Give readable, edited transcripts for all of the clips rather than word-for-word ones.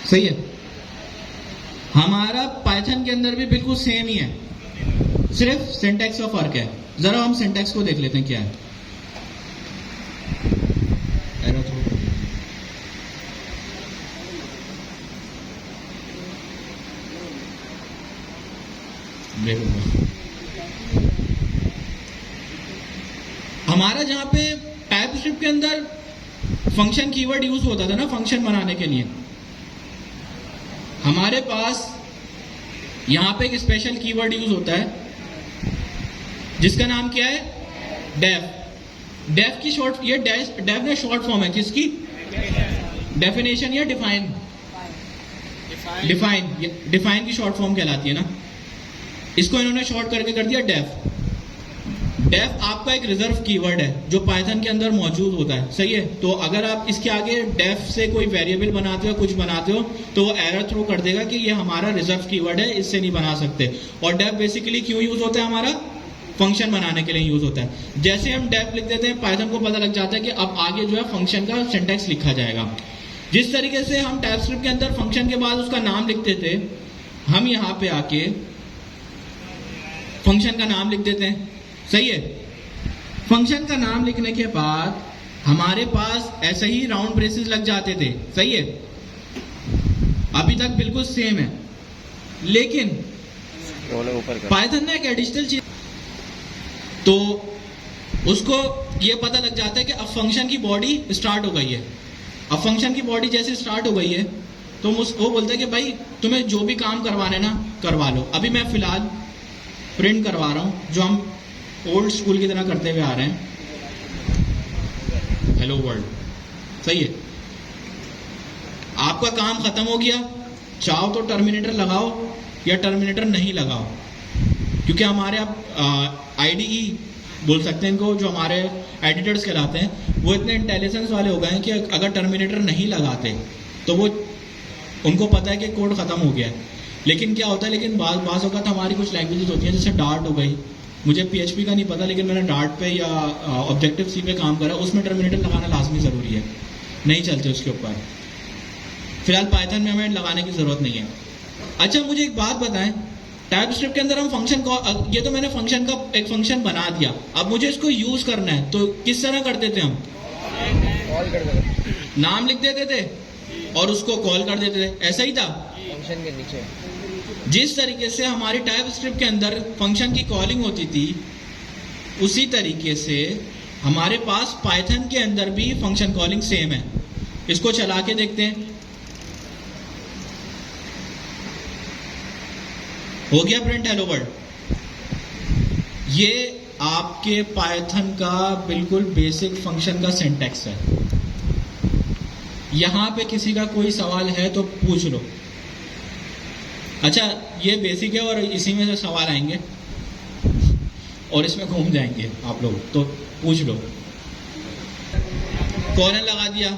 सही है। हमारा पाइथन के अंदर भी बिल्कुल सेम ही है, सिर्फ सिंटैक्स का फर्क है। जरा हम सिंटैक्स को देख लेते हैं क्या है। हमारा जहां पे टाइपस्क्रिप्ट के अंदर फंक्शन कीवर्ड यूज होता था ना फंक्शन बनाने के लिए, हमारे पास यहां पे एक स्पेशल कीवर्ड यूज होता है जिसका नाम क्या है, डेफ। डेफ की शॉर्ट, ये डेफ में शॉर्ट फॉर्म है किसकी, डेफिनेशन या डिफाइन, डिफाइन की शॉर्ट फॉर्म कहलाती है ना। इसको इन्होंने शॉर्ट करके कर दिया डेफ। डेफ आपका एक रिजर्व कीवर्ड है जो पाइथन के अंदर मौजूद होता है, सही है। तो अगर आप इसके आगे डेफ से कोई वेरिएबल बनाते हो, कुछ बनाते हो, तो वो एरर थ्रो कर देगा कि ये हमारा रिजर्व कीवर्ड है, इससे नहीं बना सकते। और डेफ बेसिकली क्यों यूज होता है, हमारा फंक्शन बनाने के लिए यूज होता है। जैसे हम डेफ लिख देते हैं, पाइथन को पता लग जाता है कि अब आगे जो है फंक्शन का सिंटैक्स लिखा जाएगा। जिस तरीके से हम टाइपस्क्रिप्ट के अंदर फंक्शन के बाद उसका नाम लिखते थे, हम यहां पे आके फंक्शन का नाम लिख देते हैं, सही है। फंक्शन का नाम लिखने के बाद हमारे पास ऐसे ही राउंड ब्रेसेस लग जाते थे, सही है। अभी तक बिल्कुल सेम है, लेकिन पाइथन ने एक एडिशनल चीज, तो उसको ये पता लग जाता है कि अब फंक्शन की बॉडी स्टार्ट हो गई है। अब फंक्शन की बॉडी जैसे स्टार्ट हो गई है तो वो बोलता है कि भाई तुम्हें जो भी काम करवाने ना करवा लो। अभी मैं फिलहाल प्रिंट करवा रहा हूं जो हम ओल्ड स्कूल की तरह करते हुए आ रहे हैं, हेलो वर्ल्ड, सही है। आपका काम खत्म हो गया, चाहो तो टर्मिनेटर लगाओ या टर्मिनेटर नहीं लगाओ, क्योंकि हमारे आप आईडीई बोल सकते हैं इनको, जो हमारे एडिटर्स कहलाते हैं, वो इतने इंटेलिजेंस वाले हो गए हैं कि अगर टर्मिनेटर नहीं लगाते तो वो उनको पता है कि कोड खत्म हो गया है। लेकिन क्या होता है, लेकिन बाज़ औक़ात हमारी कुछ लैंग्वेजेस होती हैं, जैसे डार्ट हो गई, मुझे पीएचपी का नहीं पता, लेकिन मैंने डार्ट पे या ऑब्जेक्टिव सी पे काम करा, उसमें टर्मिनेटर लगाना लाजमी ज़रूरी है, नहीं चलते उसके ऊपर। फिलहाल पाइथन में हमें लगाने की ज़रूरत नहीं है। अच्छा, मुझे एक बात बताएं, टाइपस्क्रिप्ट के अंदर हम फंक्शन को, ये तो मैंने फंक्शन का एक फंक्शन बना दिया, अब मुझे इसको यूज़ करना है तो किस तरह करते थे हम, नाम लिख देते थे और उसको कॉल कर देते थे, ऐसा ही था फंक्शन के नीचे। जिस तरीके से हमारी टाइपस्क्रिप्ट के अंदर फंक्शन की कॉलिंग होती थी, उसी तरीके से हमारे पास पाइथन के अंदर भी फंक्शन कॉलिंग सेम है। इसको चला के देखते हैं, हो गया प्रिंट हेलो वर्ल्ड। ये आपके पाइथन का बिल्कुल बेसिक फंक्शन का सिंटैक्स है। यहां पे किसी का कोई सवाल है तो पूछ लो। अच्छा, ये बेसिक है और इसी में से सवाल आएंगे और इसमें घूम जाएंगे आप लोग, तो पूछ लो। कॉलन लगा दिया,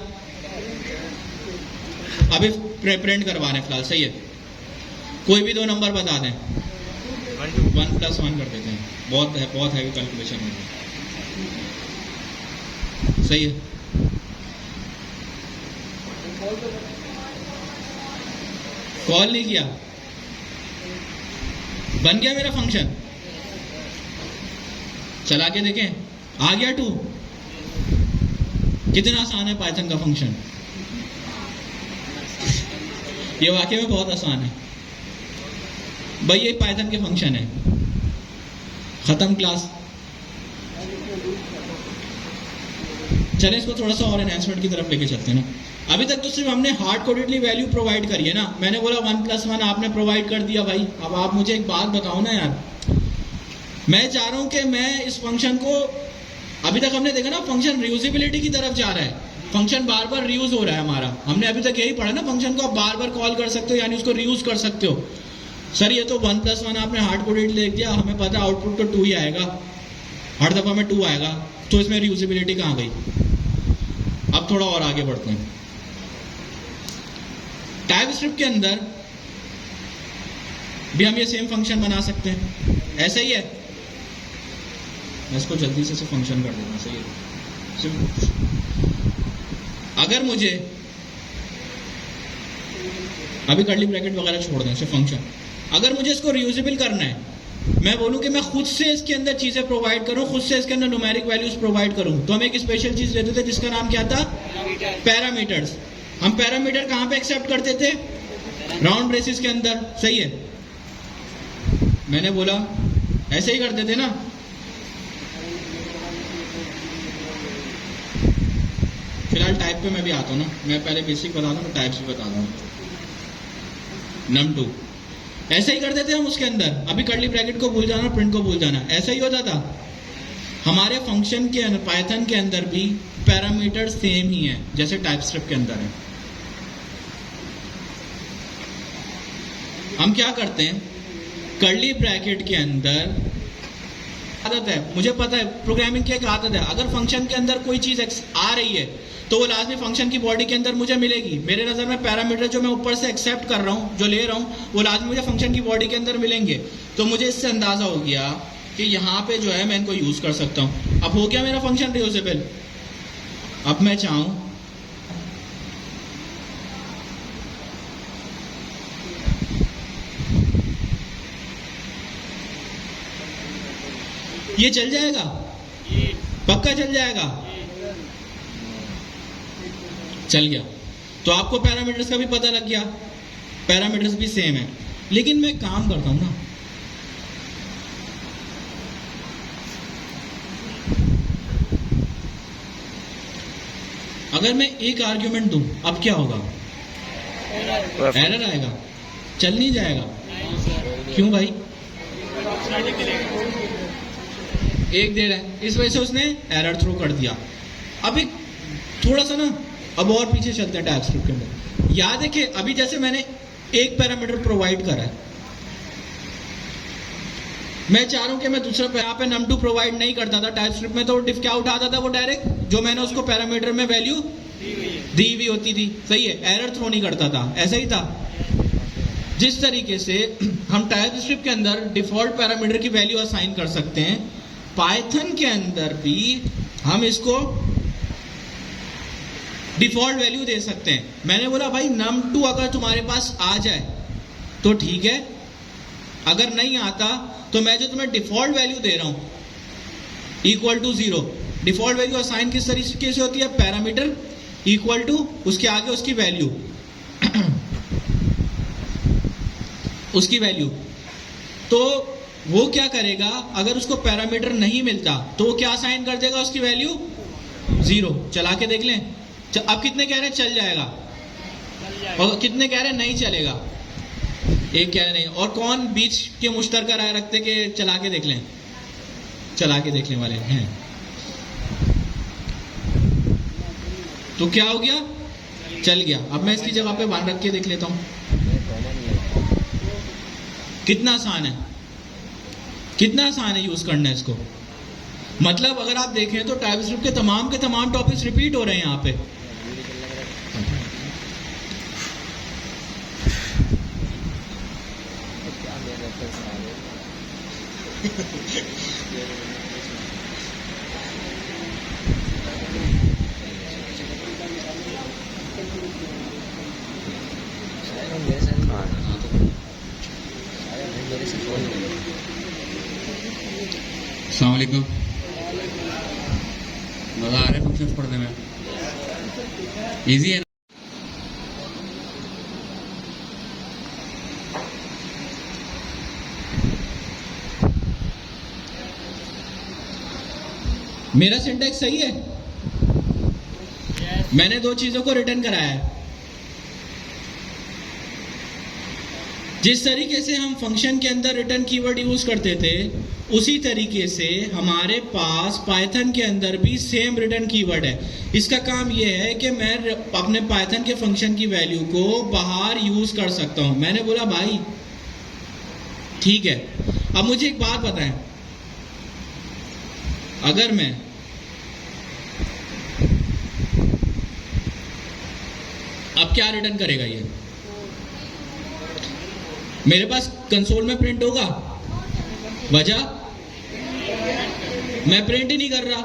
अभी प्रिंट करवा रहे हैं फिलहाल, सही है। कोई भी दो नंबर बता दें, 1 + 1 कर देते हैं, बहुत हैवी कैलकुलेशन होगी, सही है। कॉल नहीं किया, बन गया मेरा फंक्शन, चला के देखें, आ गया 2। कितना आसान है पाइथन का फंक्शन, ये वाकई में बहुत आसान है भाई। ये पाइथन के फंक्शन है, खत्म क्लास। चलें इसको थोड़ा सा और एनहांसमेंट की तरफ लेके चलते हैं ना। अभी तक तो सिर्फ हमने हार्ड कोडेडली वैल्यू प्रोवाइड करी है ना। मैंने बोला 1 + 1 आपने प्रोवाइड कर दिया भाई। अब आप मुझे एक बात बताओ ना यार, मैं चाह रहा हूं कि मैं इस फंक्शन को, अभी तक हमने देखा ना फंक्शन रियूजेबिलिटी की तरफ जा रहा है, फंक्शन बार बार रियूज हो रहा है हमारा। हमने अभी तक यही पढ़ा ना, फंक्शन को आप बार बार कॉल कर सकते हो, यानी उसको रियूज कर सकते हो। सर ये तो 1 + 1 आपने हार्ड कोडेड लिख दिया, हमें पता है आउटपुट तो 2 ही आएगा, हर दफा में 2 आएगा, तो इसमें रियूजेबिलिटी कहाँ गई। अब थोड़ा और आगे बढ़ते हैं। टाइपस्क्रिप्ट के अंदर भी हम ये सेम फंक्शन बना सकते हैं, ऐसा ही है। मैं इसको जल्दी से फंक्शन कर देना, सही है। अगर मुझे अभी कर्ली ब्रैकेट वगैरह छोड़ दें, सिर्फ फंक्शन। अगर मुझे इसको रियूजेबल करना है, मैं बोलूं कि मैं खुद से इसके अंदर चीजें प्रोवाइड करूं, खुद से इसके अंदर न्यूमेरिक वैल्यूज प्रोवाइड करूं, तो हम एक स्पेशल चीज लेते थे जिसका नाम क्या था? पैरामीटर्स। हम पैरामीटर कहां पे एक्सेप्ट करते थे? राउंड ब्रेसिस के अंदर, सही है। मैंने बोला ऐसे ही करते थे ना। फिलहाल टाइप पे मैं भी आता हूँ ना, मैं पहले बेसिक बता दूँ, टाइप्स भी बता दूँ। num2 ऐसे ही करते थे हम उसके अंदर। अभी कर्ली ब्रैकेट को भूल जाना, प्रिंट को भूल जाना, ऐसा ही होता था। हमारे फंक्शन के अंदर, पाइथन के अंदर भी पैरामीटर सेम ही है जैसे टाइपस्क्रिप्ट के अंदर है। हम क्या करते हैं, कर्ली ब्रैकेट के अंदर आदत है, मुझे पता है प्रोग्रामिंग की एक आदत है, अगर फंक्शन के अंदर कोई चीज आ रही है तो वो लाजमी फंक्शन की बॉडी के अंदर मुझे मिलेगी। मेरे नजर में पैरामीटर जो मैं ऊपर से एक्सेप्ट कर रहा हूँ, जो ले रहा हूँ, वो लाजमी मुझे फंक्शन की बॉडी के अंदर मिलेंगे। तो मुझे इससे अंदाजा हो गया कि यहाँ पे जो है मैं इनको यूज कर सकता हूँ। अब हो गया मेरा फंक्शन रियूजेबल। अब मैं चाहूँ ये चल जाएगा, पक्का चल जाएगा, चल गया। तो आपको पैरामीटर्स का भी पता लग गया, पैरामीटर्स भी सेम है। लेकिन मैं काम करता हूं ना, अगर मैं एक आर्ग्यूमेंट दूं, अब क्या होगा? एरर आएगा, चल नहीं जाएगा। क्यों भाई? एक दे रहा है, इस वजह से उसने एरर थ्रो कर दिया। अब एक थोड़ा सा ना, अब और पीछे चलते हैं टाइपस्क्रिप्ट के अंदर। याद है कि अभी जैसे मैंने एक पैरामीटर प्रोवाइड करा है, मैं चाह रहा हूं कि मैं दूसरा यहाँ पे num2 प्रोवाइड नहीं करता था टाइपस्क्रिप्ट में, तो डिफ क्या उठाता था वो डायरेक्ट, जो मैंने उसको पैरामीटर में वैल्यू दी हुई होती थी, सही है, एरर थ्रो नहीं करता था। ऐसा ही था। जिस तरीके से हम टाइपस्क्रिप्ट के अंदर डिफॉल्ट पैरामीटर की वैल्यू असाइन कर सकते हैं, पाइथन के अंदर भी हम इसको डिफॉल्ट वैल्यू दे सकते हैं। मैंने बोला भाई num2 अगर तुम्हारे पास आ जाए तो ठीक है, अगर नहीं आता तो मैं जो तुम्हें डिफॉल्ट वैल्यू दे रहा हूं equal to 0। Default value assign किस तरीके से होती है? पैरामीटर इक्वल टू उसके आगे उसकी वैल्यू उसकी वैल्यू। तो वो क्या करेगा, अगर उसको पैरामीटर नहीं मिलता तो वो क्या असाइन कर देगा? उसकी वैल्यू 0। चला के देख लें। अब कितने कह रहे हैं चल जाएगा, और कितने कह रहे हैं नहीं चलेगा? एक कह रहे नहीं। और कौन बीच के मुश्तरका राय रखते कि चला के देख लें? चला के देखने वाले हैं। तो क्या हो गया? चल गया। अब मैं इसकी जगह पे 1 रख के देख लेता हूं। कितना आसान है, कितना आसान है यूज करना इसको। मतलब अगर आप देखें तो टाइपस्क्रिप्ट के तमाम टॉपिक्स रिपीट हो रहे हैं यहाँ पे। अस्सलाम वालेकुम। मजा आ रहा है फंक्शंस पढ़ने में? इजी है। मेरा सिंटैक्स सही है? मैंने 2 चीजों को रिटर्न कराया है। जिस तरीके से हम फंक्शन के अंदर रिटर्न कीवर्ड यूज करते थे, उसी तरीके से हमारे पास पाइथन के अंदर भी सेम रिटर्न कीवर्ड है। इसका काम यह है कि मैं अपने पाइथन के फंक्शन की वैल्यू को बाहर यूज कर सकता हूं। मैंने बोला भाई ठीक है। अब मुझे एक बात बताएं, अगर मैं अब क्या रिटर्न करेगा ये? मेरे पास कंसोल में प्रिंट होगा, वजह मैं प्रिंट ही नहीं कर रहा।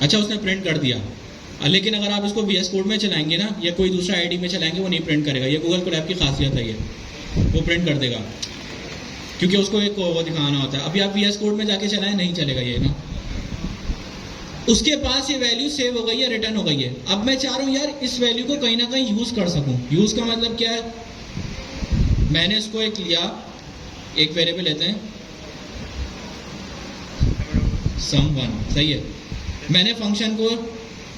अच्छा उसने प्रिंट कर दिया। लेकिन अगर आप इसको VS कोड में चलाएंगे ना या कोई दूसरा आईडी में चलाएंगे वो नहीं प्रिंट करेगा। ये गूगल कोलैब की खासियत है, ये वो प्रिंट कर देगा क्योंकि उसको एक वो दिखाना होता है। अभी आप VS कोड में जाके चलाएं नहीं चलेगा ये ना। उसके पास ये वैल्यू सेव हो गई है, रिटर्न हो गई है। अब मैं चाह रहा हूँ यार इस वैल्यू को कहीं ना कहीं यूज कर सकूं। यूज का मतलब क्या है, मैंने इसको एक लिया, एक वेरिएबल लेते हैं sum1, सही है। मैंने फंक्शन को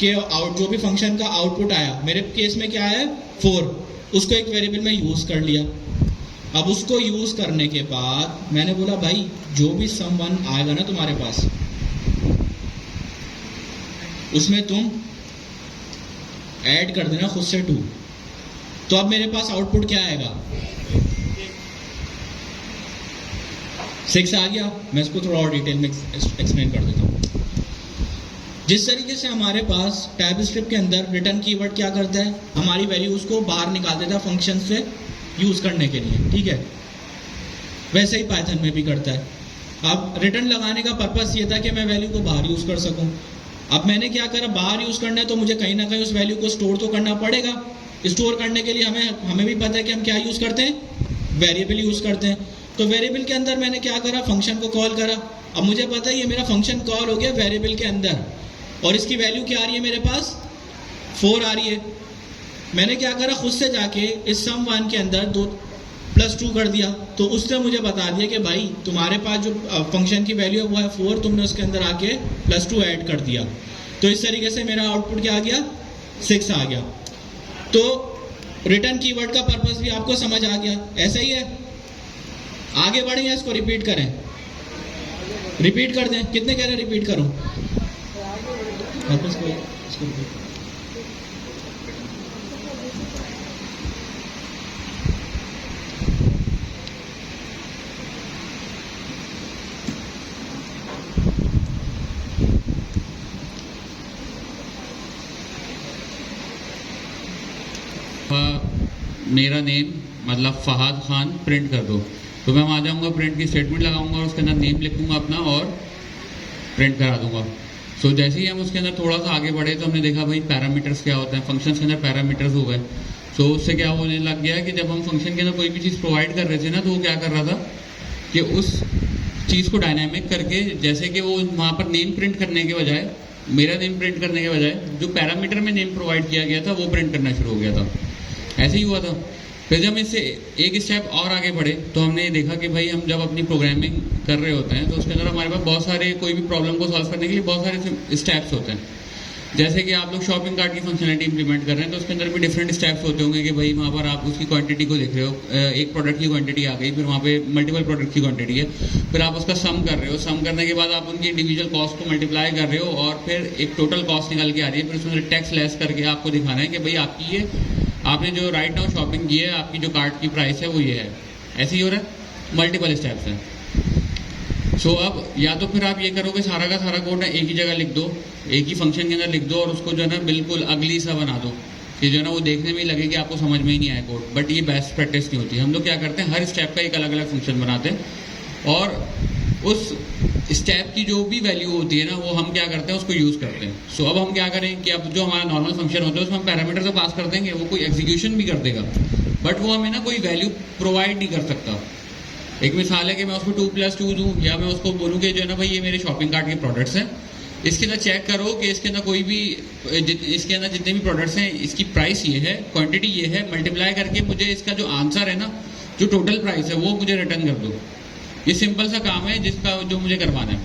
के आउट जो भी फंक्शन का आउटपुट आया, मेरे केस में क्या है 4, उसको एक वेरिएबल में यूज कर लिया। अब उसको यूज करने के बाद मैंने बोला भाई जो भी sum1 आएगा ना तुम्हारे पास, उसमें तुम ऐड कर देना खुद से 2। तो अब मेरे पास आउटपुट क्या आएगा, 6 आ गया। मैं इसको थोड़ा और डिटेल में एक्सप्लेन कर देता हूँ। जिस तरीके से हमारे पास टैब स्क्रिप्ट के अंदर रिटर्न कीवर्ड क्या करता है, हमारी वैल्यूज को बाहर निकाल देता है फंक्शन से यूज करने के लिए, ठीक है। वैसे ही पाइथन में भी करता है। अब रिटर्न लगाने का पर्पस ये था कि मैं वैल्यू को बाहर यूज कर सकूं। अब मैंने क्या करा, बाहर यूज करना है तो मुझे कहीं ना कहीं उस वैल्यू को स्टोर तो करना पड़ेगा। स्टोर करने के लिए हमें भी पता है कि हम क्या यूज करते हैं, वेरिएबल यूज करते हैं। तो वेरिएबल के अंदर मैंने क्या करा, फंक्शन को कॉल करा। अब मुझे पता है ये मेरा फंक्शन कॉल हो गया वेरिएबल के अंदर, और इसकी वैल्यू क्या आ रही है मेरे पास 4 आ रही है। मैंने क्या करा, खुद से जाके इस sum1 के अंदर 2 + 2 कर दिया। तो उसने मुझे बता दिया कि भाई तुम्हारे पास जो फंक्शन की वैल्यू है वो है 4, तुमने उसके अंदर आके +2 ऐड कर दिया। तो इस तरीके से मेरा आउटपुट क्या आ गया, 6 आ गया। तो रिटर्न कीवर्ड का पर्पस भी आपको समझ आ गया। ऐसा ही है, आगे बढ़ें या इसको रिपीट करें, रिपीट कर दें। कितने कह रहे हैं रिपीट करूं, वापस कोई इसको रिपीट करें। मेरा नेम मतलब फहाद खान प्रिंट कर दो। तो मैं वहाँ जाऊँगा, प्रिंट की स्टेटमेंट लगाऊंगा और उसके अंदर नेम लिखूंगा अपना और प्रिंट करा दूंगा। सो जैसे ही हम उसके अंदर थोड़ा सा आगे बढ़े तो हमने देखा भाई पैरामीटर्स क्या होते हैं, फंक्शन के अंदर पैरामीटर्स हो गए। सो उससे क्या होने लग गया कि जब हम फंक्शन के अंदर कोई भी चीज़ प्रोवाइड कर रहे थे ना, तो वो क्या कर रहा था कि उस चीज़ को डायनामिक करके, जैसे कि वो वहाँ पर नेम प्रिंट करने के बजाय, मेरा नेम प्रिंट करने के बजाय जो पैरामीटर में नेम प्रोवाइड किया गया था वो प्रिंट करना शुरू हो गया था। ऐसे ही हुआ था। फिर जब इससे एक स्टेप और आगे बढ़े तो हमने ये देखा कि भाई हम जब अपनी प्रोग्रामिंग कर रहे होते हैं तो उसके अंदर हमारे पास बहुत सारे, कोई भी प्रॉब्लम को सॉल्व करने के लिए बहुत सारे स्टेप्स होते हैं। जैसे कि आप लोग शॉपिंग कार्ट की फंक्शनलिटी इंप्लीमेंट कर रहे हैं तो उसके अंदर भी डिफरेंट स्टेप्स होते होंगे कि भाई वहाँ पर आप उसकी क्वांटिटी को देख रहे हो, एक प्रोडक्ट की क्वांटिटी आ गई, फिर वहाँ पे मल्टीपल प्रोडक्ट की क्वांटिटी है, फिर आप उसका सम कर रहे हो, सम करने के बाद आप उनकी इंडिविजुअल कॉस्ट को मल्टीप्लाई कर रहे हो और फिर एक टोटल कॉस्ट निकल के आ रही है। फिर उसमें टैक्स लेस करके आपको दिखाना है कि भाई आपकी ये, आपने जो राइट नाउ शॉपिंग की है, आपकी जो कार्ट की प्राइस है वो ये है। ऐसे ही हो रहा है, मल्टीपल स्टेप्स हैं। सो अब या तो फिर आप ये करोगे सारा का सारा कोड एक ही जगह लिख दो, एक ही फंक्शन के अंदर लिख दो और उसको जो है ना बिल्कुल अगली सा बना दो कि जो है ना वो देखने में ही लगे कि आपको समझ में ही नहीं आया कोड। बट ये बेस्ट प्रैक्टिस नहीं होती। हम लोग क्या करते हैं, हर स्टेप का एक अलग अलग फंक्शन बनाते हैं और उस स्टेप की जो भी वैल्यू होती है ना वो हम क्या करते हैं, उसको यूज़ करते हैं। सो अब हम क्या करें कि अब जो हमारा नॉर्मल फंक्शन होता है उसमें हम पैरामीटर तो पास कर देंगे, वो कोई एग्जीक्यूशन भी कर देगा, बट वो हमें ना कोई वैल्यू प्रोवाइड नहीं कर सकता। एक मिसाल है कि मैं उसको 2 + 2 दूँ या मैं उसको बोलूँ कि जो है ना भाई ये मेरे शॉपिंग कार्ट के प्रोडक्ट्स हैं, इसके अंदर चेक करो कि इसके अंदर कोई भी, इसके अंदर जितने भी प्रोडक्ट्स हैं इसकी प्राइस ये है, क्वांटिटी ये है, मल्टीप्लाई करके मुझे इसका जो आंसर है ना, जो टोटल प्राइस है वो मुझे रिटर्न कर दो। ये सिंपल सा काम है जिसका जो मुझे करवाना है,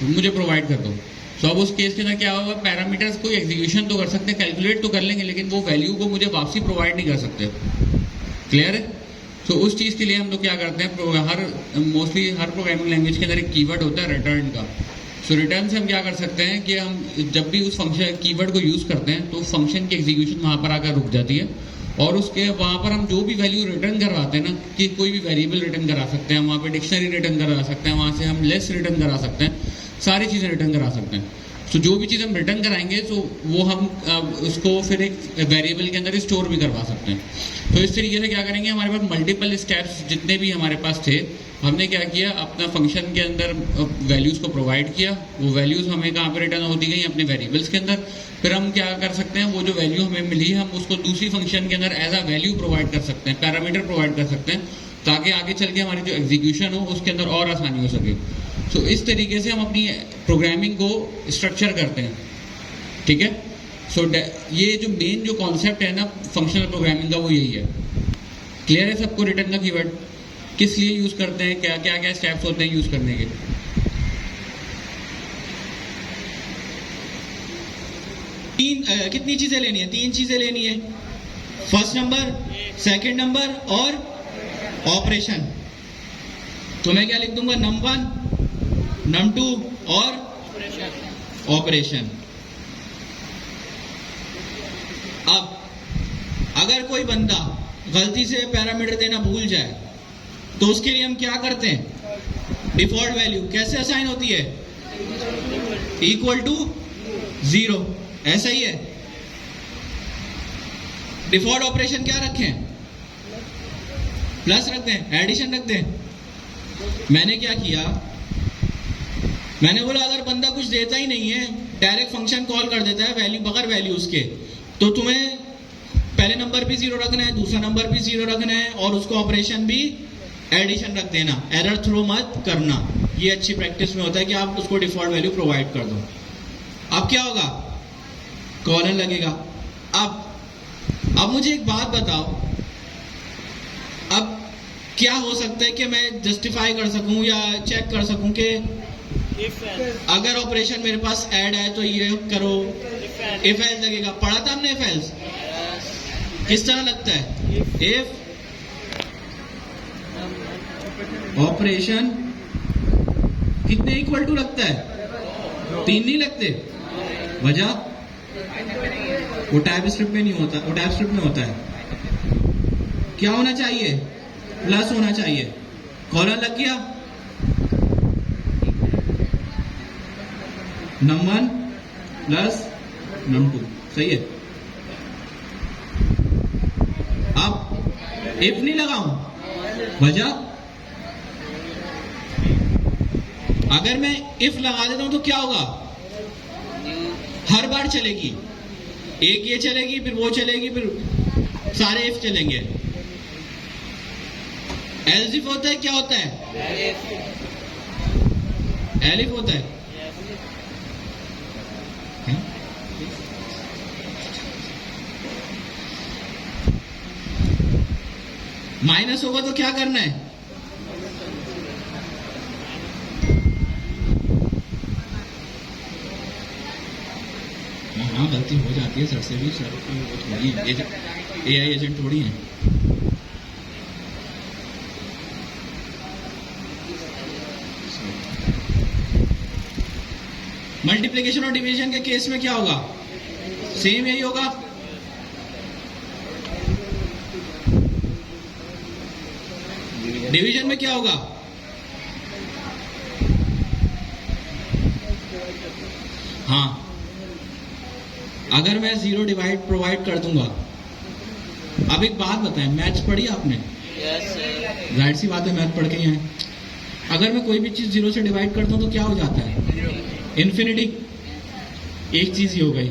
मुझे प्रोवाइड कर दो। सो अब उस केस के अंदर क्या होगा, पैरामीटर्स को एग्जीक्यूशन तो कर सकते हैं, कैलकुलेट तो कर लेंगे, लेकिन वो वैल्यू को मुझे वापसी प्रोवाइड नहीं कर सकते। क्लियर है? तो उस चीज़ के लिए हम लोग क्या करते हैं, मोस्टली हर प्रोग्रामिंग लैंग्वेज के अंदर एक कीवर्ड होता है रिटर्न का। सो रिटर्न से हम क्या कर सकते हैं कि हम जब भी उस फंक्शन कीवर्ड को यूज़ करते हैं तो फंक्शन की एग्जीक्यूशन वहाँ पर आकर रुक जाती है और उसके वहाँ पर हम जो भी वैल्यू रिटर्न करवाते हैं ना, कि कोई भी वेरिएबल रिटर्न करा सकते हैं, वहाँ पे डिक्शनरी रिटर्न करा सकते हैं, वहाँ से हम लेस रिटर्न करा सकते हैं, सारी चीज़ें रिटर्न करा सकते हैं। तो जो भी चीज़ हम रिटर्न कराएंगे तो वो हम उसको फिर एक वेरिएबल के अंदर स्टोर भी करवा सकते हैं। तो इस तरीके से क्या करेंगे, हमारे पास मल्टीपल स्टेप्स जितने भी हमारे पास थे, हमने क्या किया, अपना फंक्शन के अंदर वैल्यूज़ को प्रोवाइड किया। वो वैल्यूज़ हमें कहाँ पर रिटर्न होती गई, अपने वेरिएबल्स के अंदर। फिर हम क्या कर सकते हैं, वो जो वैल्यू हमें मिली है हम उसको दूसरी फंक्शन के अंदर एज अ वैल्यू प्रोवाइड कर सकते हैं, पैरामीटर प्रोवाइड कर सकते हैं, ताकि आगे चल के हमारी जो एग्जीक्यूशन हो उसके अंदर और आसानी हो सके। सो इस तरीके से हम अपनी प्रोग्रामिंग को स्ट्रक्चर करते हैं, ठीक है। सो ये जो मेन जो कॉन्सेप्ट है ना फंक्शनल प्रोग्रामिंग का, वो यही है। क्लियर है सबको? रिटर्न का कीवर्ड किस लिए यूज करते हैं, क्या क्या क्या स्टेप्स होते हैं यूज करने के? कितनी चीजें लेनी है? 3 चीजें लेनी है। फर्स्ट नंबर, सेकंड नंबर और ऑपरेशन। तो मैं क्या लिख दूंगा? num1, num2 और ऑपरेशन। अब अगर कोई बंदा गलती से पैरामीटर देना भूल जाए तो उसके लिए हम क्या करते हैं? डिफॉल्ट वैल्यू कैसे असाइन होती है? इक्वल टू 0, ऐसा ही है। डिफॉल्ट ऑपरेशन क्या रखें? प्लस रख दें, एडिशन रख दें। मैंने क्या किया, मैंने बोला अगर बंदा कुछ देता ही नहीं है, डायरेक्ट फंक्शन कॉल कर देता है वैल्यू बगैर वैल्यू उसके, तो तुम्हें पहले नंबर भी 0 रखना है, दूसरा नंबर भी 0 रखना है और उसको ऑपरेशन भी एडिशन रख देना। एरर थ्रो मत करना। ये अच्छी प्रैक्टिस में होता है कि आप उसको डिफॉल्ट वैल्यू प्रोवाइड कर दो। अब क्या होगा? कॉलन लगेगा। अब मुझे एक बात बताओ, अब क्या हो सकता है कि मैं जस्टिफाई कर सकूं या चेक कर सकूं कि अगर ऑपरेशन मेरे पास ऐड है तो ये करो, इफ एल्स लगेगा। पढ़ा था हमने इफ एल्स, किस तरह लगता है? इफ ऑपरेशन कितने इक्वल टू लगता है? 3 नहीं लगते। वजह वो टाइप स्क्रिप्ट में नहीं होता, वो टाइप स्क्रिप्ट में होता है। क्या होना चाहिए? प्लस होना चाहिए। कॉलन लग गया, num1 प्लस num2, सही है। अब इफ नहीं लगाऊं, वजह अगर मैं इफ लगा देता हूं तो क्या होगा? हर बार चलेगी, एक ये चलेगी, फिर वो चलेगी, फिर सारे इफ चलेंगे। एल्स इफ होता है, क्या होता है? एलिफ होता है। माइनस होगा तो क्या करना है? हाँ, गलती हो जाती है सर से भी। सर वो थोड़ी एआई एजेंट थोड़ी है। मल्टीप्लिकेशन और डिवीजन के केस में क्या होगा? सेम यही होगा। डिवीजन में क्या होगा? हाँ, अगर मैं 0 डिवाइड प्रोवाइड कर दूंगा। अब एक बात बताएं, मैथ्स पढ़ी आपने? जाहिर सी बात है, मैथ पढ़ के ही हैं। अगर मैं कोई भी चीज 0 से डिवाइड करता हूं तो क्या हो जाता है? इन्फिनिटी। एक चीज ही हो गई।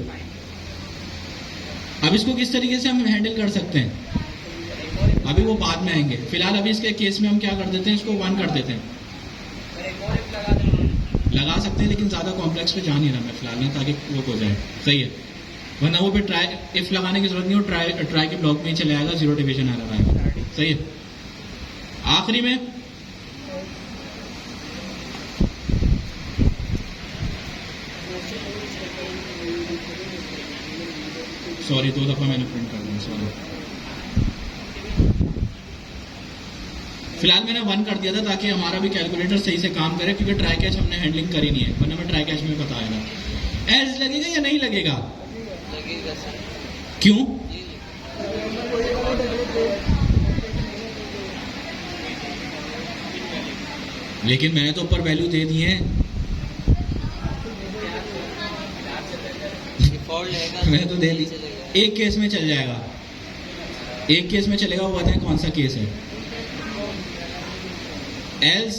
अब इसको किस तरीके से हम हैंडल कर सकते हैं, अभी वो बाद में आएंगे। फिलहाल अभी इसके केस में हम क्या कर देते हैं, इसको 1 कर देते हैं। लगा सकते हैं लेकिन ज्यादा कॉम्प्लेक्स पे जा नहीं रहा मैं फिलहाल, नहीं, ताकि वो हो जाए। सही है, वरना वो पे ट्राई इफ लगाने की जरूरत नहीं, वो ट्राई के ब्लॉक में ही चले आएगा, 0 डिवीजन आ रहा है। सही है। आखिरी में सॉरी, 2 दफा मैंने प्रिंट कर दिया, सॉरी। फिलहाल मैंने 1 कर दिया था ताकि हमारा भी कैलकुलेटर सही से काम करे, क्योंकि ट्राई कैच हमने हैंडलिंग करी नहीं है, वरना मैं ट्राई कैच में बताएगा। एल्स लगेगा या नहीं लगेगा? क्यों? लेकिन मैंने तो ऊपर वैल्यू दे दी है। मैंने तो दे दी। एक केस में चल जाएगा, एक केस में चलेगा। वो बताएं कौन सा केस है? एल्स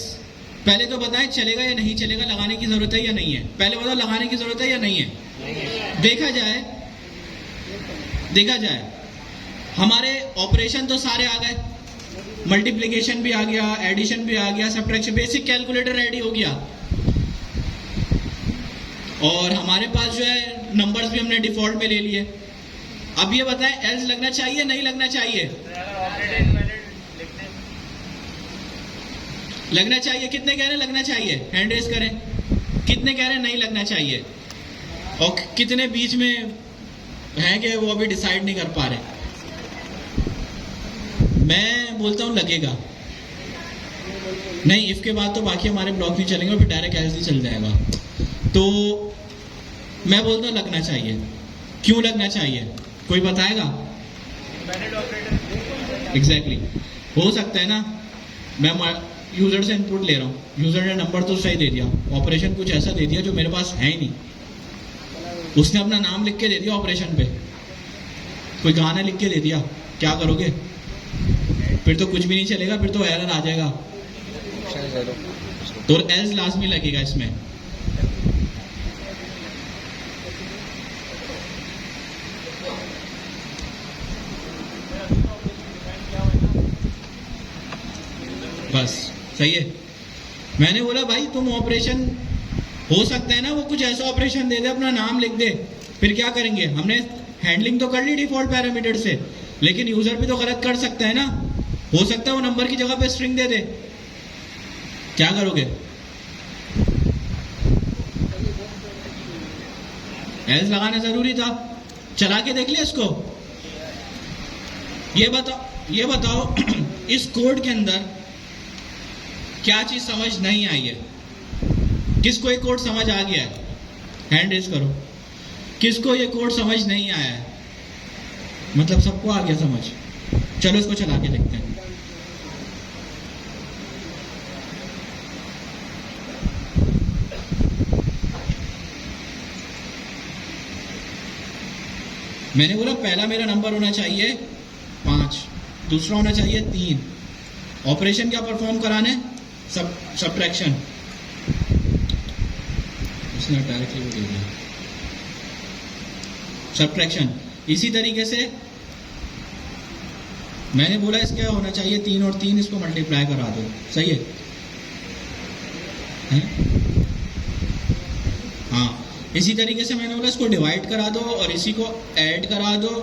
पहले तो बताएं चलेगा या नहीं चलेगा, लगाने की जरूरत है या नहीं है? पहले बताओ लगाने की जरूरत है या नहीं है? देखा जाए हमारे ऑपरेशन तो सारे आ गए, मल्टीप्लिकेशन भी आ गया, एडिशन भी आ गया, सब्ट्रैक्शन, बेसिक कैलकुलेटर रेडी हो गया, और हमारे पास जो है नंबर्स भी हमने डिफॉल्ट में ले लिए। अब ये बताएं एल्स लगना चाहिए नहीं लगना चाहिए? लगना चाहिए। कितने कह रहे हैं लगना चाहिए? हैंड रेज करें। कितने कह रहे हैं नहीं लगना चाहिए? और कितने बीच में हैं कि वो अभी डिसाइड नहीं कर पा रहे? मैं बोलता हूं लगेगा। नहीं, इफ के बाद तो बाकी हमारे ब्लॉक नहीं चलेंगे, फिर डायरेक्ट एल्स ही चल जाएगा। तो मैं बोलता हूं लगना चाहिए। क्यों लगना चाहिए? कोई बताएगा? एग्जैक्टली हो सकता है ना, मैं यूजर से इनपुट ले रहा हूँ, यूजर ने नंबर तो सही दे दिया, ऑपरेशन कुछ ऐसा दे दिया जो मेरे पास है ही नहीं, उसने अपना नाम लिख के दे दिया ऑपरेशन पे, कोई गाना लिख के दे दिया, क्या करोगे? फिर तो कुछ भी नहीं चलेगा, फिर तो एरर आ जाएगा। तो एल्स लाजमी लगेगा इसमें। बस सही है। मैंने बोला भाई तुम ऑपरेशन, हो सकता है ना वो कुछ ऐसा ऑपरेशन दे दे, अपना नाम लिख दे, फिर क्या करेंगे? हमने हैंडलिंग तो कर ली डिफॉल्ट पैरामीटर से, लेकिन यूजर भी तो गलत कर सकता है ना, हो सकता है वो नंबर की जगह पे स्ट्रिंग दे दे, क्या करोगे? एल्स लगाना जरूरी था। चला के देख लिया इसको। ये बताओ इस कोड के अंदर क्या चीज समझ नहीं आई है? किसको ये कोड समझ आ गया है? हैंड रेज करो। किसको ये कोड समझ नहीं आया है? मतलब सबको आ गया समझ। चलो इसको चला के देखते हैं। मैंने बोला पहला मेरा नंबर होना चाहिए 5, दूसरा होना चाहिए 3। ऑपरेशन क्या परफॉर्म कराने? सब्ट्रैक्शन। इसने डायरेक्टली वो दे दिया, सब्ट्रैक्शन। इसी तरीके से मैंने बोला इसका होना चाहिए 3 और 3, इसको मल्टीप्लाई करा दो, सही है? हाँ, इसी तरीके से मैंने बोला इसको डिवाइड करा दो और इसी को ऐड करा दो,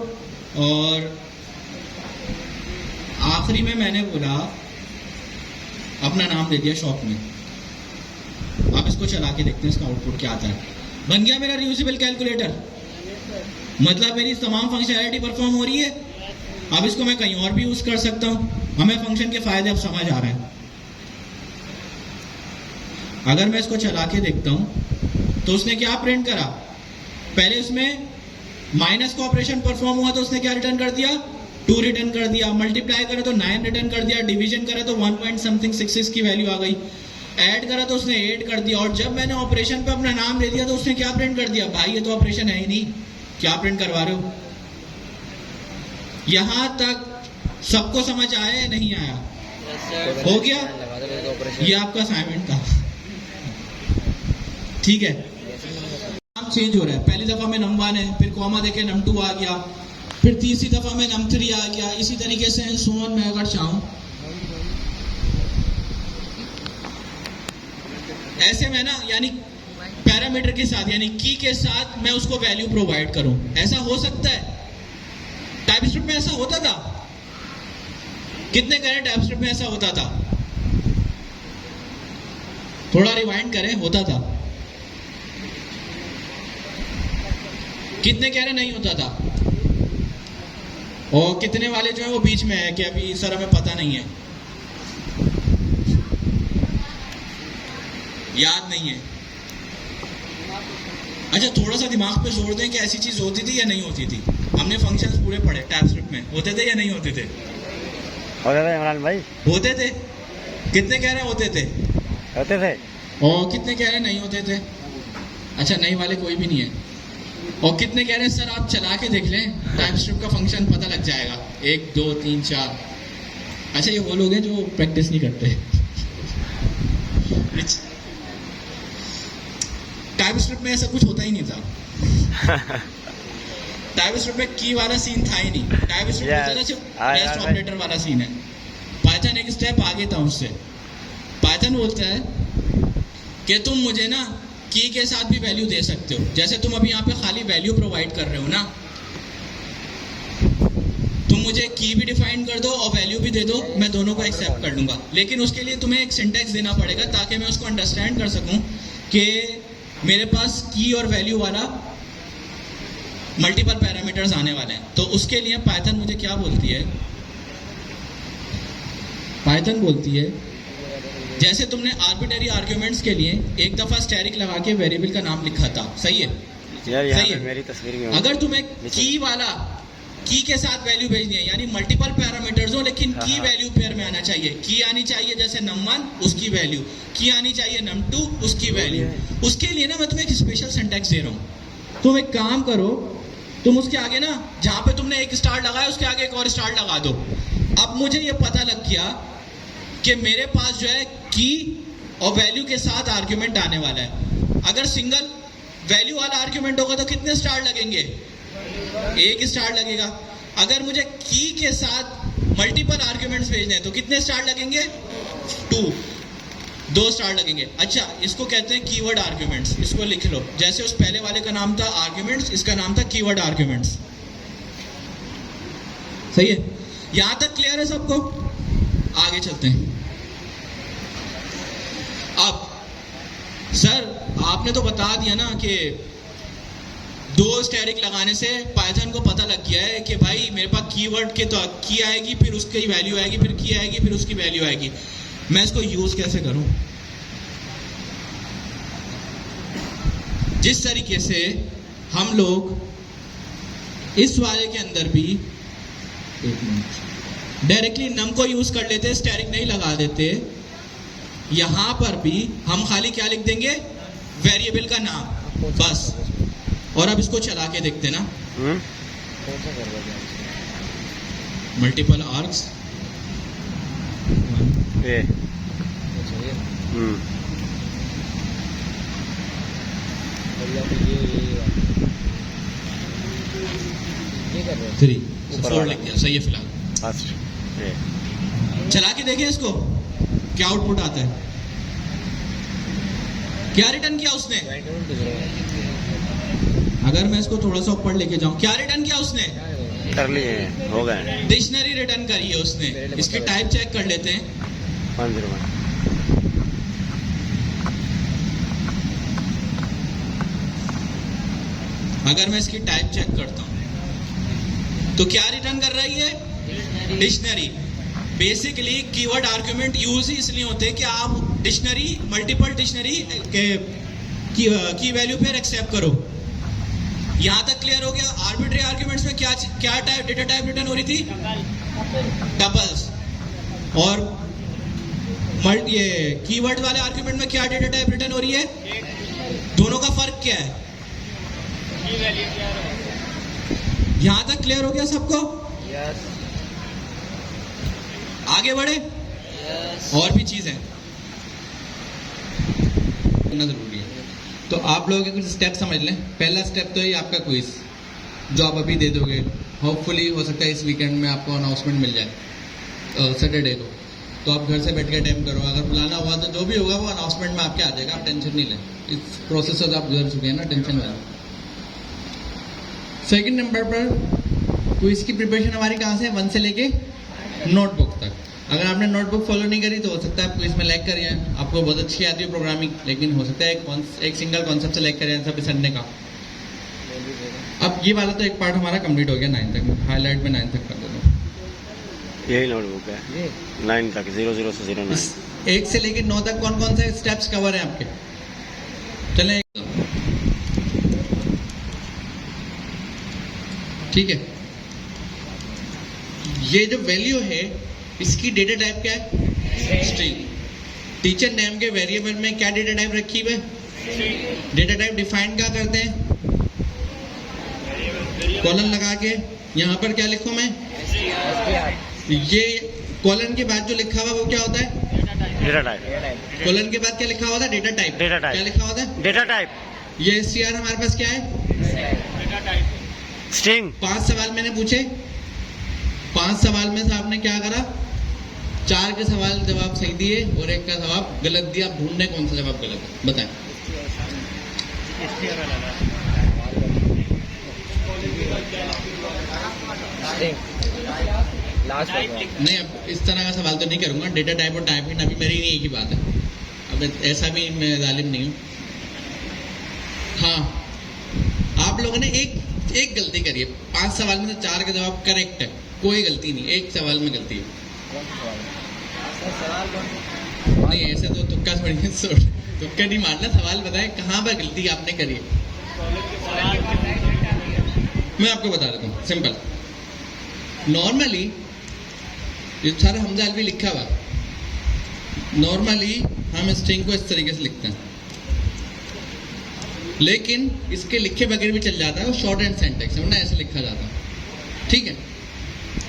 और आखिरी में मैंने बोला अपना नाम दे दिया शॉप में। आप इसको चला के देखते हैं इसका आउटपुट क्या आता है। बन गया मेरा रियूजेबल कैलकुलेटर, मतलब मेरी तमाम फंक्शनैलिटी परफॉर्म हो रही है। अब इसको मैं कहीं और भी यूज कर सकता हूं। हमें फंक्शन के फायदे अब समझ आ रहे हैं। अगर मैं इसको चला के देखता हूं तो उसने क्या प्रिंट करा? पहले उसमें माइनस का ऑपरेशन परफॉर्म हुआ तो उसने क्या रिटर्न कर दिया? 2 रिटर्न कर दिया। मल्टीप्लाई करा तो 9 रिटर्न कर दिया। डिवीजन करा तो 1.66 की वैल्यू आ गई। ऐड करा तो उसने 8 कर दिया। और जब मैंने ऑपरेशन पे अपना नाम दे दिया तो उसने क्या प्रिंट कर दिया? भाई ये तो ऑपरेशन है ही नहीं, क्या प्रिंट करवा रहे हो? यहां तक सबको समझ आया या नहीं आया? हो गया? ये आपका असाइनमेंट था, ठीक है? नाम चेंज हो रहा है। पहली दफा में नम 1 है, फिर कॉमा देके नम 2 आ गया, फिर तीसरी दफा में नम 3 आ गया। इसी तरीके से सोन मैं अगर चाहूं ऐसे में ना, यानी पैरामीटर के साथ यानी की के साथ मैं उसको वैल्यू प्रोवाइड करूं, ऐसा हो सकता है? टाइपस्क्रिप्ट में ऐसा होता था? कितने करें टाइपस्क्रिप्ट में ऐसा होता था? थोड़ा रिवाइंड करें, होता था? कितने कह रहे नहीं होता था? और कितने वाले जो है वो बीच में है कि अभी सर हमें पता नहीं है, याद नहीं है? अच्छा, थोड़ा सा दिमाग पे जोड़ दें कि ऐसी चीज होती थी या नहीं होती थी? हमने फंक्शंस पूरे पढ़े टाइपस्क्रिप्ट में, होते थे या नहीं होते थे? होते थे इमरान भाई, होते थे। कितने कह रहे होते थे? होते थे। और कितने कह रहे नहीं होते थे? अच्छा, नहीं वाले कोई भी नहीं है। और कितने कह रहे हैं सर आप चला के देख लें, टाइपस्क्रिप्ट का फंक्शन पता लग जाएगा, 1 2 3 4। अच्छा, ये वो लोग हैं जो प्रैक्टिस नहीं करते। टाइपस्क्रिप्ट में ऐसा कुछ होता ही नहीं था। टाइपस्क्रिप्ट में की वाला सीन था ही नहीं, टाइपस्क्रिप्ट Yes. में था सिर्फ हाँ, नेस्ट हाँ, ऑपरेटर वाला सीन है। पाइथन एक स्टेप आगे था उससे। पाइथन बोलता है कि तुम मुझे ना की के साथ भी वैल्यू दे सकते हो, जैसे तुम अभी यहाँ पे खाली वैल्यू प्रोवाइड कर रहे हो ना, तुम मुझे की भी डिफाइन कर दो और वैल्यू भी दे दो, मैं दोनों को एक्सेप्ट कर लूंगा। लेकिन उसके लिए तुम्हें एक सिंटैक्स देना पड़ेगा ताकि मैं उसको अंडरस्टैंड कर सकूं कि मेरे पास की और वैल्यू वाला मल्टीपल पैरामीटर्स आने वाले हैं। तो उसके लिए पाइथन मुझे क्या बोलती है, पाइथन बोलती है जैसे तुमने आर्बिट्ररी आर्ग्यूमेंट्स के लिए एक दफा स्टैरिक लगा के वेरिएबल का नाम लिखा था, सही है? यार यहाँ सही पे है। मेरी तस्वीर भी अगर तुम्हें की वाला की के साथ वैल्यू भेजनी है, यानी मल्टीपल पैरामीटर्स हो लेकिन की हाँ। वैल्यू पेयर में आना चाहिए। की आनी चाहिए जैसे num1 उसकी वैल्यू, की आनी चाहिए num2 उसकी वैल्यू। उसके लिए ना मैं तुम्हें एक स्पेशल सिंटैक्स दे रहा हूँ। तुम एक काम करो, तुम उसके आगे ना जहाँ पे तुमने एक स्टार लगाया उसके आगे एक और स्टार लगा दो। अब मुझे ये पता लग गया कि मेरे पास जो है की और वैल्यू के साथ आर्ग्यूमेंट आने वाला है। अगर सिंगल वैल्यू वाला आर्ग्यूमेंट होगा तो कितने स्टार लगेंगे? एक स्टार लगेगा। अगर मुझे की के साथ मल्टीपल आर्ग्यूमेंट्स भेजने हैं तो कितने स्टार लगेंगे? 2 स्टार लगेंगे। अच्छा, इसको कहते हैं कीवर्ड आर्ग्यूमेंट्स। इसको लिख लो, जैसे उस पहले वाले का नाम था आर्ग्यूमेंट्स, इसका नाम था कीवर्ड आर्ग्यूमेंट्स। सही है? यहां तक क्लियर है सबको? आगे चलते हैं। अब सर आपने तो बता दिया ना कि 2 स्टैरिक लगाने से पाइथन को पता लग गया है कि भाई मेरे पास कीवर्ड के तो की आएगी, फिर उसकी वैल्यू आएगी, फिर की आएगी, फिर उसकी वैल्यू आएगी। मैं इसको यूज कैसे करूं? जिस तरीके से हम लोग इस वाले के अंदर भी डायरेक्टली नम को यूज कर लेते, स्टैरिक नहीं लगा देते, यहां पर भी हम खाली क्या लिख देंगे? वेरिएबल का नाम, बस। और अब इसको चला के देखते ना, मल्टीपल आर्क्स ये 3 4 लिख दिया, सही है फिलहाल। फर्स्ट ये चला के देखें इसको, क्या आउटपुट आता है? क्या रिटर्न किया उसने? अगर मैं इसको थोड़ा सा ऊपर लेके जाऊं, क्या रिटर्न किया उसने? कर लिए, हो गए। डिक्शनरी रिटर्न करी है उसने। इसकी टाइप चेक कर लेते हैं। 101 अगर मैं इसकी टाइप चेक करता हूं तो क्या रिटर्न कर रही है? Dictionary. Basically keyword argument use ही इसलिए होते हैं कि आप डिक्शनरी, मल्टीपल डिक्शनरी की वैल्यू पे एक्सेप्ट करो। यहां तक क्लियर हो गया? आर्बिट्री आर्ग्यूमेंट्स में क्या टाइप डेटा टाइप रिटर्न हो रही थी? टपल्स। और ये कीवर्ड वाले आर्ग्यूमेंट में क्या डेटा टाइप रिटर्न हो रही है? दोनों का फर्क क्या है? यहां तक क्लियर हो गया सबको? आगे बढ़े? और भी चीजें करना जरूरी है। तो आप लोगों के कुछ स्टेप समझ लें। पहला स्टेप तो ये आपका क्विज जो आप अभी दे दोगे, होपफुली हो सकता है इस वीकेंड में आपको अनाउंसमेंट मिल जाए सैटरडे को। तो आप घर से बैठ के अटेम्प्ट करो, अगर बुलाना हुआ तो जो भी होगा वो अनाउंसमेंट में आपके आ जाएगा, आप टेंशन नहीं लें। इस प्रोसेस से तो आप गुजर चुके हैं ना, टेंशन वाला। सेकंड नंबर पर क्विज की प्रिपरेशन हमारी कहाँ से है? 1 से लेके नोटबुक तक। अगर आपने नोटबुक फॉलो नहीं करी तो हो सकता है आप क्विज में लैग करिए। आपको बहुत अच्छी आती है प्रोग्रामिंग, लेकिन हो सकता है एक सिंगल कॉन्सेप्ट से लैग करिए सब संडे का। अब ये वाला तो एक पार्ट हमारा कंप्लीट हो गया 9 तक। हाईलाइट में 9 तक कर देता हूँ। यही नोटबुक है 9 तक, 00 से 09। 1 से लेके 9 तक कौन कौन से स्टेप्स कवर हैं आपके? चलें, ठीक है। ये जो वैल्यू है इसकी डेटा टाइप क्या है? स्ट्रिंग। टीचर नेम के वेरिएबल में क्या डेटा टाइप रखी हुई है? डेटा टाइप डिफाइन क्या करते हैं? कॉलन लगा के यहाँ पर क्या लिखूं मैं? ये कॉलन के बाद जो लिखा हुआ वो क्या होता है? Data type. कॉलन के बाद क्या लिखा होता है? Data type. Data type. क्या लिखा होता है? Data type. ये str हमारे पास क्या है? स्ट्रिंग 5 सवाल मैंने पूछे, 5 सवाल में से आपने क्या करा, 4 के सवाल जवाब सही दिए और 1 का जवाब गलत दिया। आप ढूंढने कौन सा जवाब गलत है, बताएं। नहीं, अब इस तरह का सवाल तो नहीं करूंगा। डेटा टाइप और टाइपिंग अभी मेरी नहीं एक ही बात है, अब ऐसा भी मैं जालिम नहीं हूँ। हाँ, आप लोगों ने एक गलती करी है। 5 सवाल में से 4 का जवाब करेक्ट है, कोई गलती नहीं, 1 सवाल में गलती है। नहीं, ऐसे तो तुक्का थोड़ी है, तुक्का नहीं मारना। सवाल बताएं कहाँ पर गलती आपने करी है। मैं आपको बता देता हूँ, सिंपल। नॉर्मली ये सारा हमजा अलवी लिखा हुआ, नॉर्मली हम स्ट्रिंग को इस तरीके से लिखते हैं, लेकिन इसके लिखे बगैर भी चल जाता है, वो शॉर्ट एंड सेंटेक्स है, वरना ऐसे लिखा जाता है। ठीक है,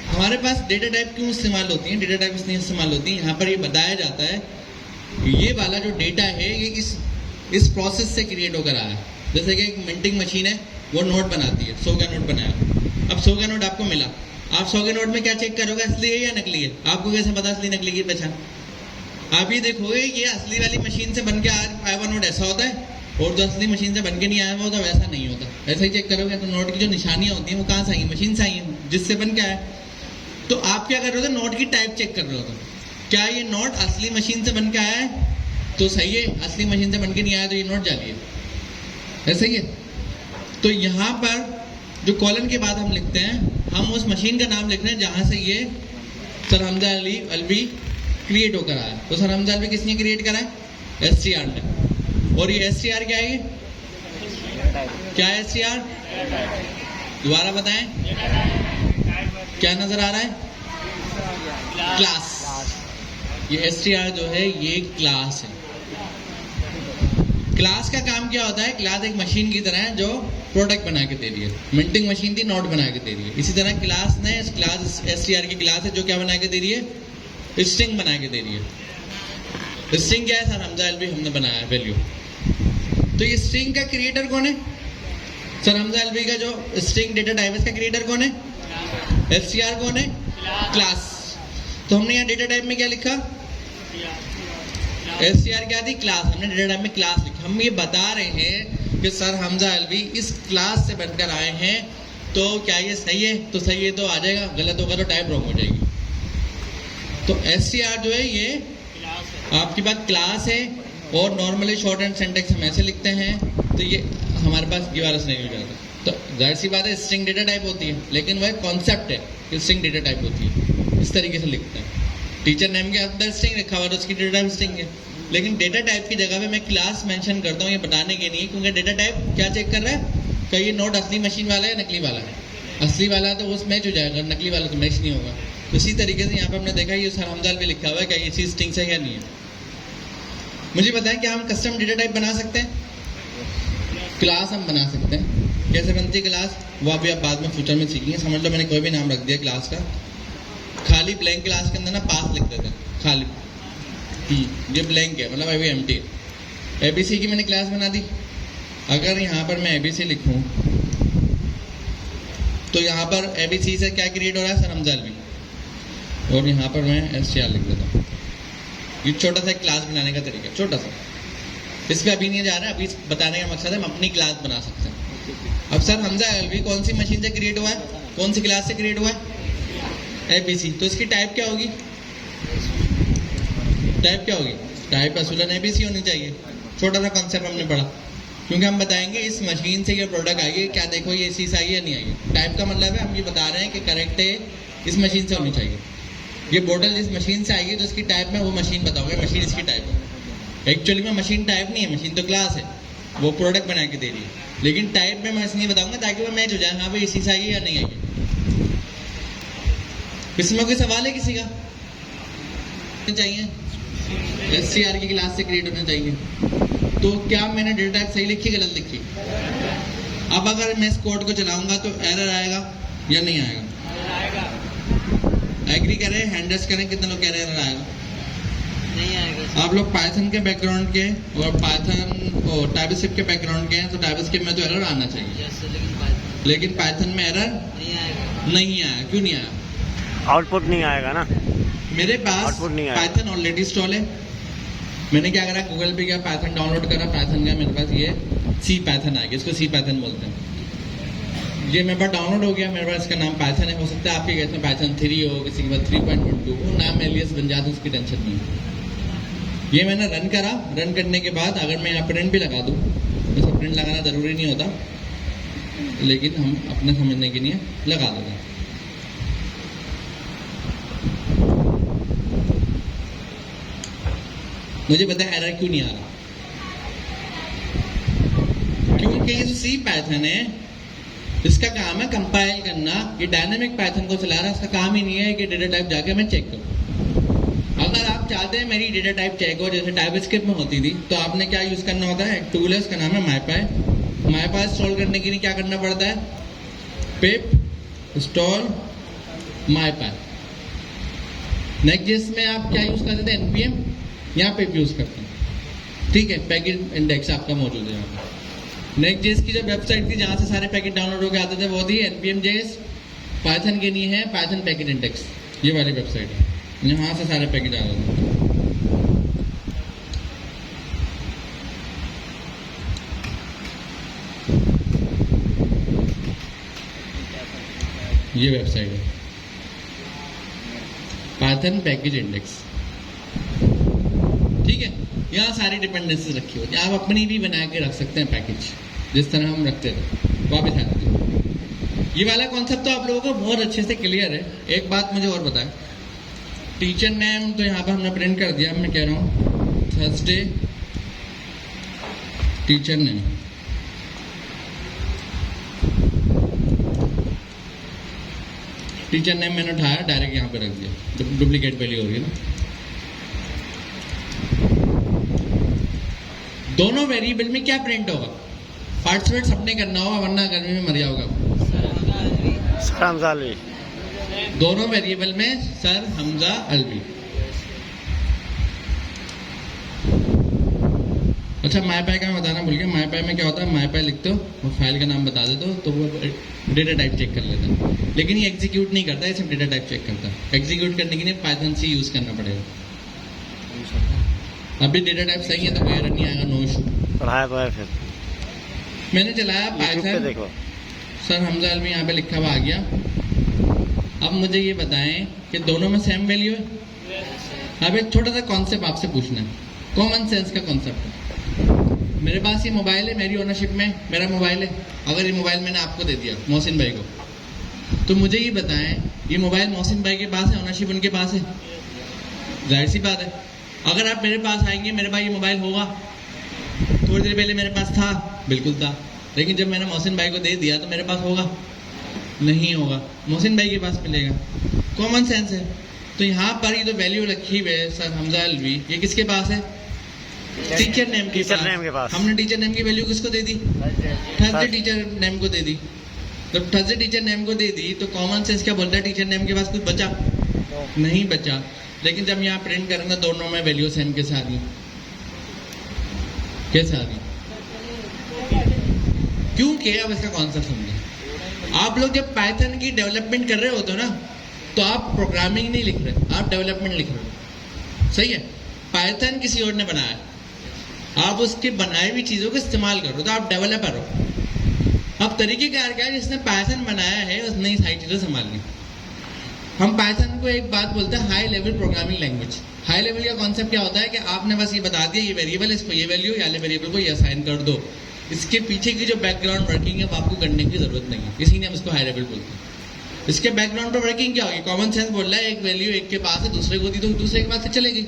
हमारे पास डेटा टाइप क्यों इस्तेमाल होती है, डेटा टाइप इसलिए इस्तेमाल होती है, यहाँ पर ये बताया जाता है ये वाला जो डेटा है ये इस प्रोसेस से क्रिएट होकर आया है। जैसे कि एक मिंटिंग मशीन है, वो नोट बनाती है, 100 का नोट बनाया। अब 100 का नोट आपको मिला, आप 100 के नोट में क्या चेक करोगे, असली है या नकली है? आपको कैसे पता असली नकली की पहचान? आप ये देखोगे ये असली वाली मशीन से बन के आया हुआ नोट ऐसा होता है, और जो असली मशीन से बन के नहीं आया हुआ तो वैसा नहीं होता। ऐसा ही चेक करोगे तो नोट की जो निशानियां होती हैं वो कहाँ से आई, मशीन से आई हैं, जिससे बन के आया। तो आप क्या कर रहे हो, नोट की टाइप चेक कर रहे हो, क्या ये नोट असली मशीन से बन के आया है तो सही है, असली मशीन से बन के नहीं आया तो ये नोट जाली है, ऐसा ही है। तो यहाँ पर जो कॉलन के बाद हम लिखते हैं, हम उस मशीन का नाम लिख रहे हैं जहाँ से ये सर हमजा अलवी क्रिएट होकर आया। तो सर हमजा अलवी किसने क्रिएट करा है, STR ने। और ये STR क्या है, क्या है STR, दोबारा बताएं, क्या नजर आ रहा है, क्लास। ये STR जो है ये क्लास है। क्लास का काम क्या होता है, क्लास एक मशीन की तरह है जो प्रोडक्ट बना के दे रही है। मिंटिंग मशीन थी, नोट बना के दे रही है। इसी तरह क्लास ने, क्लास STR की क्लास है जो क्या बना के दे रही है, स्ट्रिंग बना के दे रही है। स्ट्रिंग क्या है, सर हमजा अलवी हमने बनाया है, वैल्यू। तो ये स्ट्रिंग का क्रिएटर कौन है, सर हमजा अलवी का जो स्ट्रिंग डेटा टाइप है इसका क्रिएटर कौन है, STR कौन है, क्लास। तो हमने यहाँ डेटा टाइप में क्या लिखा, STR क्या थी, क्लास। हमने डेटा टाइप में क्लास लिखा। हम ये बता रहे हैं कि सर हमजा अलवी इस क्लास से बनकर आए हैं, तो क्या ये सही है, तो सही है तो आ जाएगा, गलत होगा तो टाइप रॉन्ग हो जाएगी। तो STR जो है ये आपकी बात क्लास है, और नॉर्मली शॉर्ट एंड सेंटेक्स हम ऐसे लिखते हैं, तो ये हमारे पास ये वाला नहीं हो जाता। तो जाहिर सी बात है स्ट्रिंग डेटा टाइप होती है, लेकिन वह कॉन्सेप्ट है कि स्ट्रिंग डेटा टाइप होती है, इस तरीके से लिखते हैं। टीचर नेम के अंदर स्ट्रिंग रखा हुआ तो उसकी डेटा टाइप स्ट्रिंग है, लेकिन डेटा टाइप की जगह पे मैं क्लास मेंशन करता हूँ ये बताने के लिए, क्योंकि डेटा टाइप क्या चेक कर रहा है, क्या ये नोट असली मशीन वाला है, नकली वाला है। असली वाला तो उस मैच हो जाएगा, नकली वाला तो मैच नहीं होगा। तो इसी तरीके से यहाँ पे हमने देखा ये सर हमजा अलवी लिखा हुआ है, क्या ये चीज स्ट्रिंग से या नहीं है। मुझे बताएं क्या हम कस्टम डेटा टाइप बना सकते हैं, क्लास हम बना सकते हैं। कैसे बनती है क्लास, वो अभी आप बाद में फ्यूचर में सीखेंगे। समझ लो मैंने कोई भी नाम रख दिया क्लास का, खाली ब्लैंक क्लास के अंदर ना पास लिख देते हैं खाली, ये ब्लैंक है मतलब अभी एम्प्टी है। ABC की मैंने क्लास बना दी। अगर यहाँ पर मैं ABC लिखूँ तो यहाँ पर ABC से क्या क्रिएट हो रहा है, सर हमजा अलवी, और यहाँ पर मैं STR लिख देता हूँ। ये छोटा सा क्लास बनाने का तरीका, छोटा सा, इस पर अभी नहीं जा रहा है। अभी बताने का मकसद है हम अपनी क्लास बना सकते हैं। अब सर हमजा अलवी कौन सी मशीन से क्रिएट हुआ है, कौन सी क्लास से क्रिएट हुआ है, ABC। तो इसकी टाइप क्या होगी, टाइप क्या होगी, टाइप असूलन ABC होनी चाहिए। छोटा सा कॉन्सेप्ट हमने पढ़ा, क्योंकि हम बताएंगे इस मशीन से ये प्रोडक्ट आई है, क्या देखो ये इसी से आई है या नहीं आई है। टाइप का मतलब है हम ये बता रहे हैं कि करेक्ट है, इस मशीन से होनी चाहिए। ये बोतल जिस मशीन से आई है तो इसकी टाइप में वो मशीन बताओगे, मशीन इसकी टाइप है। एक्चुअली में मशीन टाइप नहीं है, मशीन तो क्लास है, वो प्रोडक्ट बना के दे रही है। लेकिन टाइप में मैं इसलिए बताऊंगा ताकि वो मैच हो जाए, हाँ भाई इसी से आई है या नहीं आई है। इसमें कोई सवाल है किसी का, चाहिए STR की क्लास से क्रिएट होना चाहिए। तो क्या मैंने डेटा टाइप सही लिखी, गलत लिखी? अब अगर मैं इस कोड को चलाऊंगा तो एरर आएगा या नहीं आएगा? एग्री करें, हैंडल्स करें, कितने लोग कह रहे हैं एरर आएगा? नहीं आएगा आप लोग पाइथन के बैकग्राउंड के और पाइथन और टाइपस्क्रिप्ट के बैकग्राउंड के हैं, तो टाइपस्क्रिप्ट में तो एरर आना चाहिए, जैसे, लेकिन पाइथन में एरर नहीं आएगा। नहीं आया। क्यों नहीं आया? आउटपुट नहीं आएगा ना। मेरे पास आउटपुट नहीं आएगा। पाइथन ऑलरेडी इंस्टॉल है। मैंने क्या करा, गूगल पे गया, पाइथन डाउनलोड करा, पाइथन का मेरे पास ये सी पाइथन आ गया, इसको सी पाइथन बोलते हैं। ये मेरे पास डाउनलोड हो गया, मेरे पास इसका नाम पाइथन है। हो सकता है आपके केस में पाइथन 3 हो, किसी के पास 3.12 हो, नाम एलियस बन जाता है, उसकी टेंशन नहीं है। ये मैंने रन करा, रन करने के बाद अगर मैं यहाँ प्रिंट भी लगा दूँ, वैसे प्रिंट लगाना ज़रूरी नहीं होता, लेकिन हम अपने समझने के लिए लगा देते हैं। मुझे पता है एरर क्यों नहीं आ रहा, क्योंकि ये जो सी पाइथन है, इसका काम है कंपाइल करना। ये डायनामिक पाइथन को चला रहा है, इसका काम ही नहीं है कि डेटा टाइप जाके मैं चेक करूँ। अगर आप चाहते हैं मेरी डेटा टाइप चेक हो, जैसे टाइपस्क्रिप्ट में होती थी, तो आपने क्या यूज़ करना होता है, एक टूल है, उसका नाम है माईपाई। माईपाई इंस्टॉल करने के लिए क्या करना पड़ता है, पिप इंस्टॉल माईपाई। नेक्स्ट में आप क्या यूज़ करते थे, npm, यहाँ पिप यूज़ करते हैं, ठीक है। पैकेज इंडेक्स आपका मौजूद है यहाँ पर। नेक्स्ट की जो वेबसाइट थी जहाँ से सारे पैकेट डाउनलोड होकर आते थे, वो थी npm.js। पाइथन के लिए है पाइथन पैकेज इंडेक्स, ये वाली वेबसाइट है, यहाँ से सारे पैकेट आ रहे थे। ये वेबसाइट है पाइथन पैकेज इंडेक्स, ठीक है। यहाँ सारी डिपेंडेंसीज रखी होती है, आप अपनी भी बना के रख सकते हैं पैकेज, जिस तरह हम रखते थे। वापस आ जाते हैं। ये वाला कॉन्सेप्ट तो आप लोगों को बहुत अच्छे से क्लियर है। एक बात मुझे और बताएं, टीचर नेम तो यहाँ पर हमने प्रिंट कर दिया। मैं कह रहा हूँ Thursday teacher name, teacher name मैंने उठाया, डायरेक्ट यहाँ पे रख दिया, डुप्लीकेट वैल्यू हो रही है ना। दोनों वेरिएबल में क्या प्रिंट होगा, पार्टिसिपेट सबने करना होगा, वरना गर्मी में मर जाओगा। सर हमजा अलवी, दोनों वेरिएबल में सर हमजा अलवी। अच्छा, माईपाई का मैं बताना भूल गया। माईपाई में क्या होता है, माईपाई लिखते हो और फाइल का नाम बता देते हो, तो वो डेटा टाइप चेक कर लेता है। लेकिन ये एग्जीक्यूट नहीं करता है, सिर्फ डेटा टाइप चेक करता है। एग्जीक्यूट करने के लिए पाइथन सी यूज करना पड़ेगा। अभी डेटा टाइप सही है तो कोई एरर नहीं आएगा, नो इशू। पढ़ाया तो है फिर मैंने चलाया यूट्यूब पे पाइथन, देखो। सर हमजा अलवी यहाँ पे लिखा हुआ आ गया। अब मुझे ये बताएं कि दोनों में सेम वैल्यू है। अब एक छोटा सा कॉन्सेप्ट आपसे पूछना है, कॉमन सेंस का कॉन्सेप्ट है। मेरे पास ये मोबाइल है, मेरी ओनरशिप में मेरा मोबाइल है। अगर ये मोबाइल मैंने आपको दे दिया, मोहसिन भाई को, तो मुझे ये बताएं, ये मोबाइल मोहसिन भाई के पास है, ओनरशिप उनके पास है, जाहिर सी बात है। अगर आप मेरे पास आएंगे, मेरे पास ये मोबाइल होगा, थोड़ी देर पहले मेरे पास था, बिल्कुल था, लेकिन जब मैंने मोहसिन भाई को दे दिया तो मेरे पास होगा, नहीं होगा, मोहसिन भाई के पास मिलेगा। कॉमन सेंस है। तो यहाँ पर ये तो वैल्यू रखी हुई है सर हमजा अलवी, ये किसके पास है, टीचर नेम के पास। हमने टीचर नेम की वैल्यू किसको दे दी, थर्सडे टीचर नेम को दे दी। तो थर्सडे टीचर नेम को दे दी तो कॉमन सेंस क्या बोलता है, टीचर नेम के पास कुछ बचा नहीं बचा। लेकिन जब यहाँ प्रिंट करेंगे दोनों में वैल्यू सेम कैसे आ गई, कैसे आ गई, क्योंकि अब इसका कॉन्सेप्ट समझे। आप लोग जब पाइथन की डेवलपमेंट कर रहे होते हो ना, तो आप प्रोग्रामिंग नहीं लिख रहे, आप डेवलपमेंट लिख रहे हो, सही है। पाइथन किसी और ने बनाया, आप उसके बनाई हुई चीज़ों का इस्तेमाल करो, तो आप डेवलपर हो। अब तरीकेकार क्या है, जिसने पाइथन बनाया है उसने ही सारी चीज़ें संभालनी। हम पाइथन को एक बात बोलते हैं, high level programming language. High level का कॉन्सेप्ट क्या होता है कि आपने बस ये बता दिया, ये वेरिएबल है, इसको ये वैल्यू, या वेरिएबल को ये असाइन कर दो। इसके पीछे की जो बैकग्राउंड वर्किंग है वो आपको करने की जरूरत नहीं है, इसीलिए हम इसको हाई लेवल बोलते हैं। इसके बैकग्राउंड पर वर्किंग क्या होगी, कॉमन सेंस बोल रहा है, एक वैल्यू एक के पास है, दूसरे को दी तो दूसरे के पास से चलेगी।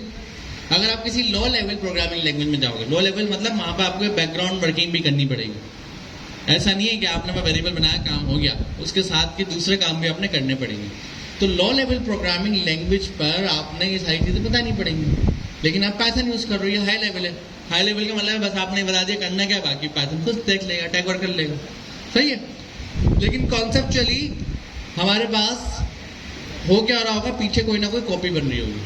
अगर आप किसी लो लेवल प्रोग्रामिंग लैंग्वेज में जाओगे, लो लेवल मतलब वहाँ पर आपको बैकग्राउंड वर्किंग भी करनी पड़ेगी। ऐसा नहीं है कि आपने वेरिएबल बनाया, काम हो गया, उसके साथ के दूसरे काम भी आपने करने पड़ेंगे। तो लो लेवल प्रोग्रामिंग लैंग्वेज पर आपने ये सारी चीज़ें बतानी पड़ेंगी। लेकिन आप पाइथन यूज़ कर रहे हो, हाई लेवल है। हाई लेवल का मतलब बस आपने बता दिया करना क्या, बाकी पाइथन खुद देख लेगा, टैग वर्क कर लेगा, सही है। लेकिन कॉन्सेप्चुअली हमारे पास हो क्या रहा होगा, पीछे कोई ना कोई कॉपी बन रही होगी।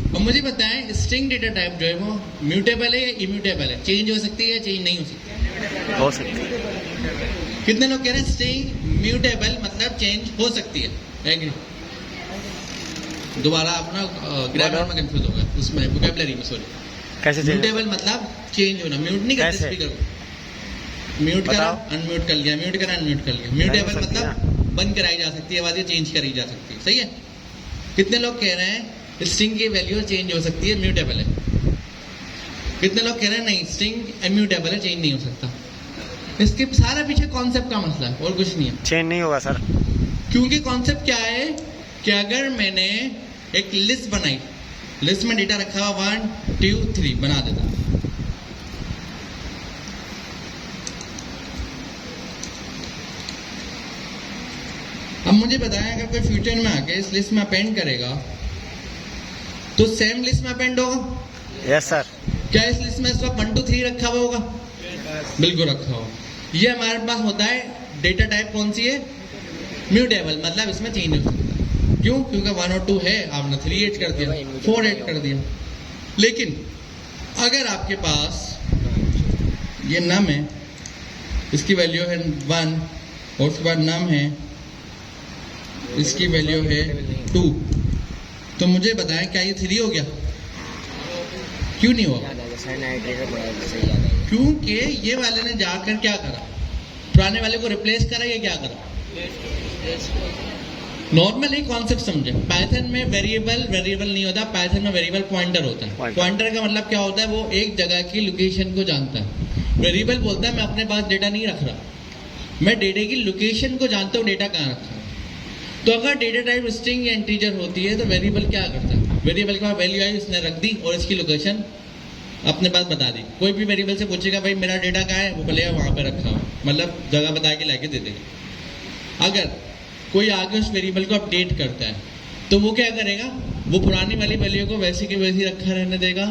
और मुझे बताएं स्ट्रिंग डेटा टाइप जो है वो म्यूटेबल है या इम्यूटेबल है, चेंज हो सकती है या चेंज नहीं हो सकती? हो सकती है। कितने लोग कह रहे हैं स्ट्रिंग म्यूटेबल मतलब चेंज हो सकती है? एग्री? दोबारा आप ना ग्रामर में कंफ्यूज हो गए, उसमें वोकैबुलरी में, सॉरी। कैसे चेंज? म्यूटेबल मतलब चेंज होना, म्यूट नहीं करते कैसे? स्पीकर को, म्यूट करा बताओ। अनम्यूट कर लिया, म्यूट करा अनम्यूट कर लिया। म्यूटेबल हो सकती मतलब बंद कराई जा सकती है आवाज, चेंज करी जा सकती है, सही है? कितने लोग कह रहे हैं स्ट्रिंग की वैल्यू चेंज हो सकती है, म्यूटेबल है? कितने लोग कह रहे हैं नहीं स्ट्रिंग इम्यूटेबल है, चेंज नहीं हो सकता? इसके सारा पीछे कॉन्सेप्ट का मसला है और कुछ नहीं है। चेंज नहीं होगा सर। क्योंकि कॉन्सेप्ट क्या है कि अगर मैंने एक लिस्ट बनाई, लिस्ट में डेटा रखा हुआ 1 2 3 बना देता, अब मुझे बताया अगर कोई फ्यूचर में आके इस लिस्ट में अपेंड करेगा तो सेम लिस्ट में अपेंड होगा? Yes sir. क्या इस लिस्ट में इस वक्त 1 2 3 रखा हुआ होगा? बिल्कुल रखा हुआ। ये हमारे पास होता है डेटा टाइप कौन सी है? म्यूटेबल, मतलब इसमें चेंज हो सकता है। क्यों? क्योंकि 1 और 2 है, आपने 3 ऐड कर दिया, 4 ऐड कर दिया। लेकिन अगर आपके पास ये नम है, इसकी वैल्यू है 1 और उसके बाद नम है, इसकी वैल्यू है 2, तो मुझे बताएं क्या ये 3 हो गया? क्यों नहीं हुआ? क्योंकि ये वाले ने जाकर क्या करा, पुराने वाले को रिप्लेस करा या क्या करा? नॉर्मली कॉन्सेप्ट समझे, पाइथन में वेरिएबल नहीं होता, पाइथन में वेरिएबल पॉइंटर होता है। पॉइंटर का मतलब क्या होता है? वो एक जगह की लोकेशन को जानता है। वेरिएबल बोलता है मैं अपने पास डेटा नहीं रख रहा, मैं डेटा की लोकेशन को जानता हूँ, डेटा कहाँ रखा है। तो अगर डेटा टाइप स्ट्रिंग या इंटीजर होती है तो वेरिएबल क्या करता है? वेरिएबल का वैल्यू आई, उसने रख दी और इसकी लोकेशन अपने पास बता दी। कोई भी वेरिएबल से पूछेगा भाई मेरा डेटा कहाँ है, वो बोलेगा वहाँ पे रखा हो, मतलब जगह बता के लाके दे देगा। अगर कोई आगे उस वेरिएबल को अपडेट करता है तो वो क्या करेगा? वो पुरानी वाली वैल्यू को वैसे की वैसी रखा रहने देगा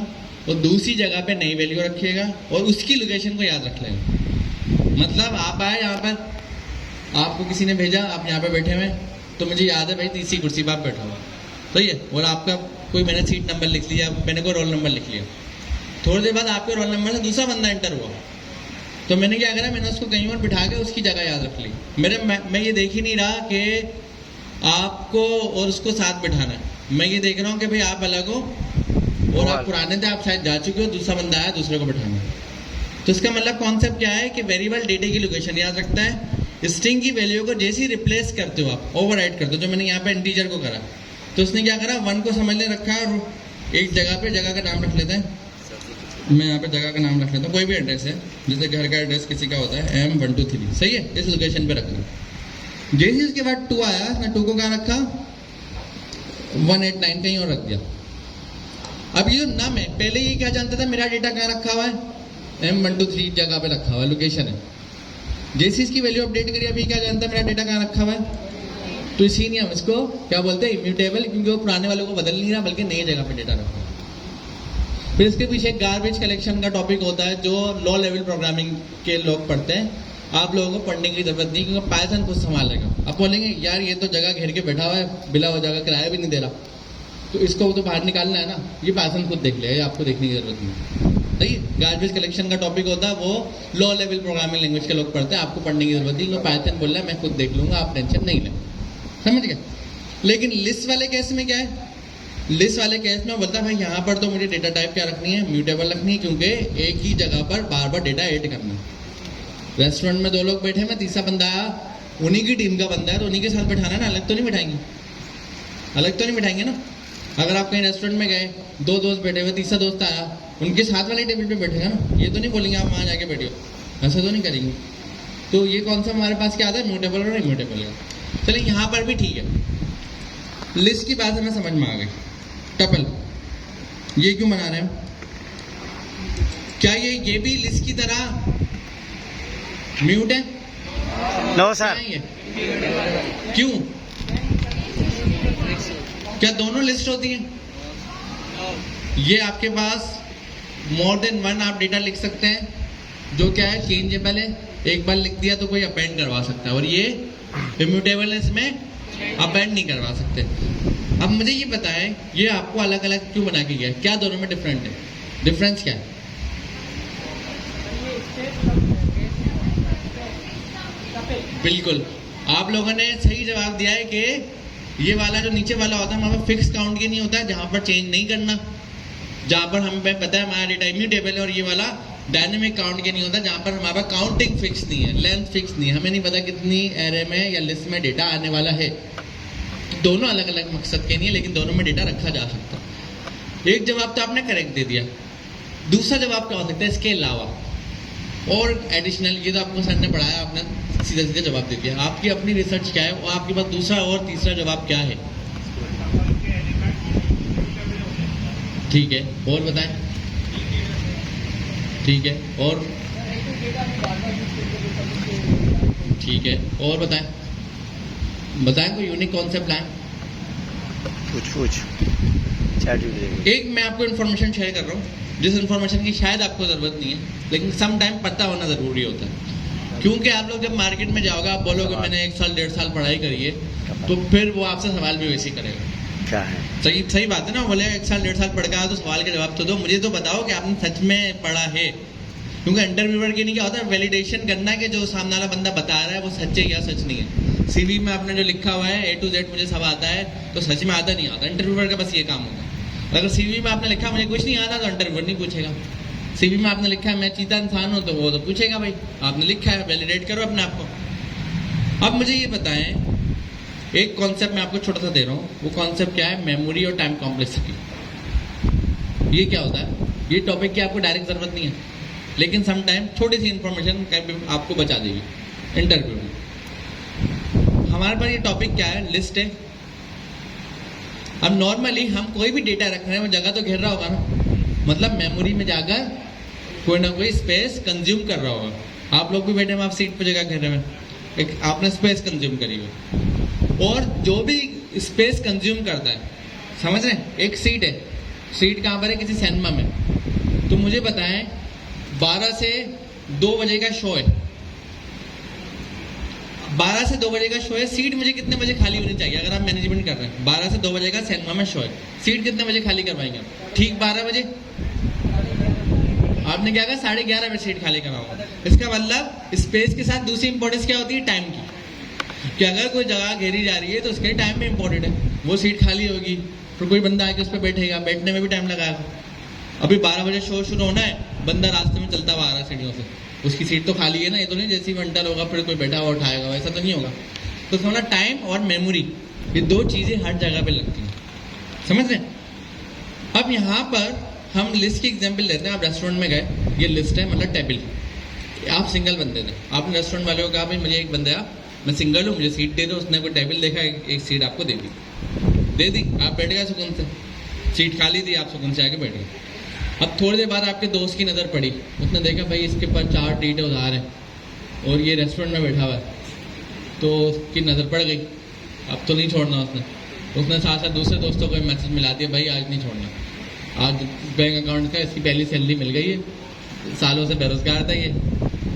और दूसरी जगह पे नई वैल्यू रखेगा और उसकी लोकेशन को याद रख लेगा। मतलब आप आए यहाँ पर, आपको किसी ने भेजा, आप यहाँ पे बैठे हुए, तो मुझे याद है भाई तीसरी कुर्सी पर आप बैठा हुआ, सही है, और आपका कोई मैंने सीट नंबर लिख लिया, मैंने कोई रोल नंबर लिख लिया। थोड़ी देर बाद आपके रोल नंबर से दूसरा बंदा एंटर हुआ, तो मैंने क्या करा, मैंने उसको कहीं और बिठा के उसकी जगह याद रख ली। मैं ये देख ही नहीं रहा कि आपको और उसको साथ बिठाना है, मैं ये देख रहा हूँ कि भाई आप अलग हो और आप पुराने थे, आप शायद जा चुके हो, दूसरा बंदा आया, दूसरे को बिठाना है। तो इसका मतलब कॉन्सेप्ट क्या है कि वेरिएबल डेटा की लोकेशन याद रखता है, स्ट्रिंग की वैल्यू को जैसे ही रिप्लेस करते हो आप, ओवरराइट करते हो, जो मैंने यहाँ पे इंटीजर को करा, तो उसने क्या करा, 1 को समझने रखा और एक जगह पे जगह का नाम रख लेते हैं। मैं यहाँ पे जगह का नाम रख लेता हूँ, कोई भी एड्रेस है, जैसे घर का एड्रेस किसी का होता है M123, सही है, इस लोकेशन पे रखना। जैसे उसके बाद 2 आया, उसने 2 को कहाँ रखा, 189 कहीं और रख दिया। अब ये जो नम है, पहले ये क्या जानता था, मेरा डेटा कहाँ रखा हुआ है, M123 जगह पे रखा हुआ है, लोकेशन है। जैसे इसकी वैल्यू अपडेट करी, अभी क्या जानता है मेरा डेटा कहाँ रखा हुआ है, तो इसी नहीं हम इसको क्या बोलते हैं, इम्यूटेबल, क्योंकि वो पुराने वालों को बदल नहीं रहा बल्कि नई जगह पे डेटा रखा है। फिर इसके पीछे गार्बेज कलेक्शन का टॉपिक होता है जो लो लेवल प्रोग्रामिंग के लोग पढ़ते हैं। आप लोगों को पढ़ने की जरूरत नहीं, क्योंकि पाइथन खुद संभालेगा। आप बोलेंगे यार ये तो जगह घेर के बैठा हुआ है, बिला वो जगह किराया भी नहीं दे रहा, तो इसको तो बाहर निकालना है ना, ये पाइथन खुद देख लेगा, आपको देखने की जरूरत नहीं। सही, गार्बेज कलेक्शन का टॉपिक होता है वो लो लेवल प्रोग्रामिंग लैंग्वेज के लोग पढ़ते हैं, आपको पढ़ने की जरूरत नहीं, तो पाइथन बोल रहा है मैं खुद देख लूंगा, आप टेंशन नहीं लें, समझ गए। लेकिन लिस्ट वाले केस में क्या है, लिस्ट वाले केस में बोलता है भाई यहाँ पर तो मुझे डेटा टाइप क्या रखनी है, म्यूटेबल रखनी है, क्योंकि एक ही जगह पर बार बार डेटा ऐड करना है। रेस्टोरेंट में 2 लोग बैठे हैं, तीसरा बंदा आया, उन्हीं की टीम का बंदा है, तो उन्हीं के साथ बैठाना है ना, अलग तो नहीं बैठाएंगे, अलग तो नहीं बैठाएंगे ना। अगर आप कहीं रेस्टोरेंट में गए, 2 दोस्त बैठे हुए, तीसरा दोस्त आया, उनके साथ वाले टेबल पे बैठेगा ना, ये तो नहीं बोलेंगे आप वहाँ जाके बैठियो, ऐसा तो नहीं करेंगे। तो ये कौन सा हमारे पास क्या आता है, म्यूटेबल और इम्यूटेबल का। चलिए यहाँ पर भी ठीक है, लिस्ट की बात हमें समझ में आ गई। टपल ये क्यों बना रहे हैं, क्या ये भी लिस्ट की तरह म्यूट है? No sir. ये क्यों, क्या दोनों लिस्ट होती हैं? ये आपके पास मोर देन 1 आप डेटा लिख सकते हैं, जो क्या है चेंजेबल है, एक बार लिख दिया तो कोई अपेंड करवा सकता है, और ये इम्यूटेबल है, इसमें आप बेंड नहीं करवा सकते। अब मुझे ये बताएं, ये आपको अलग अलग क्यों बना के गया, क्या दोनों में डिफरेंट है, डिफरेंस क्या है? बिल्कुल, आप लोगों ने सही जवाब दिया है कि ये वाला जो नीचे वाला होता है वहाँ पर फिक्स काउंट के नहीं होता है, जहाँ पर चेंज नहीं करना, जहाँ पर हमें पता है हमारा डेटा इम्यूटेबल है, और ये वाला डायनेमिक काउंट के नहीं होता, जहाँ पर हमारा काउंटिंग फिक्स नहीं है, लेंथ फिक्स नहीं है, हमें नहीं पता कितनी एरे में या लिस्ट में डेटा आने वाला है। दोनों अलग अलग मकसद के नहीं है, लेकिन दोनों में डेटा रखा जा सकता है। एक जवाब तो आपने करेक्ट दे दिया, दूसरा जवाब क्या हो सकता है इसके अलावा और एडिशनल? ये तो आपको सर ने पढ़ाया, आपने सीधा सीधा जवाब दे दिया। आपकी अपनी रिसर्च क्या है और आपके पास दूसरा और तीसरा जवाब क्या है? ठीक है, और बताएं। ठीक है, और ठीक है, और बताएं। बताएं कोई यूनिक कॉन्सेप्ट लाएं। पूछ चैट। एक मैं आपको इन्फॉर्मेशन शेयर कर रहा हूँ जिस इन्फॉर्मेशन की शायद आपको ज़रूरत नहीं है, लेकिन सम टाइम पता होना ज़रूरी होता है। क्योंकि आप लोग जब मार्केट में जाओगे, आप बोलोगे मैंने 1 साल 1.5 साल पढ़ाई करी है, तो फिर वो आपसे सवाल भी वैसे ही करेगा। क्या है? सही बात है ना, बोले 1 साल 1.5 साल पढ़ के आया तो सवाल के जवाब तो दो, मुझे तो बताओ कि आपने सच में पढ़ा है। क्योंकि इंटरव्यूअर के लिए क्या होता है, वैलिडेशन करना कि जो सामने वाला बंदा बता रहा है वो सच है या सच नहीं है। सीवी में आपने जो लिखा हुआ है A to Z मुझे सब आता है, तो सच में आता नहीं आता। इंटरव्यूअर का बस ये काम होता है। अगर सीवी में आपने लिखा मुझे कुछ नहीं आता, तो इंटरव्यूअर नहीं पूछेगा। सीवी में आपने लिखा है मैं चीता इंसान हूँ, तो वो तो पूछेगा भाई आपने लिखा है, वैलिडेट करो अपने आप को। अब मुझे ये बताएं, एक कॉन्सेप्ट मैं आपको छोटा सा दे रहा हूँ, वो कॉन्सेप्ट क्या है? मेमोरी और टाइम कॉम्प्लेक्सिटी। ये क्या होता है? ये टॉपिक की आपको डायरेक्ट जरूरत नहीं है, लेकिन सम टाइम छोटी सी इंफॉर्मेशन आपको बचा देगी इंटरव्यू में। हमारे पास ये टॉपिक क्या है? लिस्ट है। अब नॉर्मली हम कोई भी डेटा रख रहे हैं वो जगह तो घेर रहा होगा ना, मतलब मेमोरी में जाकर कोई ना कोई स्पेस कंज्यूम कर रहा होगा। आप लोग भी बैठे हैं, आप सीट पर जगह घेर रहे हैं, एक आपने स्पेस कंज्यूम करी हुई, और जो भी स्पेस कंज्यूम करता है, समझ रहे हैं? एक सीट है, सीट कहाँ पर है? किसी सिनेमा में। तो मुझे बताएं 12 से 2 बजे का शो है, 12 से 2 बजे का शो है, सीट मुझे कितने बजे खाली होनी चाहिए? अगर आप मैनेजमेंट कर रहे हैं, 12 से 2 बजे का सिनेमा में शो है, सीट कितने बजे खाली करवाएंगे आप? ठीक 12 बजे। आपने क्या कहा? 11:30 बजे सीट खाली कराओ। इसका मतलब स्पेस के साथ दूसरी इंपॉर्टेंस क्या होती है? टाइम की। कि अगर कोई जगह घेरी जा रही है तो उसके टाइम में इंपॉर्टेंट है। वो सीट खाली होगी, फिर कोई बंदा आके उस पर बैठेगा, बैठने में भी टाइम लगाएगा। अभी 12 बजे शो शुरू होना है, बंदा रास्ते में चलता हुआ आ रहा है सीढ़ियों से, उसकी सीट तो खाली है ना, ये तो नहीं जैसे ही मेंटल होगा फिर कोई बैठा हुआ उठाएगा, वैसा तो नहीं होगा। तो समझना, टाइम और मेमोरी ये 2 चीज़ें हर जगह पे लगती हैं, समझ रहे हैं? अब यहाँ पर हम लिस्ट की एग्जाम्पल लेते हैं। आप रेस्टोरेंट में गए, ये लिस्ट है, मतलब टेबल, आप सिंगल बंदे थे, आपने रेस्टोरेंट वाले को कहा भाई मुझे एक बंदा, मैं सिंगल हूँ, मुझे सीट दे दो। उसने कोई टेबल देखा, एक सीट आपको दे दी, आप बैठ गए सुकून से, सीट खाली थी, आप सुकून से आके बैठ गए। अब थोड़ी देर बाद आपके दोस्त की नज़र पड़ी, उसने देखा भाई इसके पास 4 टीटे उधार हैं और ये रेस्टोरेंट में बैठा हुआ है, तो उसकी नज़र पड़ गई, अब तो नहीं छोड़ना उसने साथ साथ दूसरे दोस्तों को मैसेज मिला दिया, भाई आज नहीं छोड़ना, आज बैंक अकाउंट का इसकी पहली सैलरी मिल गई है, सालों से बेरोजगार था ये,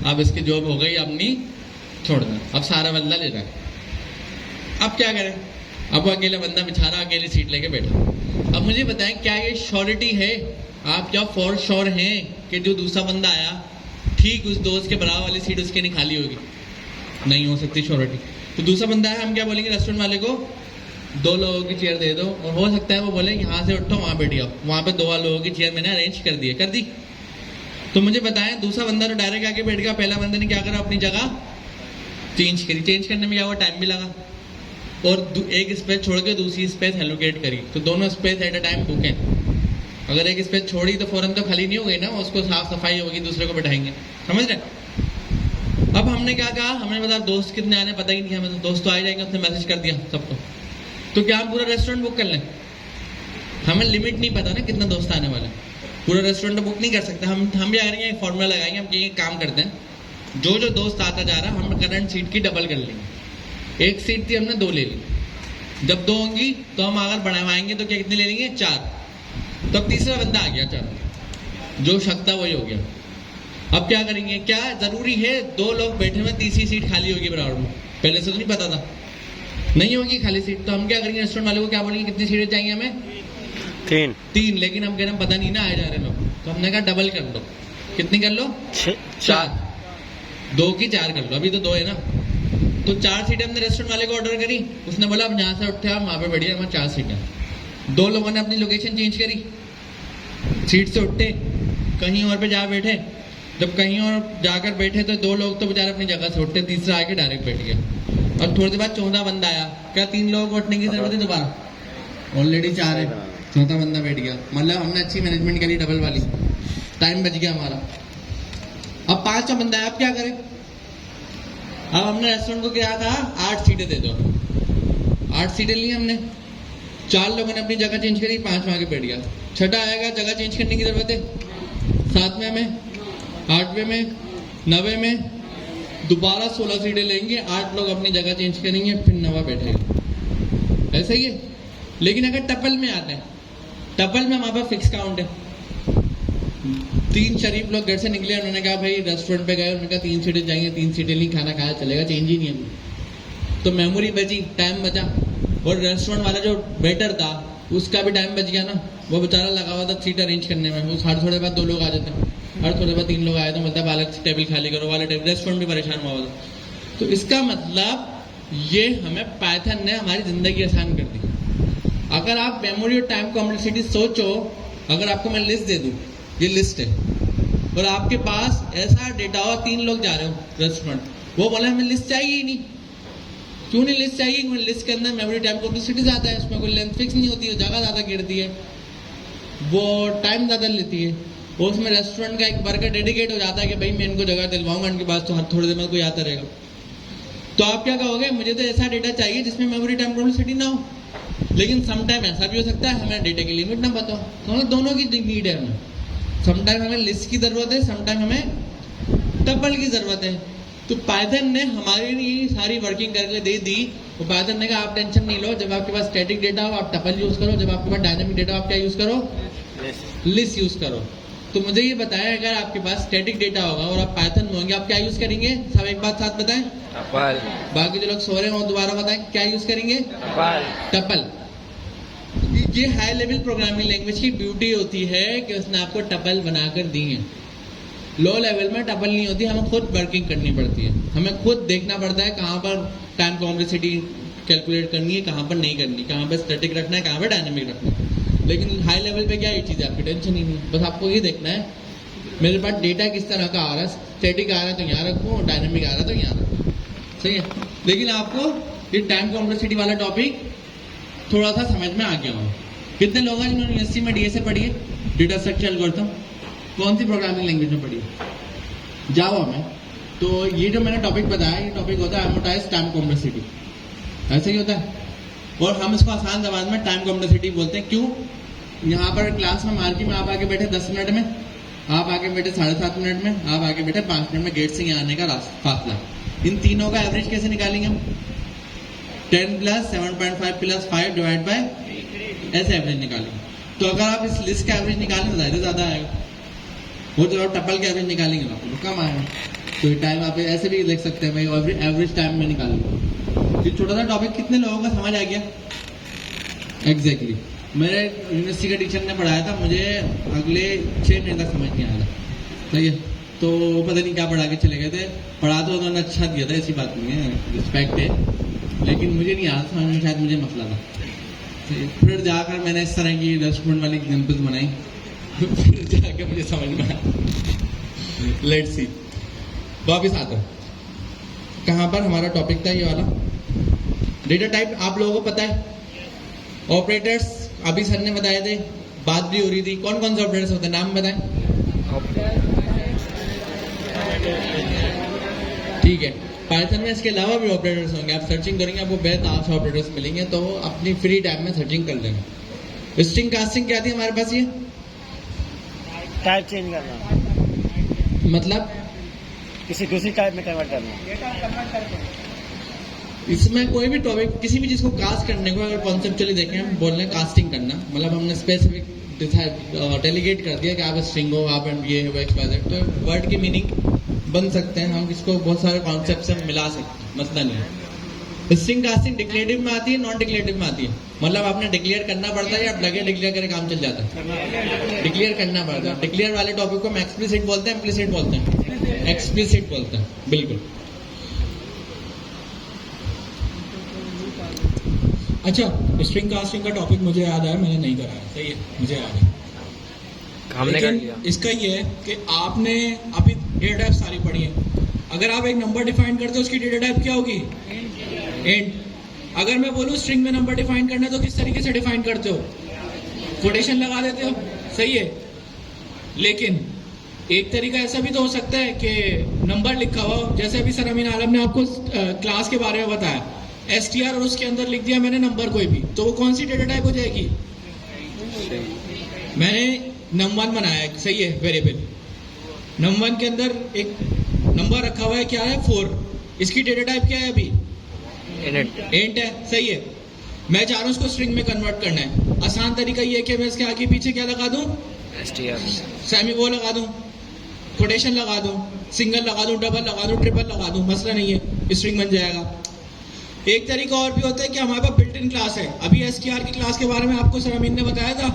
अब इसकी जॉब हो गई, अब नहीं छोड़ना, अब सारा बदला ले रहा है। अब क्या करें? अब वो अकेला बंदा बेचारा अकेली सीट लेके बैठा। अब मुझे बताएं, क्या ये श्योरिटी है? आप क्या फॉर श्योर हैं कि जो दूसरा बंदा आया ठीक उस दोस्त के बराबर वाली सीट उसके नहीं खाली होगी? नहीं हो सकती श्योरिटी। तो दूसरा बंदा है, हम क्या बोलेंगे रेस्टोरेंट वाले को? 2 लोगों की चेयर दे दो, और हो सकता है वो बोले यहाँ से उठो वहाँ बैठ जाओ, वहाँ पे 2 लोगों की चेयर मैंने अरेंज कर दी। तो मुझे बताएं, दूसरा बंदा तो डायरेक्ट आके बैठ गया, पहला बंदे ने क्या करा? अपनी जगह चेंज करी। चेंज करने में क्या हुआ? टाइम भी लगा, और एक स्पेस छोड़ के दूसरी स्पेस एलोकेट करी, तो दोनों space at a time book हैं। अगर एक स्पेस छोड़ी तो फौरन तो खाली नहीं हो गई ना, उसको साफ सफाई होगी, दूसरे को बैठाएंगे, समझ रहे? अब हमने क्या कहा? हमने बता दोस्त कितने आने पता ही नहीं, हमें तो दोस्त तो आ जाएंगे, उसने मैसेज कर दिया सबको, तो क्या हम पूरा रेस्टोरेंट बुक कर लें? हमें लिमिट नहीं पता ना कितना दोस्त आने वाला, पूरा रेस्टोरेंट तो बुक नहीं कर सकते। हम भी करेंगे, एक फॉर्मूला लगाएंगे, हम कहेंगे काम करते हैं, जो दोस्त आता जा रहा हम करंट सीट की डबल कर लेंगे। एक सीट थी, हमने 2 ले ली, जब 2 होंगी तो हम अगर बढ़ावाएंगे तो क्या कितने ले लेंगे? 4। तो अब तीसरा बंदा आ गया, 4, जो शक था वही हो गया। अब क्या करेंगे? क्या जरूरी है 2 लोग बैठे हुए, तीसरी सीट खाली होगी बराबर में? पहले से तो नहीं पता था, नहीं होगी खाली सीट, तो हम क्या करेंगे, रेस्टोरेंट वाले को क्या बोलेंगे कितनी सीटें चाहिए हमें? 3 लेकिन हम कह रहे हैं पता नहीं ना आए जा रहे लोग, तो हमने कहा डबल कर लो। कितनी कर लो? 4। 2 की 4 कर लो, अभी तो 2 है ना। तो 4 सीटें हमने रेस्टोरेंट वाले को ऑर्डर करी, उसने बोला अब जहाँ से उठे आप वहाँ पे बैठिए, हमारे 4 सीटें। 2 लोगों ने अपनी लोकेशन चेंज करी, सीट से उठे कहीं और पे जा बैठे। जब कहीं और जाकर बैठे तो 2 लोग तो बेचारे अपनी जगह से उठे, तीसरा आके डायरेक्ट बैठ गया। और थोड़ी देर बाद चौथा बंदा आया, क्या 3 लोगों को उठने की जरूरत है दोबारा? ऑलरेडी 4 है, चौथा बंदा बैठ गया। मतलब हमने अच्छी मैनेजमेंट करी डबल वाली, टाइम बच गया हमारा। अब 5वां बंदा है, अब क्या करें? अब हमने रेस्टोरेंट को क्या कहा, 8 सीटें दे दो। 8 सीटें ली हमने, 4 लोगों ने अपनी जगह चेंज करी, 5वां आके बैठ गया। छठा आएगा, जगह चेंज करने की जरूरत है। 7वें में, 8वें में, 9वें में दोबारा 16 सीटें लेंगे, 8 लोग अपनी जगह चेंज करेंगे, फिर 9वां बैठेगा। ऐसा ही है। लेकिन अगर टपल में आते हैं, टपल में हमारे पास फिक्स काउंट है। 3 शरीफ लोग घर से निकले, उन्होंने कहा भाई रेस्टोरेंट पे गए, उन्होंने कहा 3 सीटें चाहिए, 3 सीटें ली, खाना खाया चलेगा, चेंज ही नहीं है। तो मेमोरी बची, टाइम बचा, और रेस्टोरेंट वाला जो वेटर था उसका भी टाइम बच गया ना, वो बेचारा लगा हुआ था सीट अरेंज करने में। उस हर थोड़े बाद 2 लोग आ जाते हैं, हर थोड़े बाद 3 लोग आए, तो मतलब अलग से टेबल खाली करो, वाला टेबल, रेस्टोरेंट भी परेशान हुआ था। तो इसका मतलब ये हमें पाइथन ने हमारी जिंदगी आसान कर दी। अगर आप मेमोरी और टाइम कॉम्प्लेक्सिटी सोचो, अगर आपको मैं लिस्ट दे दूं, ये लिस्ट है, और आपके पास ऐसा डेटा हो, 3 लोग जा रहे हो रेस्टोरेंट, वो बोले हमें लिस्ट चाहिए ही नहीं। क्यों नहीं लिस्ट चाहिए? क्योंकि लिस्ट के अंदर मेमोरी टाइम कॉम्प्लेक्सिटी ज़्यादा है, उसमें कोई लेंथ फिक्स नहीं होती है, जगह ज़्यादा गिरती है, वो टाइम ज़्यादा लेती है। और उसमें रेस्टोरेंट का एक वर्कर डेडिकेट हो जाता है कि भाई मैं इनको जगह दिलवाऊंगा, इनके पास तो हर थोड़ी देर में कोई आता रहेगा। तो आप क्या कहोगे, मुझे तो ऐसा डेटा चाहिए जिसमें मेमोरी टाइम कॉम्प्लेक्सिटी ना हो। लेकिन समटाइम ऐसा भी हो सकता है हमें डेटा की लिमिट ना पता हो, तो मतलब दोनों की नीड है हमें। समटाइम हमें लिस्ट की ज़रूरत है, समटाइम हमें टपल की ज़रूरत है। तो पाइथन ने हमारे लिए सारी वर्किंग करके दे दी। तो पाइथन ने कहा आप टेंशन नहीं लो, जब आपके पास स्टैटिक डेटा हो आप टपल यूज़ करो, जब आपके पास डायनामिक डेटा हो आप क्या यूज़ करो, लिस्ट यूज़ करो। तो मुझे ये बताया, अगर आपके पास स्टैटिक डेटा होगा और आप पाइथन में होंगे, आप क्या यूज़ करेंगे? सब एक बात साथ बताएं, टपल। बाकी जो लोग सो रहे हो दोबारा बताएं, क्या यूज़ करेंगे? टपल। ये हाई लेवल प्रोग्रामिंग लैंग्वेज की ब्यूटी होती है कि उसने आपको टपल बनाकर दी है। लो लेवल में टपल नहीं होती, हमें खुद वर्किंग करनी पड़ती है, हमें खुद देखना पड़ता है कहाँ पर टाइम कॉम्प्लेक्सिटी कैलकुलेट करनी है, कहाँ पर नहीं करनी, कहाँ पर स्टैटिक रखना है, कहाँ पर डायनामिक रखना है। लेकिन हाई लेवल पे क्या ये चीज़ है, आपकी टेंशन ही नहीं है, बस आपको ये देखना है मेरे पास डेटा किस तरह का आ रहा है, स्टैटिक आ रहा है तो यहाँ रखूँ, डायनामिक आ रहा है तो यहाँ रखूँ, सही है। लेकिन आपको ये टाइम कॉम्प्लेक्सिटी वाला टॉपिक थोड़ा सा समझ में आ गया हो। कितने लोग हैं जिन्होंने यूनिवर्सिटी में डीएसए पढ़ी है, डेटा स्ट्रक्चर एल्गोरिथम? कौन सी प्रोग्रामिंग लैंग्वेज में पढ़ी है? जावा में। तो ये जो मैंने टॉपिक बताया, ये टॉपिक होता है एमोटाइज टाइम कॉम्प्लेक्सिटी, ऐसे ही होता है। और हम इसको आसान जबान में टाइम कॉम्प्लेक्सिटी बोलते हैं। क्यों? यहाँ पर क्लास में मार्की में आप आके बैठे 10 मिनट में, आप आके बैठे 7.5 मिनट में, आप आके बैठे 5 मिनट में, गेट से यहाँ आने का फासला, इन तीनों का एवरेज कैसे निकालेंगे हम? 10 + 7.5 + 5 डिवाइड बाय, ऐसे एवरेज निकालेंगे। तो अगर आप इस लिस्ट का एवरेज निकालेंगे तो ज़्यादा आएगा, वो जो टपल का एवरेज निकालेंगे तो कम आएगा। तो ये टाइम आप ऐसे भी लिख सकते हैं, भाई एवरेज टाइम में निकालेंगे। ये छोटा सा टॉपिक कितने लोगों का समझ आ गया? एग्जैक्टली मेरे यूनिवर्सिटी के टीचर ने पढ़ाया था, मुझे अगले 6 महीने तक समझ नहीं आया था, सही है। तो पता नहीं क्या पढ़ा के चले गए थे, पढ़ा तो उन्होंने अच्छा दिया था, ऐसी बात नहीं है, रिस्पेक्ट है, लेकिन मुझे नहीं आया समझ में, शायद मुझे मसला था। फिर जाकर मैंने इस तरह की रेस्टोरेंट वाली एग्जाम्पल्स बनाई, फिर जाकर मुझे समझ में आया। लेट्स सी, वापिस आते हैं, कहाँ पर हमारा टॉपिक था ये वाला, डेटा टाइप। आप लोगों को पता है ऑपरेटर्स, अभी सर ने बताए थे, बात भी हो रही थी। कौन कौन से ऑपरेटर्स होते हैं, नाम बताएं। ठीक है, पाइथन में इसके अलावा भी ऑपरेटर्स होंगे, आप सर्चिंग करेंगे आपको बेहद से ऑपरेटर्स मिलेंगे, तो अपनी फ्री टाइम में सर्चिंग कर लेंगे। स्ट्रिंग कास्टिंग क्या थी हमारे पास? ये टाइप चेंज करना, मतलब किसी दूसरी टाइप में कन्वर्ट करना। इसमें कोई भी टॉपिक, किसी भी चीज़ को कास्ट करने को अगर कॉन्सेप्चुअली देखें, हम बोल रहे हैं कास्टिंग करना, मतलब हमने स्पेसिफिक डेलीगेट कर दिया कि आप स्ट्रिंग हो, आप ये हो, XYZ, तो वर्ड की मीनिंग बन सकते हैं, हम इसको बहुत सारे कॉन्सेप्ट से मिला सकते हैं, मसला नहीं है। स्ट्रिंग कास्टिंग डिक्लेरेटिव में आती है, नॉन डिक्लेरेटिव में आती है। मतलब आपने डिक्लेयर करना पड़ता है या लगे डिक्लेयर करे काम चल जाता है? डिक्लेयर करना पड़ता है। डिक्लेयर वाले टॉपिक को हम एक्सप्लिसिट बोलते हैं, इम्प्लिसिट बोलते हैं? एक्सप्लिसिट बोलते हैं, बिल्कुल। अच्छा, स्ट्रिंग कास्टिंग का टॉपिक मुझे याद आया, मैंने नहीं करा है, सही है, मुझे याद है। हमने कर लेकिन लिया। इसका ये है कि आपने अभी डेटा टाइप सारी पढ़ी है। अगर आप एक नंबर डिफाइन करते हो उसकी डेटा टाइप क्या होगी? इंट। अगर मैं बोलूँ स्ट्रिंग में नंबर डिफाइन करना है तो किस तरीके से डिफाइन करते हो? कोटेशन लगा देते हो, सही है। लेकिन एक तरीका ऐसा भी तो हो सकता है कि नंबर लिखा हुआ हो, जैसे अभी सर अमीन आलम ने आपको क्लास के बारे में बताया, str और उसके अंदर लिख दिया मैंने नंबर कोई भी, तो वो कौन सी डेटा टाइप हो जाएगी? मैंने num1 बनाया है, सही है, वेरिएबल। num1 के अंदर एक नंबर रखा हुआ है, क्या है? 4। इसकी डेटा टाइप क्या है अभी? इंट है, सही है। मैं चाह रहा हूँ उसको स्ट्रिंग में कन्वर्ट करना है। आसान तरीका ये है कि मैं इसके आगे पीछे क्या लगा दूं? सेमी वो लगा दूं, कोटेशन लगा दूं, सिंगल लगा दूं, डबल लगा दूं, ट्रिपल लगा दूं, मसला नहीं है, स्ट्रिंग बन जाएगा। एक तरीका और भी होता है कि हमारे पास बिल्ट इन क्लास है। अभी str की क्लास के बारे में आपको सर अमीन ने बताया था।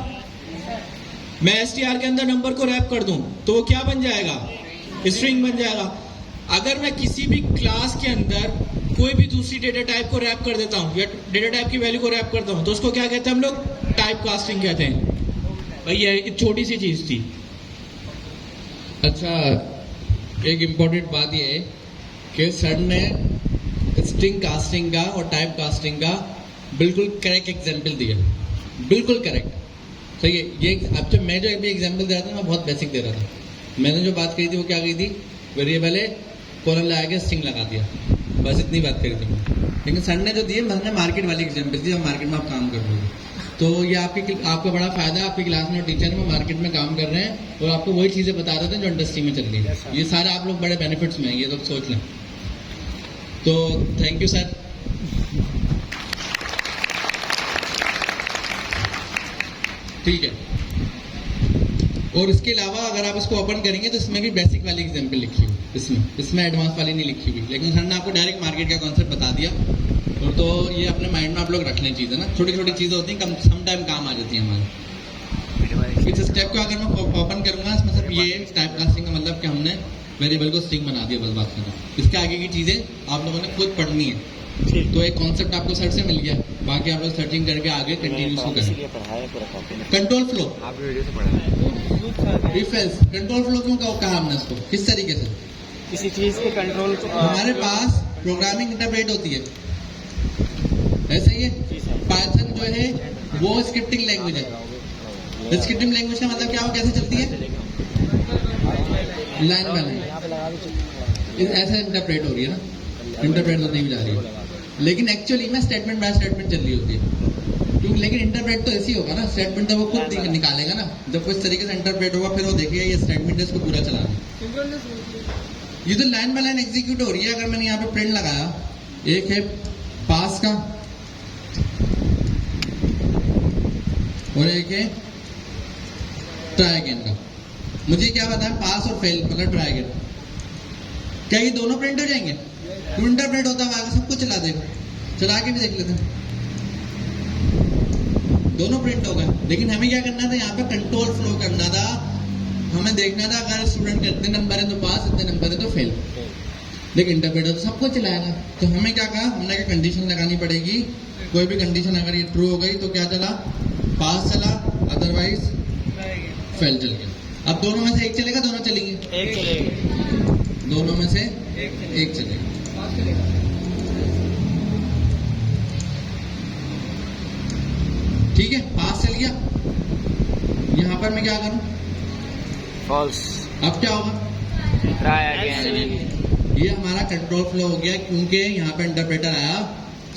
मैं str के अंदर नंबर को रैप कर दूं तो वो क्या बन जाएगा? स्ट्रिंग बन जाएगा। अगर मैं किसी भी क्लास के अंदर कोई भी दूसरी डेटा टाइप को रैप कर देता हूं या डेटा टाइप की वैल्यू को रैप करता हूं तो उसको क्या कहते हैं हम लोग? टाइप कास्टिंग कहते हैं। भाई ये एक छोटी सी चीज थी। अच्छा, एक इम्पोर्टेंट बात ये है कि सर ने स्ट्रिंग कास्टिंग का और टाइप कास्टिंग का बिल्कुल करेक्ट एग्जाम्पल दिया, बिल्कुल करेक्ट, सही है। ये अब जब मैं जो अभी एग्जाम्पल दे रहा था मैं बहुत बेसिक दे रहा था। मैंने जो बात कही थी वो क्या कही थी? वेरिएबल है, कॉलन लगा के स्ट्रिंग लगा दिया, बस इतनी बात करी थी मैंने। लेकिन सर ने जो दिए, मैंने मार्केट वाली एग्जाम्पल दी, अब मार्केट में आप काम कर लोगे तो ये आपका बड़ा फायदा है। आपकी क्लास में टीचर में मार्केट में काम कर रहे हैं और आपको वही चीज़ें बता रहे थे जो इंडस्ट्री में चल रही है। ये सारे आप लोग बड़े बेनिफिट्स में हैं, ये तो सोच लें। तो थैंक यू सर। ठीक है, और इसके अलावा अगर आप इसको ओपन करेंगे तो इसमें भी बेसिक वाली एग्जांपल लिखी हुई, इसमें एडवांस वाली नहीं लिखी हुई, लेकिन सर ने आपको डायरेक्ट मार्केट का कॉन्सेप्ट बता दिया। और तो ये अपने माइंड में आप लोग रख लें चीज़ें ना, छोटी छोटी चीज़ें होती हैं, सम टाइम काम आ जाती हैं हमारे। इस स्टेप को अगर मैं ओपन करूंगा, इसमें सिर्फ ये टाइप कास्टिंग का मतलब कि हमने वेरिएबल को स्ट्रिंग बना दिया, बस बात करना। इसके आगे की चीज़ें आप लोगों ने खुद पढ़नी है। तो एक कॉन्सेप्ट आपको सर से मिल गया, बाकी आप लोग सर्चिंग करके आगे कंटिन्यू करें। Control flow, if else control flow क्यों कहा हमने इसको, किस तरीके से? किसी चीज के कंट्रोल हमारे पास प्रोग्रामिंग इंटरप्रेट होती है, ऐसा ही है। पाइथन जो है वो स्क्रिप्टिंग लैंग्वेज है। स्क्रिप्टिंग लैंग्वेज का मतलब क्या हो, कैसे चलती है? लाइन बाय लाइन ऐसा इंटरप्रेट हो रही है ना, इंटरप्रेट तो नहीं जा रही है, लेकिन एक्चुअली में स्टेटमेंट बाय स्टेटमेंट चल रही होती है। क्योंकि लेकिन इंटरप्रेट तो ऐसी होगा ना, स्टेटमेंट तो वो खुद निकालेगा ना, जब कुछ तरीके से इंटरप्रेट होगा फिर वो देखेगा ये स्टेटमेंट है, इसको पूरा चलाना। ये तो लाइन बाय लाइन एग्जीक्यूट हो रही है। अगर मैंने यहाँ पे प्रिंट लगाया, एक है पास का और एक है ट्राई अगेन का। मुझे क्या पता है पास और फेल मतलब ट्राई अगेन, क्या ये दोनों प्रिंट हो जाएंगे? तो इंटरप्रेट होता है, आगे सब कुछ चला देगा, चला के भी देख लेते हैं, दोनों प्रिंट हो गए। लेकिन हमें क्या करना था, यहाँ पे कंट्रोल फ्लो करना था। हमें देखना था अगर स्टूडेंट के इतने नंबर है तो पास, इतने नंबर है तो फेल, लेकिन इंटरप्रेटर तो सब कुछ चलाएगा। तो हमें क्या कहा, हमने क्या कंडीशन लगानी पड़ेगी। कोई भी कंडीशन अगर ये ट्रू हो गई तो क्या चला, पास चला, अदरवाइज फेल चल गया। अब दोनों में से एक चलेगा, दोनों चलेंगे, एक चलेगा, दोनों में से एक चलेगा। ठीक है, पास चल गया। यहाँ पर मैं क्या करूं, फॉल्स। अब क्या होगा, ट्राई अगेन। ये हमारा कंट्रोल फ्लो हो गया, क्योंकि यहाँ पे इंटरप्रेटर आया,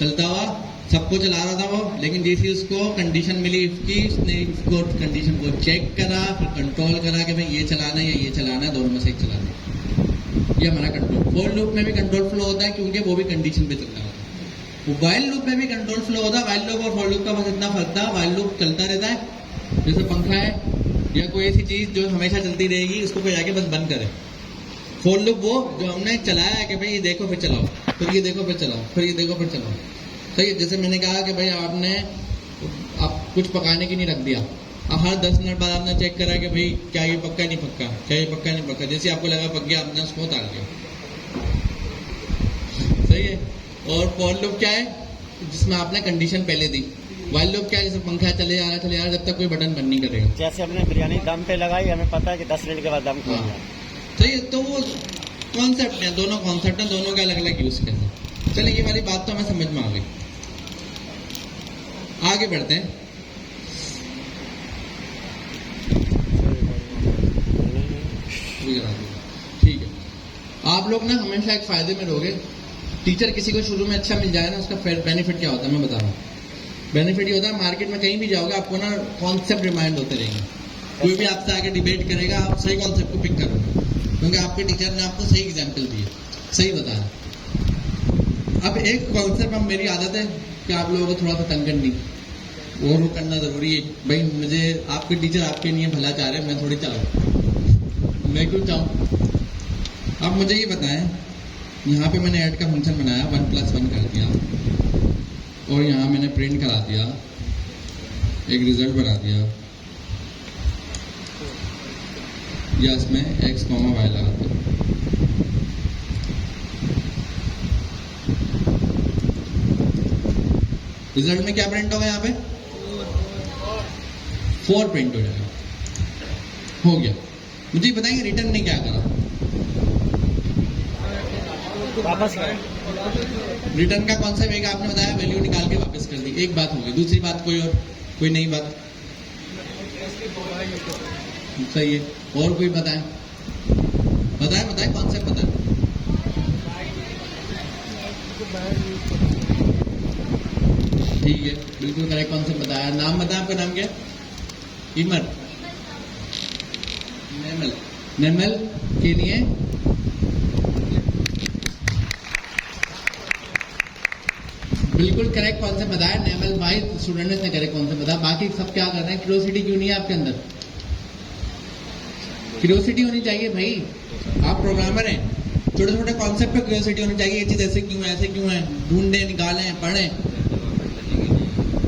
चलता हुआ सबको चला रहा था वो, लेकिन जैसे उसको कंडीशन मिली इसकी, उसने इसको कंडीशन को चेक करा, फिर कंट्रोल करा कि भाई ये चलाना है या ये चलाना है, दोनों में से एक चलाना है। ये हमारा कंट्रोल। फॉर लूप में भी कंट्रोल फ्लो होता है, क्योंकि वो भी कंडीशन पे चलता है। वाइल लूप में भी कंट्रोल फ्लो होता है। वाइल लूप और फॉर लूप का बस इतना फर्क था, वाइल लूप चलता रहता है, जैसे पंखा है या कोई ऐसी चीज जो हमेशा चलती रहेगी, उसको कोई जाके बस बंद करे। फॉर लूप वो जो हमने चलाया है कि भाई ये देखो फिर चलाओ, फिर ये देखो फिर चलाओ, फिर ये देखो फिर चलाओ। सही है। जैसे मैंने कहा कि भाई आपने आप कुछ पकाने की नहीं रख दिया, अब हर 10 मिनट बाद आपने चेक करा कि भाई क्या ये पक्का नहीं पक्का, क्या ये पक्का नहीं पक्का, जैसे आपको लगा पक गया आपने उसको उतार दिया। सही है। और फॉर लूप क्या है, जिसमें आपने कंडीशन पहले दी। वाइल लूप क्या है, जैसे पंखा चले आ रहा है जब तक कोई बटन बंद नहीं करेगा। जैसे हमने बिरयानी दम पे लगाई, हमें पता है कि 10 मिनट के बाद दम खोल हाँ। जाए। सही है। तो वो कॉन्सेप्ट है, दोनों कॉन्सेप्ट है, दोनों का अलग अलग यूज करना है। चलिए ये वाली बात तो हमें समझ में आ गई। आगे बढ़ते हैं। ठीक है। आप लोग ना हमेशा एक फायदे में रहोगे। टीचर किसी को शुरू में अच्छा मिल जाए ना, उसका बेनिफिट क्या होता है मैं बता रहा हूँ। बेनिफिट ये होता है, मार्केट में कहीं भी जाओगे आपको ना कॉन्सेप्ट रिमाइंड होते रहेंगे। कोई भी आपसे आगे डिबेट करेगा, आप सही कॉन्सेप्ट को पिक करोगे, क्योंकि आपके टीचर ने आपको सही एग्जाम्पल दिए, सही बताया। अब एक कॉन्सेप्ट अब मेरी आदत है कि आप लोगों को थोड़ा सा तंग करनी, वो करना जरूरी है। भाई मुझे आपके टीचर आपके लिए भला चाह रहे हैं, मैं थोड़ी चाहूँ, मैं क्यों चाहूँ। अब मुझे ये बताएं, यहाँ पे मैंने ऐड का फंक्शन बनाया, 1+1 कर दिया, और यहाँ मैंने प्रिंट करा दिया, एक रिजल्ट बना दिया, या इसमें x, y लगा दिया। रिजल्ट में क्या प्रिंट होगा, यहाँ पे 4 प्रिंट हो जाएगा। हो गया। मुझे बताएंगे रिटर्न ने क्या करा। वापस करें। रिटर्न का कॉन्सेप्ट एक आपने बताया, वैल्यू निकाल के वापस कर दी, एक बात होगी। दूसरी बात कोई नई बात। सही है। और कोई बताए कॉन्सेप्ट बताए। ठीक है, बिल्कुल करेक्ट कॉन्सेप्ट बताया। नाम बताया, आपका नाम क्या है? इमर। नेमल के लिए बिल्कुल करेक्ट कॉन्सेप्ट बताया। नेमल भाई स्टूडेंट ने करेक्ट कॉन्सेप्ट बताया। बाकी सब क्या कर रहे हैं, क्यूरियोसिटी क्यों नहीं है आपके अंदर? क्यूरियोसिटी होनी चाहिए भाई, आप प्रोग्रामर हैं, छोटे छोटे कॉन्सेप्ट पे क्यूरियोसिटी होनी चाहिए। ये चीज ऐसे क्यों है, ऐसे क्यों है, ढूंढे, निकालें, पढ़ें।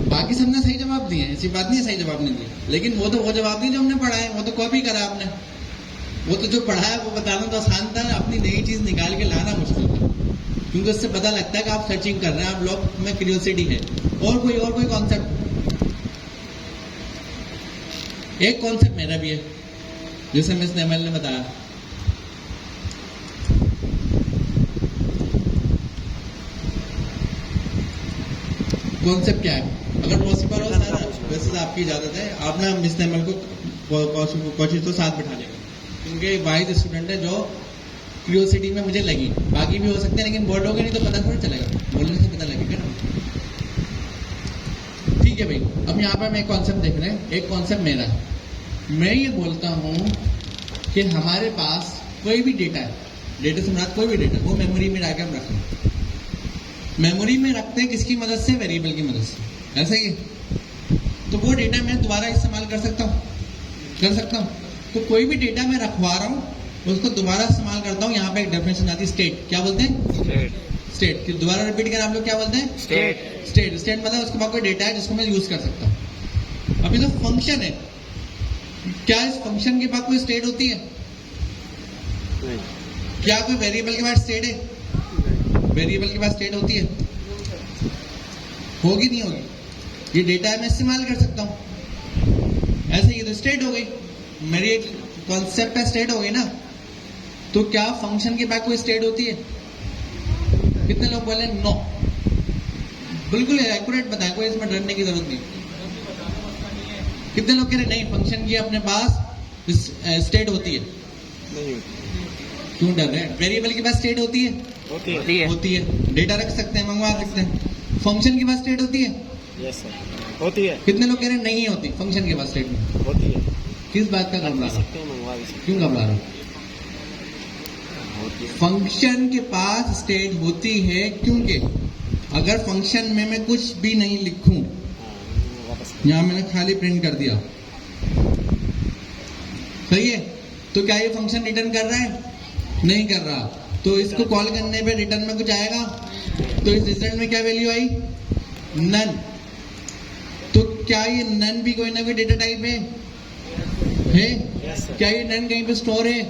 बाकी सबने सही जवाब दिए, ऐसी बात नहीं है सही जवाब नहीं दिए, लेकिन वो जवाब नहीं जो हमने पढ़ा है, वो तो कॉपी करा आपने। वो तो जो पढ़ा है वो बताना तो आसान था, अपनी नई चीज निकाल के लाना मुश्किल था, क्योंकि उससे पता लगता है कि आप सर्चिंग कर रहे हैं, आप लोग में क्यूरियोसिटी है। और कोई कॉन्सेप्ट? एक कॉन्सेप्ट मेरा भी है, जैसे मिस नेमल ने बताया। कॉन्सेप्ट क्या है? अगर पॉसिबल हो सर, वैसे तो आपकी इजाजत है, आप ना मिस नेमल को कोशिश तो साथ बिठा लेगा, क्योंकि वाइज स्टूडेंट है जो क्यूरियोसिटी में मुझे लगी। बाकी भी हो सकते हैं, लेकिन बोलोगे नहीं तो पता थोड़ा चलेगा, बोलने से पता लगेगा ना। ठीक है भाई, अब यहाँ पर मैं एक कॉन्सेप्ट देख रहे हैं, एक कॉन्सेप्ट मेरा है। मैं ये बोलता हूँ कि हमारे पास कोई भी डेटा है, डेटा से मुराद कोई भी डेटा, वो मेमोरी में लाके हम रख लें। मेमोरी में रखते हैं किसकी मदद से? वेरिएबल की मदद से। ऐसा ही तो वो डेटा मैं दोबारा इस्तेमाल कर सकता हूँ। तो कोई भी डेटा मैं रखवा रहा हूँ, उसको दोबारा इस्तेमाल करता हूँ। यहाँ पे एक डेफिनेशन आती है स्टेट। क्या बोलते हैं? स्टेट। दोबारा रिपीट करें, आप लोग क्या बोलते हैं? स्टेट मतलब उसके बाद कोई डेटा है जिसको मैं यूज कर सकता हूँ। अभी तो फंक्शन है, क्या इस फंक्शन के बाद कोई स्टेट होती है? क्या कोई वेरिएबल के बाद स्टेट है? वेरिएबल के बाद स्टेट होती है? होगी नहीं होगी? ये डेटा है, मैं इस्तेमाल कर सकता हूँ। ऐसे ही तो स्टेट हो गई, मेरी एक कॉन्सेप्ट है, स्टेट हो गई ना। तो क्या फंक्शन के बाद कोई स्टेट होती है? कितने लोग बोले नो? बिल्कुल एक्यूरेट बताएं, कोई इसमें डरने की जरूरत नहीं। कितने लोग कह रहे नहीं, फंक्शन की अपने पास स्टेट होती है? क्यों डर रहे हैं? वेरिएबल के पास स्टेट होती है? होती है। डेटा रख सकते हैं, मंगवा सकते हैं। फंक्शन के पास स्टेट होती है? यस सर, होती है। कितने लोग कह रहे हैं नहीं होती? फंक्शन के पास स्टेट में होती है। किस बात का घबरा रहा? क्यों घबरा रहा? फंक्शन के पास स्टेट होती है, क्योंकि अगर फंक्शन में मैं कुछ भी नहीं लिखूं, यहां मैंने खाली प्रिंट कर दिया, सही है, तो क्या ये फंक्शन रिटर्न कर रहा है? नहीं कर रहा। तो इसको कॉल करने पे रिटर्न में कुछ आएगा, तो इस रिजल्ट में क्या वैल्यू आई, नन। तो क्या ये नन भी कोई ना कोई डेटा टाइप है? क्या ये नन कहीं पे स्टोर है?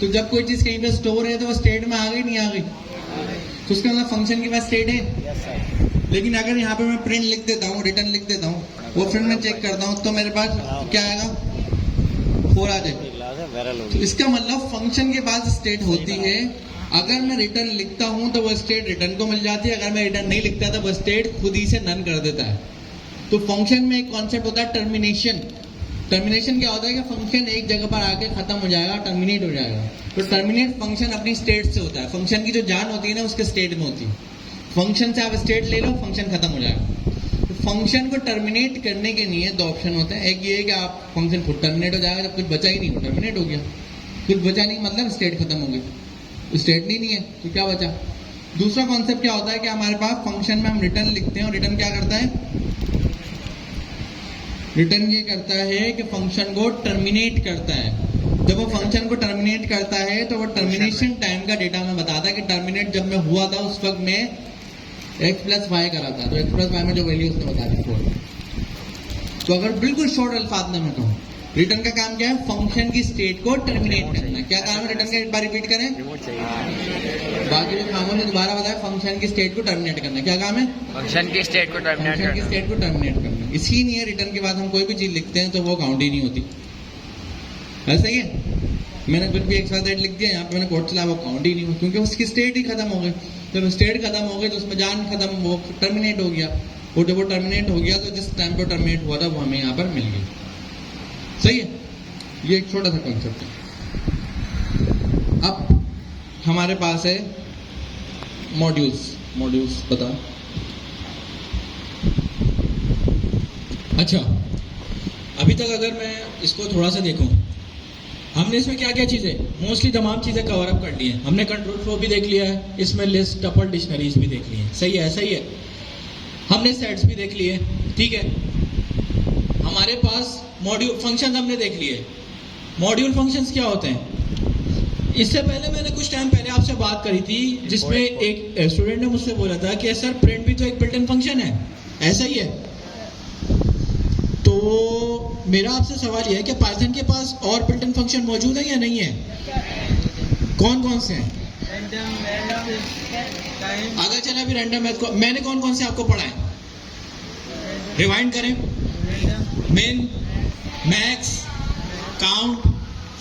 तो जब कोई चीज कहीं पे स्टोर है तो वो स्टेट में आ गई नहीं आ गई, तो उसका मतलब फंक्शन के पास स्टेट है। लेकिन अगर यहाँ पे मैं प्रिंट लिख देता हूँ, रिटर्न लिख देता हूँ, वो फिर मैं चेक करता हूँ तो मेरे पास क्या आएगा, 4 आ जाए। तो इसका मतलब फंक्शन के पास स्टेट होती है। अगर मैं रिटर्न लिखता हूँ तो वो स्टेट रिटर्न को मिल जाती है, अगर मैं रिटर्न नहीं लिखता तो वो स्टेट खुद ही से नन कर देता है। तो फंक्शन में एक कॉन्सेप्ट होता है टर्मिनेशन। टर्मिनेशन क्या होता है कि फंक्शन एक जगह पर आके खत्म हो जाएगा, टर्मिनेट हो जाएगा। तो टर्मिनेट फंक्शन अपनी स्टेट से होता है। फंक्शन की जो जान होती है ना उसके स्टेट में होती है। फंक्शन से आप स्टेट ले लो, फंक्शन खत्म हो जाएगा। तो फंक्शन को टर्मिनेट करने के लिए 2 ऑप्शन होते हैं। एक ये है कि आप फंक्शन खुद टर्मिनेट हो जाएगा, जब कुछ बचा ही नहीं हो, टर्मिनेट हो गया। कुछ बचा नहीं मतलब स्टेट खत्म हो गई, स्टेट नहीं है तो क्या बचा। दूसरा कॉन्सेप्ट क्या होता है कि हमारे पास फंक्शन में हम रिटर्न लिखते हैं और रिटर्न क्या करता है, रिटर्न ये करता है कि फंक्शन को टर्मिनेट करता है। जब वो फंक्शन को टर्मिनेट करता है तो वो टर्मिनेशन टाइम का डेटा हमें बताता है कि टर्मिनेट जब मैं हुआ था उस वक्त में x + y करा था, तो x + y में जो वैल्यू उसने बता दी 4। तो अगर बिल्कुल शॉर्ट अल्फाज में मैं कहूँ, रिटर्न का काम क्या है, फंक्शन की स्टेट को टर्मिनेट करना। क्या काम है रिटर्न का, एक बार रिपीट करें, बाकी जो कामों ने दोबारा बताया, फंक्शन की स्टेट को टर्मिनेट करना। क्या काम है, फंक्शन की स्टेट को टर्मिनेट फंक्शन की स्टेट को टर्मिनेट करना। इसीलिए रिटर्न के बाद हम कोई भी चीज लिखते हैं तो वो काउंट ही नहीं होती। ऐसा ही है, मैंने कुछ भी XYZ लिख दिया, यहाँ पे मैंने कोड चलाया, वो काउंट ही नहीं हुआ क्योंकि उसकी स्टेट ही खत्म हो गई। जब स्टेट खत्म हो गई तो उसमें जान खत्म, वो टर्मिनेट हो गया। और जब वो टर्मिनेट हो गया तो जिस टाइम पे टर्मिनेट हुआ था वो हमें यहाँ पर मिल गई। सही है, ये एक छोटा सा कॉन्सेप्ट है। अब हमारे पास है मॉड्यूल्स बता। अच्छा, अभी तक अगर मैं इसको थोड़ा सा देखूं, हमने इसमें क्या क्या चीज़ें, मोस्टली तमाम चीज़ें कवर अप कर ली हैं। हमने कंट्रोल फ्लो भी देख लिया है, इसमें लिस्ट, टपल, डिक्शनरीज भी देख ली है। सही है, सही है। हमने सेट्स भी देख लिए, ठीक है। हमारे पास मॉड्यूल फंक्शन हमने देख लिए। मॉड्यूल फंक्शंस क्या होते हैं, इससे पहले मैंने कुछ टाइम पहले आपसे बात करी थी जिसमें एक स्टूडेंट ने मुझसे बोला था कि सर प्रिंट भी तो एक बिल्ट इन फंक्शन है, ऐसा ही है। तो मेरा आपसे सवाल यह है कि पाइथन के पास और बिल्ट इन फंक्शन मौजूद है या नहीं है? कौन कौन से हैं? अगर चले अभी रैंडम मैथ को मैंने कौन कौन से आपको पढ़ाए, रिवाइंड करें। मेन, मैक्स, काउंट,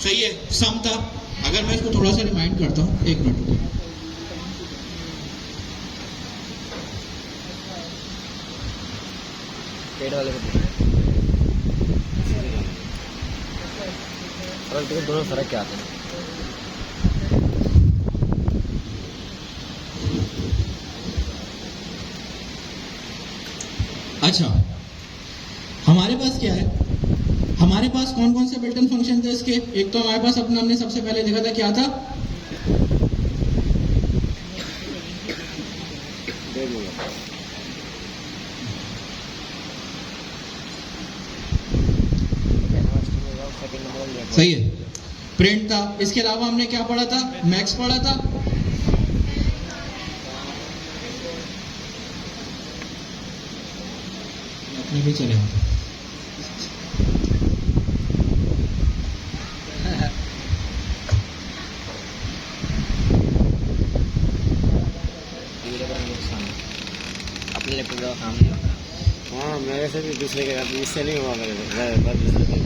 सही है, सम था। अगर मैं इसको थोड़ा सा रिमाइंड करता हूँ, 1 मिनट रुको। दोनों फर्क क्या आते हैं? अच्छा, हमारे पास क्या है, हमारे पास कौन कौन से बिल्ट इन फंक्शन थे इसके। एक तो हमारे पास अपना, हमने सबसे पहले देखा था क्या था, सही है, प्रिंट था। इसके अलावा हमने क्या पढ़ा था, मैक्स पढ़ा था। अपने भी चले आते। अपने लैपटॉप का काम नहीं होता। हाँ, मेरे से भी दूसरे के साथ इससे नहीं हुआ मेरे से।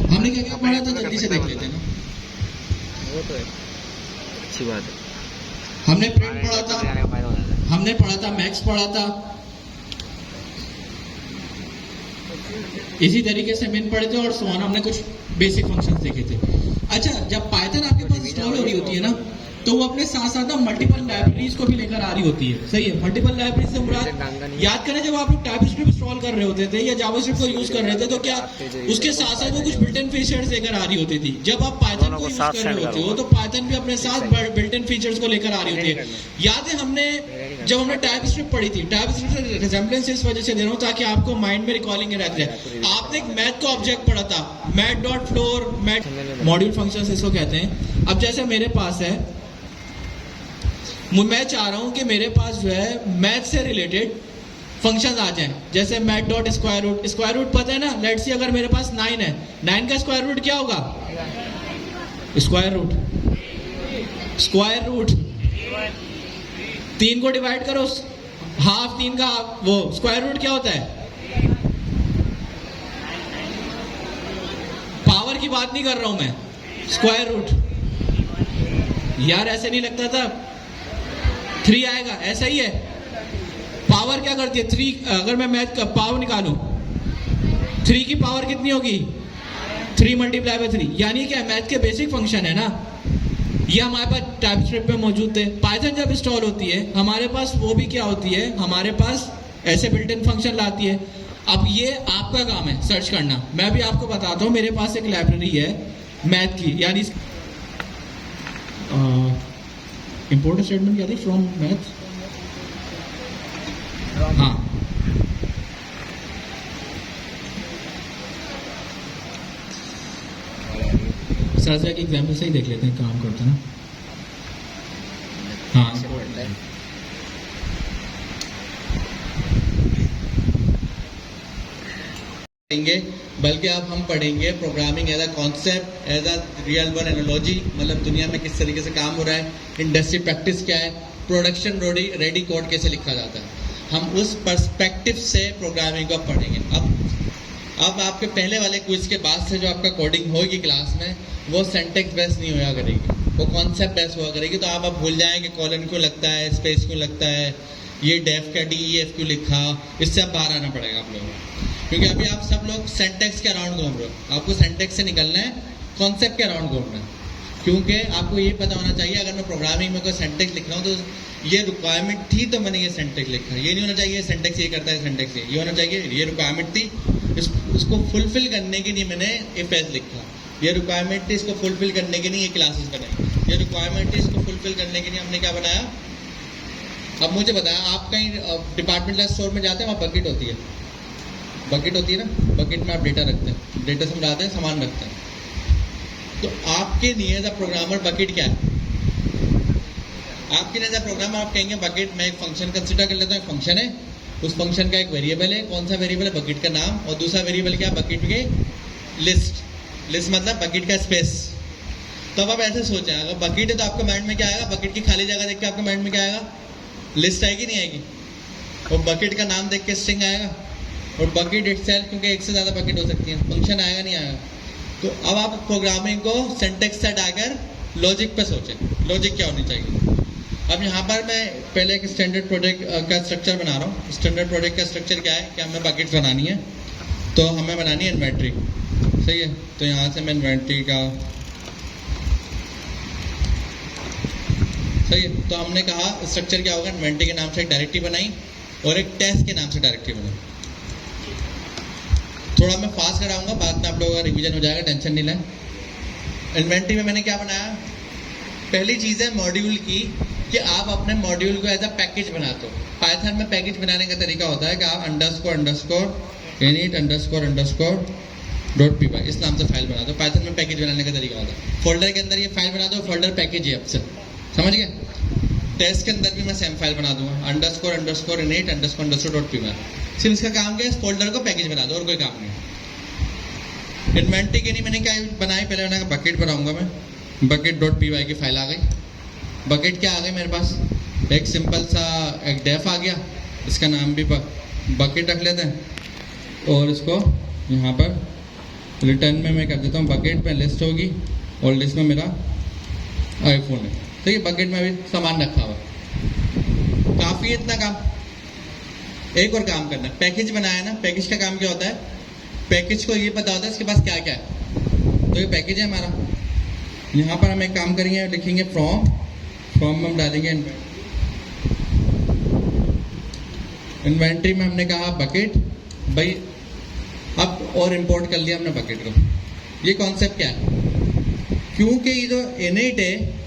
हमने क्या क्या पढ़ा था, जल्दी से देख लेते हैं ना। वो तो है, अच्छी बात है। हमने प्रिंट पढ़ा था, हमने पढ़ा था मैक्स पढ़ा था, इसी तरीके से मेन पढ़े थे और सोन हमने कुछ बेसिक फंक्शंस देखे थे। अच्छा, जब पाइथन आपके पास इंस्टॉल हो रही होती है ना, तो वो अपने साथ साथ मल्टीपल लाइब्रेरीज को भी लेकर आ रही होती है। सही है, मल्टीपल लाइब्रेरीज से मुराद, याद करें जब आप लोग टाइपस्क्रिप्ट इंस्टॉल कर रहे होते थे या जावास्क्रिप्ट को यूज कर रहे थे तो क्या उसके साथ साथ वो कुछ बिल्ट इन फीचर्स लेकर आ रही होती थी। जब आप पाइथन को यूज कर रहे होते हो तो पाइथन भी अपने साथ बिल्ट इन फीचर्स को लेकर आ रही होती है। याद है हमने जब हमने टाइपस्क्रिप्ट पढ़ी थी, टाइपस्क्रिप्ट से रिजेम्बलेंस इस वजह से दे रहा हूँ ताकि आपको माइंड में रिकॉलिंग रहती है। आपने एक मैथ का ऑब्जेक्ट पढ़ा था, मैथ.फ्लोर, मैथ मॉड्यूल फंक्शंस इसको कहते हैं। अब जैसे मेरे पास है मैं चाह रहा हूं कि मेरे पास जो है मैथ से रिलेटेड फंक्शंस आ जाएं, जैसे मैथ डॉट स्क्वायर रूट पता है ना, लेट्स सी अगर मेरे पास 9 है, 9 का स्क्वायर रूट क्या होगा? स्क्वायर रूट 3 को डिवाइड करो, हाफ 3 का वो स्क्वायर रूट क्या होता है? पावर की बात नहीं कर रहा हूं मैं, स्क्वायर रूट। यार ऐसे नहीं लगता था 3 आएगा, ऐसा ही है। पावर क्या करती है? 3, अगर मैं मैथ का पावर निकालूं 3 की पावर कितनी होगी? 3 मल्टीप्लाई बाय 3, यानी क्या मैथ के बेसिक फंक्शन है ना, ये हमारे पास टाइपस्क्रिप्ट में मौजूद थे। पाइथन जब इंस्टॉल होती है हमारे पास वो भी क्या होती है, हमारे पास ऐसे बिल्ट इन फंक्शन लाती है। अब ये आपका काम है सर्च करना, मैं भी आपको बताता हूँ। मेरे पास एक लाइब्रेरी है मैथ की, यानी इंपोर्टेंट स्टेटमेंट क्या थी? फ्रॉम मैथ, हाँ सरसा के एग्जाम्पल से ही देख लेते हैं, काम करते हैं ना। हाँ बल्कि अब हम पढ़ेंगे programming as a concept, as a real world analogy, मतलब दुनिया में किस तरीके से काम हो रहा है, इंडस्ट्री प्रैक्टिस क्या है, प्रोडक्शन रेडी कोड कैसे लिखा जाता है। हम उस पर्सपेक्टिव से प्रोग्रामिंग को पढ़ेंगे। अब आपके पहले वाले क्विज के बाद से जो आपका कोडिंग होगी क्लास में, वो सेंटेक्स बेस नहीं होया करेगी, वो कॉन्सेप्ट बेस हुआ करेगी। तो आप अब भूल जाएंगे कॉलन क्यों लगता है, स्पेस क्यों लगता है, ये डेफ का DEF क्यों लिखा, इससे अब बाहर आना पड़ेगा आप लोगों को, क्योंकि अभी आप सब लोग सेंटेक्स के अराउंड घूम रहे हो। आपको सेंटेक्स से निकलना है, कॉन्सेप्ट के अराउंड घूमना है, क्योंकि आपको ये पता होना चाहिए अगर मैं प्रोग्रामिंग में कोई सेंटेक्स लिख रहा हूँ तो ये रिक्वायरमेंट थी तो मैंने ये सेंटेक्स लिखा। ये नहीं होना चाहिए सेंटेक्स ये करता है, सेंटेक्स ये होना चाहिए ये रिक्वायरमेंट थी, इसको फुलफिल करने के लिए मैंने इफ एल्स लिखा। ये रिक्वायरमेंट थी, इसको फुलफिल करने के लिए ये क्लासेस बनाई। ये रिक्वायरमेंट थी, इसको फुलफिल करने के लिए हमने क्या बनाया। अब मुझे बताया, आप कहीं डिपार्टमेंटल स्टोर में जाते हैं, वहाँ बकेट होती है, बकेट होती है ना, बकेट में आप डेटा रखते हैं, डेटा समझाते हैं, सामान रखते हैं। तो आपके लिए एज अ प्रोग्रामर बकेट क्या है? आपके लिए एज अ प्रोग्रामर आप कहेंगे बकेट में एक फंक्शन कंसिडर कर लेता हूँ, एक फंक्शन है, उस फंक्शन का एक वेरिएबल है। कौन सा वेरिएबल है? बकेट का नाम। और दूसरा वेरिएबल क्या? बकेट के लिस्ट मतलब बकेट का स्पेस। तो अब आप ऐसे सोचें, अगर बकेट है तो आपके माइंड में क्या आएगा? बकेट की खाली जगह देख के आपके माइंड में क्या आएगा? लिस्ट आएगी, नहीं आएगी? और बकेट का नाम देख के स्ट्रिंग आएगा, और बकेट इटसेल्फ, क्योंकि एक से ज़्यादा बकेट हो सकती है, फंक्शन आएगा, नहीं आएगा? तो अब आप प्रोग्रामिंग को सेंटेक्स से हटाकर लॉजिक पे सोचें, लॉजिक क्या होनी चाहिए। अब यहाँ पर मैं पहले एक स्टैंडर्ड प्रोजेक्ट का स्ट्रक्चर बना रहा हूँ। स्टैंडर्ड प्रोजेक्ट का स्ट्रक्चर क्या है कि हमें बकेट्स बनानी है, तो हमें बनानी है इन्वेंट्री, सही है। तो यहाँ से मैं इन्वेंट्री का, सही है। तो हमने कहा स्ट्रक्चर क्या होगा, इन्वेंट्री के नाम से एक डायरेक्टरी बनाई और एक टेस्ट के नाम से डायरेक्टरी बनाई। थोड़ा मैं फास्ट कराऊंगा, बाद में आप लोगों का रिवीजन हो जाएगा, टेंशन नहीं लें। इन्वेंट्री में मैंने क्या बनाया, पहली चीज़ है मॉड्यूल की, कि आप अपने मॉड्यूल को एज अ पैकेज बनाते हो। पाइथन में पैकेज बनाने का तरीका होता है कि आप __init__.py इस नाम से फाइल बना दो। पाइथन में पैकेज बनाने का तरीका होता है, फोल्डर के अंदर ये फाइल बना दो, फोल्डर पैकेज है आपसे, समझ गए। टेस्ट के अंदर भी मैं सेम फाइल बना दूंगा, __init__.py। सिर्फ इसका काम क्या है, इस फोल्डर को पैकेज बना दो, और कोई काम नहीं। इन्वेंट्री के लिए मैंने क्या बनाई, पहले मैंने बकेट बनाऊंगा मैं, bucket.py की फाइल आ गई। बकेट क्या आ गई मेरे पास, एक सिंपल सा एक डेफ आ गया, इसका नाम भी बकेट रख लेते हैं, और इसको यहाँ पर रिटर्न में मैं कर देता हूँ बकेट में लिस्ट होगी, और लिस्ट में मेरा आईफोन है, ठीक है। बकेट में भी सामान रखा हुआ, काफ़ी इतना काम। एक और काम करना है, पैकेज बनाया ना, पैकेज का काम क्या होता है, पैकेज को ये पता होता है इसके पास क्या क्या है। तो ये पैकेज है हमारा, यहाँ पर हम एक काम करेंगे, लिखेंगे फ्रॉम में हम डालेंगे इन्वेंट्री में हमने कहा बकेट, भाई अब और इंपोर्ट कर लिया हमने बकेट को। ये कॉन्सेप्ट क्या है, क्योंकि ये जो इनिट है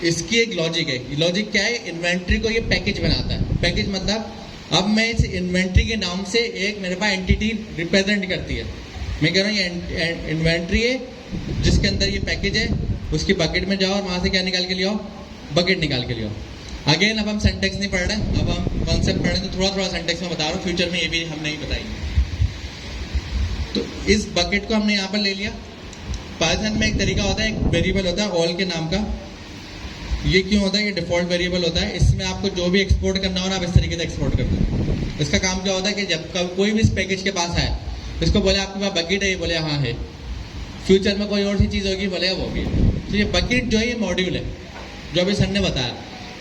इसकी एक लॉजिक है। लॉजिक क्या है, इन्वेंट्री को ये पैकेज बनाता है। पैकेज मतलब अब मैं इस इन्वेंट्री के नाम से एक मेरे पास एंटिटी रिप्रेजेंट करती है। मैं कह रहा हूँ ये इन्वेंट्री है जिसके अंदर ये पैकेज है, उसकी बकेट में जाओ और वहाँ से क्या निकाल के ले आओ, बकेट निकाल के ले आओ। अगेन अब हम सिंटेक्स नहीं पढ़ रहे, अब हम कॉन्सेप्ट पढ़ रहे हैं, तो थोड़ा थोड़ा सिंटेक्स में बता रहा हूँ, फ्यूचर में ये भी हम नहीं बताएंगे। तो इस बकेट को हमने यहाँ पर ले लिया। पाइथन में एक तरीका होता है, एक वेरिएबल होता है ऑल के नाम का। ये क्यों होता है? ये डिफॉल्ट वेरिएबल होता है, इसमें आपको जो भी एक्सपोर्ट करना हो ना, आप इस तरीके से एक्सपोर्ट करते हो। इसका काम क्या होता है कि जब कोई भी इस पैकेज के पास आए, इसको बोले आपके पास बकेट है, ये बोले हाँ है, फ्यूचर में कोई और सी चीज़ होगी, बोले वो भी है। तो ये बकेट जो है ये मॉड्यूल है, जो अभी सर ने बताया।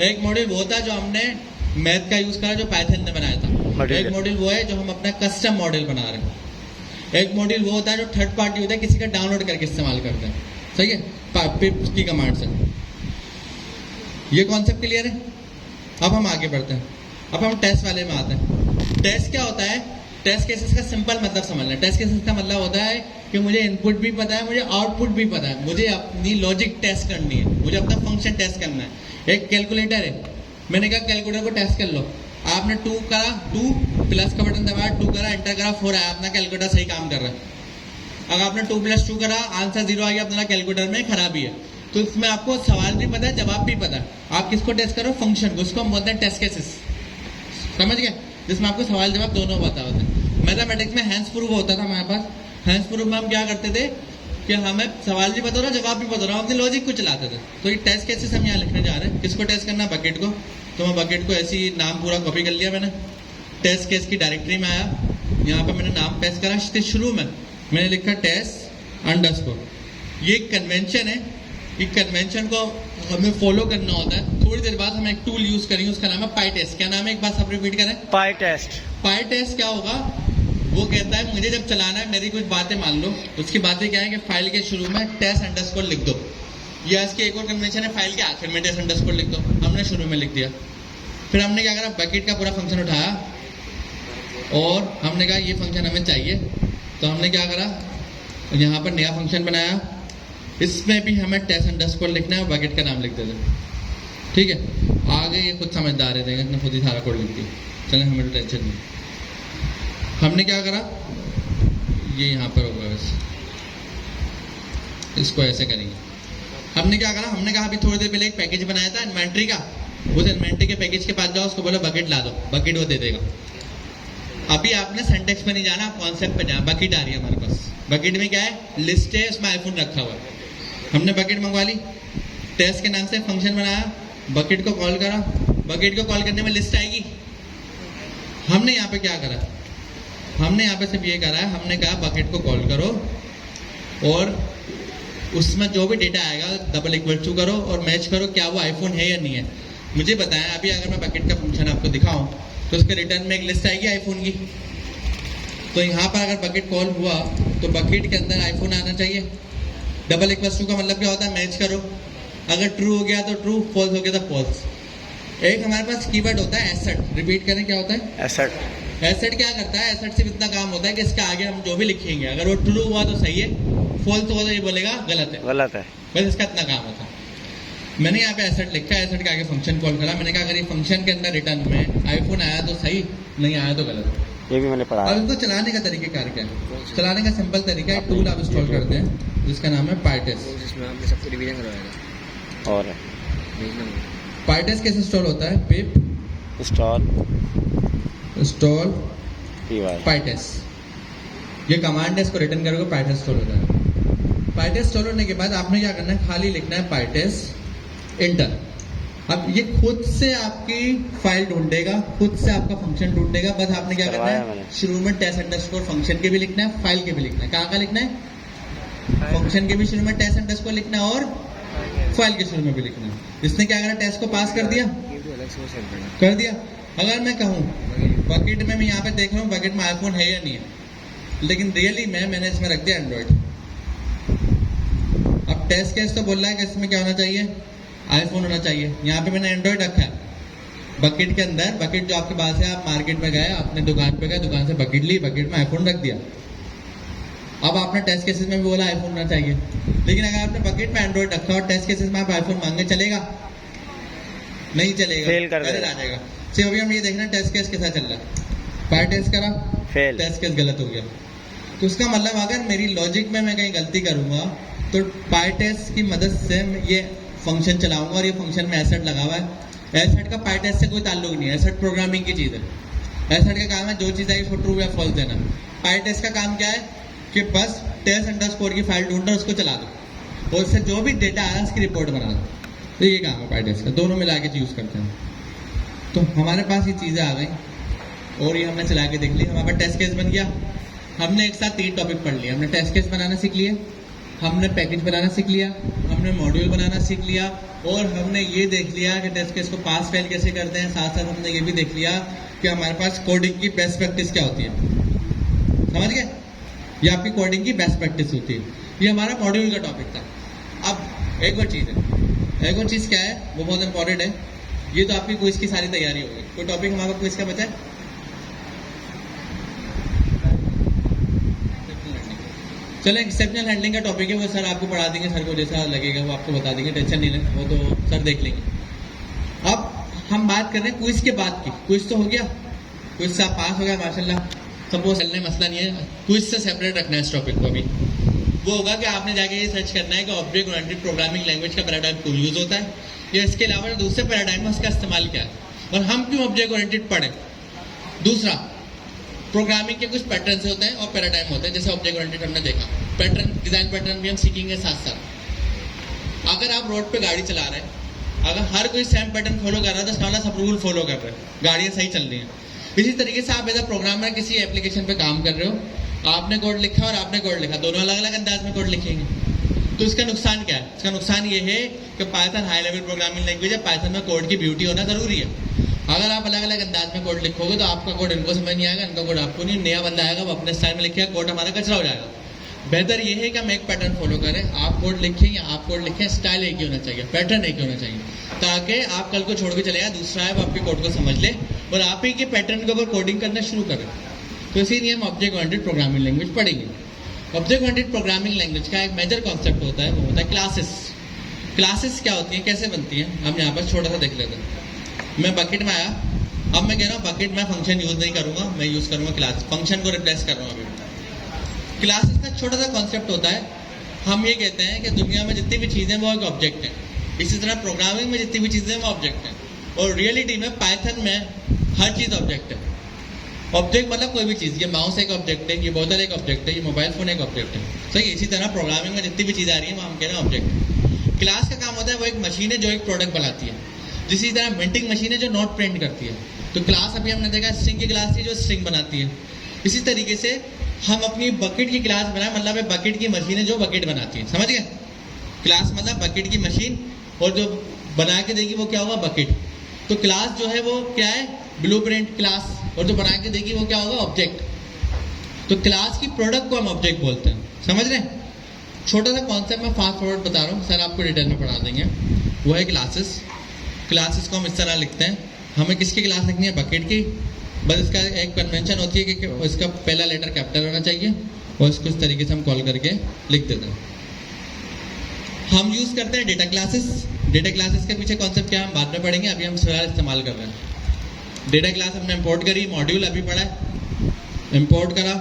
एक मॉड्यूल वो था जो हमने मैथ का यूज़ करा, जो पाइथन ने बनाया था। एक मॉड्यूल वो है जो हम अपना कस्टम मॉडल बना रहे हैं। एक मॉड्यूल वो होता है जो थर्ड पार्टी होता है, किसी का डाउनलोड करके इस्तेमाल करते हैं, सही है, पिप की कमांड से। ये कॉन्सेप्ट क्लियर है? अब हम आगे बढ़ते हैं। अब हम टेस्ट वाले में आते हैं। टेस्ट क्या होता है? टेस्ट केसेस का सिंपल मतलब समझना है। टेस्ट केसेस का मतलब होता है कि मुझे इनपुट भी पता है, मुझे आउटपुट भी पता है, मुझे अपनी लॉजिक टेस्ट करनी है, मुझे अपना फंक्शन टेस्ट करना है। एक कैलकुलेटर है, मैंने कहा कैलकुलेटर को टेस्ट कर लो, आपने 2 करा, 2 प्लस का बटन दबाया, 2 करा, एंटर करा, 4 आया, अपना कैलकुलेटर सही काम कर रहा है। अगर आपने 2 + 2 करा, आंसर 0 आ गया, अपना कैलकुलेटर में खराबी है। तो इसमें आपको सवाल भी पता है, जवाब भी पता है। आप किसको टेस्ट करो? फंक्शन को। उसको हम बोलते हैं टेस्ट केसेस, समझ गए? जिसमें आपको सवाल जवाब दोनों पता होते हैं। मैथमेटिक्स में हैंड्स प्रूफ होता था हमारे पास। हैंड्स प्रूफ में हम क्या करते थे कि हमें सवाल भी पता हो रहा, जवाब भी पता हो रहा, हम अपनी लॉजिक को चलाते थे। तो ये टेस्ट केसेस हम यहाँ लिखने जा रहे हैं। किसको टेस्ट करना? बकेट को। तो मैं बकेट को ऐसे ही नाम पूरा कॉपी कर लिया मैंने, टेस्ट केस की डायरेक्टरी में आया, यहाँ पर मैंने नाम पेस्ट करा, शुरू में मैंने लिखा टेस्ट_। ये एक कन्वेंशन है, एक कन्वेंशन को हमें फॉलो करना होता है। थोड़ी देर बाद हम एक टूल यूज करेंगे, उसका नाम है पाइटेस्ट। क्या नाम है? एक बार सब रिपीट करें। पाइटेस्ट। पाइटेस्ट क्या होगा? वो कहता है मुझे जब चलाना है, मेरी कुछ बातें मान लो, उसकी बातें क्या है कि फाइल के शुरू में टेस्ट_ लिख दो, या इसकी एक और कन्वेंशन है फाइल के आखिर में टेस्ट_ लिख दो। हमने शुरू में लिख दिया। फिर हमने क्या करा? बकेट का पूरा फंक्शन उठाया और हमने कहा ये फंक्शन हमें चाहिए, तो हमने क्या करा? यहाँ पर नया फंक्शन बनाया, इसमें भी हमें टेस्ट_ लिखना है और बकेट का नाम लिख देते, ठीक है। आगे ये खुद समझदार है, इसने खुद ही सारा कोड लिख दिया, चले हमें तो टेंशन नहीं। हमने क्या करा? ये यहाँ पर होगा, बस इसको ऐसे करेंगे। हमने क्या करा? हमने कहा अभी थोड़ी देर पहले एक पैकेज बनाया था इन्वेंट्री का, उस इन्वेंट्री के पैकेज के पास जाओ, उसको बोलो बकेट ला दो, बकेट वो दे देगा। अभी आपने सिंटेक्स में नहीं जाना, आप कॉन्सेप्ट पे जाना। बकेट आ रही है हमारे पास, बकेट में क्या है? लिस्ट है, उसमें आईफोन रखा हुआ है। हमने बकेट मंगवा ली, टेस्ट के नाम से फंक्शन बनाया, बकेट को कॉल करा, बकेट को कॉल करने में लिस्ट आएगी। हमने यहाँ पे क्या करा? हमने यहाँ पे सिर्फ ये करा है, हमने कहा बकेट को कॉल करो और उसमें जो भी डेटा आएगा == करो और मैच करो क्या वो आईफोन है या नहीं है। मुझे बताएं, अभी अगर मैं बकेट का फंक्शन आपको दिखाऊं तो उसके रिटर्न में एक लिस्ट आएगी आईफोन की। तो यहाँ पर अगर बकेट कॉल हुआ तो बकेट के अंदर आईफोन आना चाहिए। == का मतलब क्या होता है? मैच करो। अगर ट्रू हो गया तो ट्रू, फॉल्स हो गया तो फॉल्स। एक हमारे पास कीवर्ड होता है एसेट। रिपीट करें, क्या होता है? एसेट। एसेट क्या करता है? एसेट सिर्फ इतना काम होता है कि इसके आगे हम जो भी लिखेंगे, अगर वो ट्रू हुआ तो सही है, फॉल्स हुआ तो ये बोलेगा गलत है, गलत है। बस इसका इतना काम होता है। मैंने यहाँ पे एसेट लिखा, एसेट के आगे फंक्शन कॉल करा। मैंने कहा अगर ये फंक्शन के अंदर रिटर्न में आईफोन आया तो सही, नहीं आया तो गलत। ये भी मैंने पढ़ा और है। इनको चलाने का तरीकेकार क्या है? चलाने का सिंपल तरीका है, टूल आप इंस्टॉल करते हैं जिसका नाम है पाइटेस्ट। जिसमें आपने सबको रिवीजन करवाएगा। और पाइटेस्ट कैसे इंस्टॉल होता है? पिप इंस्टॉल पाइटेस्ट, ये कमांड है, इसको रिटर्न करोगे पाइटेस्ट इंस्टॉल होता है। पाइटेस्ट इंस्टॉल होने के बाद आपने क्या करना है? खाली लिखना है पाइटेस्ट, एंटर। अब ये खुद से आपकी फाइल ढूंढेगा, खुद से आपका फंक्शन ढूंढेगा। बस आपने क्या करना है? शुरू में टेस्ट_ फंक्शन के भी लिखना है, फाइल के भी लिखना है। कहाँ का लिखना है? फंक्शन के भी शुरू में टेस्ट_ लिखना है और फाइल के शुरू में भी लिखना है। इसने क्या करा? टेस्ट को पास कर दिया, कर दिया। अगर मैं कहूँ बकेट में, मैं यहाँ पे देख रहा हूँ बकेट में आईफोन है या नहीं है, लेकिन रियली मैंने इसमें रख दिया एंड्रॉइड। अब टेस्ट केस तो बोल रहा है कि इसमें क्या होना चाहिए? आईफोन होना चाहिए। यहाँ पे मैंने एंड्रॉइड रखा है बकेट के अंदर। बकेट जो आपके पास है, आप मार्केट में गए, अपने दुकान पे गए, दुकान से बकेट ली, बकेट में आईफोन रख दिया। अब आपने टेस्ट केसेस में भी बोला आईफोन होना चाहिए, लेकिन अगर आपने बकेट में एंड्रॉइड रखा और टेस्ट केसेस में आप आईफोन मांगे, चलेगा? नहीं चलेगा, फेल कर एरर आ जाएगा। सिर्फ अभी हम ये देख रहे हैं टेस्ट केस कैसा चल रहा है। पाई टेस्ट करा, फेल, टेस्ट केस गलत हो गया। तो उसका मतलब अगर मेरी लॉजिक में मैं कहीं गलती करूंगा तो पाई टेस्ट की मदद से ये फंक्शन चलाऊंगा और ये फंक्शन में एसेट लगा हुआ है, एसएट का पाई टेस्ट से कोई ताल्लुक नहीं है, एसएट प्रोग्रामिंग की चीज़ है। एसएट का काम है जो चीज़ आई उसको ट्रू या फॉल्स देना। पाई टेस्ट का काम क्या है कि बस टेस्ट अंडरस्कोर की फाइल ढूंढना, उसको चला दो और उससे जो भी डेटा आया उसकी रिपोर्ट बना दो। तो ये काम है पाई टेस्ट का, दोनों मिला के यूज़ करते हैं। तो हमारे पास ये चीज़ें आ गई और ये हमने चला के देख ली, हमारे पास टेस्ट केस बन गया। हमने एक साथ 3 टॉपिक पढ़ लिया। हमने टेस्ट केस बनाना सीख लिया, हमने पैकेज बनाना सीख लिया, हमने मॉड्यूल बनाना सीख लिया और हमने ये देख लिया कि टेस्ट केस को पास फेल कैसे करते हैं। साथ साथ हमने ये भी देख लिया कि हमारे पास कोडिंग की बेस्ट प्रैक्टिस क्या होती है। समझ गए? ये आपकी कोडिंग की बेस्ट प्रैक्टिस होती है। ये हमारा मॉड्यूल का टॉपिक था। अब एक और चीज़ है, एक और चीज़ क्या है वो बहुत इंपॉर्टेंट है। ये तो आपकी क्विज की सारी तैयारी हो गई। कोई टॉपिक हमारा क्विज का बचा है? चलो एक्सेप्शनल हैंडलिंग का टॉपिक है, वो सर आपको पढ़ा देंगे, सर को जैसा लगेगा वो आपको बता देंगे, टेंशन नहीं लें, वो तो सर देख लेंगे। अब हम बात कर रहे हैं क्विज के बाद की। क्विज तो हो गया, क्विज से आप पास हो गया माशाल्लाह, सपोज चलने मसला नहीं है। क्विज से सेपरेट रखना है इस टॉपिक को। अभी वो होगा कि आपने जाके ये सर्च करना है कि ऑब्जेक्ट ओरिएंटेड प्रोग्रामिंग लैंग्वेज का पैराडाइम क्यों यूज होता है, या इसके अलावा दूसरे पैराडाइम में उसका इस्तेमाल क्या है और हम क्यों ऑब्जेक्ट ओरिएंटेड पढ़े। दूसरा, प्रोग्रामिंग के कुछ पैटर्न होते हैं और पैराडाइम होते हैं। जैसे ऑब्जेक्ट ओरिएंटेड हमने देखा, पैटर्न, डिजाइन पैटर्न भी हम सीखेंगे साथ साथ। अगर आप रोड पे गाड़ी चला रहे हैं, अगर हर कोई सेम पैटर्न फॉलो कर रहा है तो इसका मतलब सब रूल फॉलो कर रहे हैं, गाड़ियाँ सही चल रही हैं। इसी तरीके से आप एज अ प्रोग्रामर किसी एप्लीकेशन पे काम कर रहे हो, आपने कोड लिखा और आपने कोड लिखा, दोनों अलग अलग अंदाज में कोड लिखेंगे। तो इसका नुकसान क्या है? इसका नुकसान ये है कि Python high level programming language है, पाइथन में कोड की ब्यूटी होना जरूरी है। अगर आप अलग अलग अंदाज में कोड लिखोगे तो आपका कोड इनको समझ नहीं आएगा, इनका कोड आपको नहीं। नया बंदा आएगा वो अपने स्टाइल में लिखेगा, कोड हमारा कचरा हो जाएगा। बेहतर ये है कि हम एक पैटर्न फॉलो करें, आप कोड लिखें या आप कोड लिखें, स्टाइल एक ही होना चाहिए, पैटर्न एक ही होना चाहिए, ताकि आप कल को छोड़ के चले जाए, दूसरा है वो आपके कोड को समझ ले और आप ही के पैटर्न के ऊपर कोडिंग करना शुरू करें। तो इसीलिए हम ऑब्जेक्ट ओरिएंटेड प्रोग्रामिंग लैंग्वेज पढ़ेंगे। ऑब्जेक्ट ओरिएंटेड प्रोग्रामिंग लैंग्वेज का एक मेजर कॉन्सेप्ट होता है, वो होता है क्लासेस। क्लासेस क्या होती हैं, कैसे बनती हैं, हम यहाँ पर छोटा सा देख लेते हैं। मैं बकेट में आया, अब मैं कह रहा हूँ बकेट में फंक्शन यूज नहीं करूंगा, मैं यूज करूंगा क्लास, फंक्शन को रिप्लेस कर रहा हूँ अभी। क्लासेस का छोटा सा कॉन्सेप्ट होता है, हम ये कहते हैं कि दुनिया में जितनी भी चीज़ें वो एक ऑब्जेक्ट है, इसी तरह प्रोग्रामिंग में जितनी भी चीज़ें वो ऑब्जेक्ट है, और रियलिटी में पाइथन में हर चीज़ ऑब्जेक्ट है। ऑब्जेक्ट मतलब कोई भी चीज़, ये माउस एक ऑब्जेक्ट है, ये बोतल एक ऑब्जेक्ट है, ये मोबाइल फोन एक ऑब्जेक्ट है, सही। इसी तरह प्रोग्रामिंग में जितनी भी चीज़ें आ रही है वो हम कह रहे हैं ऑब्जेक्ट। क्लास का काम होता है वो एक मशीन है जो एक प्रोडक्ट बनाती है, जिसी तरह प्रिंटिंग मशीन है जो नोट प्रिंट करती है। तो क्लास अभी हमने देखा स्ट्रिंग की क्लास थी जो स्ट्रिंग बनाती है। इसी तरीके से हम अपनी बकेट की क्लास बनाए, मतलब बकेट की मशीन है जो बकेट बनाती है, समझ गए? क्लास मतलब बकेट की मशीन और जो बना के देगी वो क्या होगा, बकेट। तो क्लास जो है वो क्या है, ब्लूप्रिंट क्लास, और जो बना के देगी वो क्या होगा, ऑब्जेक्ट। तो क्लास की प्रोडक्ट को हम ऑब्जेक्ट बोलते हैं, समझ रहे हैं? छोटा सा कॉन्सेप्ट मैं फास्ट फॉरवर्ड बता रहा हूँ, सर आपको डिटेल में पढ़ा देंगे। वो है क्लासेस। क्लासेस को हम इस तरह लिखते हैं, हमें किसकी क्लास लिखनी है, बकेट की। बस इसका एक कन्वेंशन होती है कि इसका पहला लेटर कैपिटल होना चाहिए और इसको इस तरीके से हम कॉल करके लिख देते हैं। हम यूज करते हैं डेटा क्लासेस। डेटा क्लासेस के पीछे कॉन्सेप्ट क्या है हम बाद में पढ़ेंगे, अभी हम फिलहाल इस्तेमाल कर रहे हैं। डेटा क्लास हमने इंपोर्ट करी, मॉड्यूल अभी पढ़ा है, इंपोर्ट करा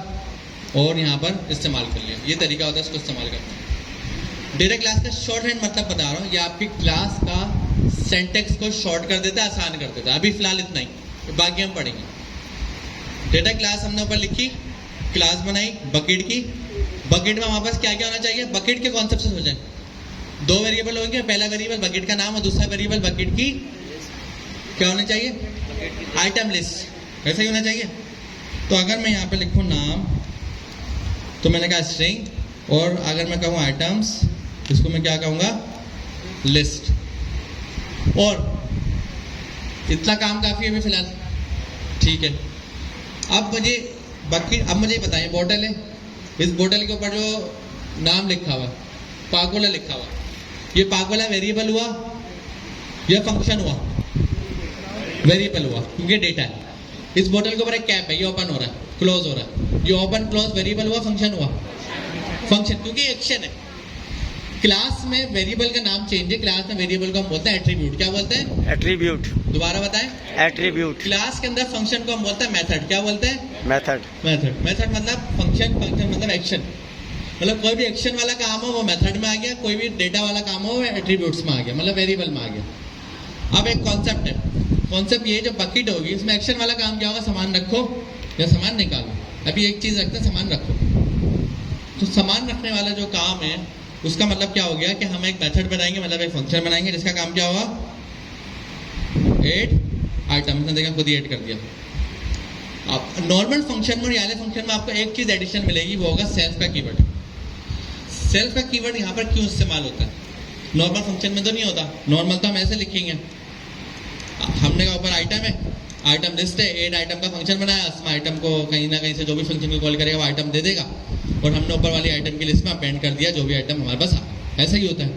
और यहाँ पर इस्तेमाल कर लिया। ये तरीका होता है इसको इस्तेमाल करने का। डेटा क्लास का शॉर्ट हैंड मतलब बता रहा हूँ, ये आपकी क्लास का सेंटेक्स को शॉर्ट कर देता है, आसान कर देता है। अभी फिलहाल इतना ही, बाकी हम पढ़ेंगे। डेटा क्लास हमने ऊपर लिखी, क्लास बनाई बकेट की। बकेट में हमारे पास क्या क्या होना चाहिए, बकेट के कॉन्सेप्ट से हो जाए। 2 वेरिएबल होंगे, पहला वेरिएबल बकेट का नाम और दूसरा वेरिएबल बकेट की क्या होना चाहिए, आइटम लिस्ट, ऐसा ही होना चाहिए। तो अगर मैं यहाँ पे लिखूँ नाम तो मैंने कहा स्ट्रिंग, और अगर मैं कहूँ आइटम्स इसको मैं क्या कहूँगा, लिस्ट। और इतना काम काफ़ी है अभी फिलहाल, ठीक है। अब मुझे बकेट, अब मुझे बताइए बोतल है, इस बोतल के ऊपर जो नाम लिखा हुआ पाकोला लिखा हुआ, ये पाकोला वेरिएबल हुआ या फंक्शन हुआ, वेरिएबल हुआ क्योंकि डेटा है। इस बोतल के ऊपर एक कैप है, ये ओपन हो रहा है, क्लोज हो रहा है, ये ओपन क्लोज वेरिएबल हुआ, फंक्शन हुआ, फंक्शन क्योंकि एक्शन है। क्लास में वेरिएबल का नाम चेंज है, क्लास में वेरिएबल को हम बोलते हैं एट्रीब्यूट। क्या बोलते हैं, एट्रीब्यूट। दोबारा बताएं, एट्रीब्यूट। क्लास के अंदर फंक्शन को हम बोलते हैं मेथड। क्या बोलते हैं, मेथड। मेथड। मेथड मतलब फंक्शन, फंक्शन मतलब एक्शन, मतलब कोई भी एक्शन वाला काम हो वो मेथड में आ गया, कोई भी डेटा वाला काम हो वो एट्रीब्यूट्स में आ गया, मतलब वेरिएबल में आ गया। अब एक कॉन्सेप्ट है, कॉन्सेप्ट ये जो बकेट होगी इसमें एक्शन वाला काम क्या होगा, सामान रखो या सामान निकालो। अभी एक चीज़ रखते हैं, सामान रखो। तो सामान रखने वाला जो काम है उसका मतलब क्या हो गया कि हम एक मेथड बनाएंगे, मतलब एक फंक्शन बनाएंगे जिसका काम क्या होगा, ऐड आइटम। इसने देखा खुद ही ऐड कर दिया। अब नॉर्मल फंक्शन में और याले फंक्शन में आपको एक चीज़ एडिशन मिलेगी, वो होगा सेल्फ का कीवर्ड। सेल्फ का कीवर्ड यहाँ पर क्यों इस्तेमाल होता है, नॉर्मल फंक्शन में तो नहीं होता। नॉर्मल तो हम ऐसे लिखेंगे, हमने कहा ऊपर आइटम है, आइटम लिस्ट है, ऐड आइटम का फंक्शन बनाया, उसमें आइटम को कहीं ना कहीं से जो भी फंक्शन को कॉल करेगा वो आइटम दे देगा, और हमने ऊपर वाली आइटम की लिस्ट में अपेंड कर दिया जो भी आइटम हमारे पास आ। ऐसा ही होता है।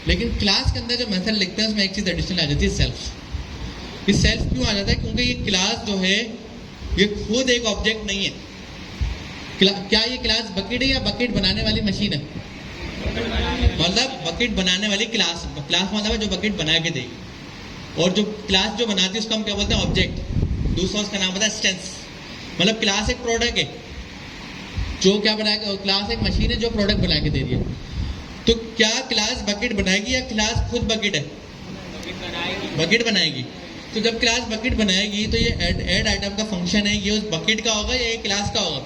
लेकिन क्लास के अंदर जो मेथड लिखते हैं उसमें एक चीज़ एडिशनल आ जाती है, सेल्फ। ये सेल्फ क्यों आ जाता है, क्योंकि ये क्लास जो है ये खुद एक ऑब्जेक्ट नहीं है। क्या ये क्लास बकेट है या बकेट बनाने वाली मशीन है? मतलब बकेट बनाने वाली क्लास, क्लास मतलब है जो बकेट बना के देगी, और जो क्लास जो बनाती है उसको हम क्या बोलते हैं, ऑब्जेक्ट। दूसरा उसका नाम होता है इंस्टेंस। मतलब क्लास एक प्रोडक्ट है जो क्या बनाएगा, क्लास एक मशीन है जो प्रोडक्ट बना के दे रही है। तो क्या क्लास बकेट बनाएगी या क्लास खुद बकेट है? बकेट बनाएगी। तो जब क्लास बकेट बनाएगी तो ये ऐड आइटम का फंक्शन है, ये उस बकेट का होगा या ये क्लास का होगा?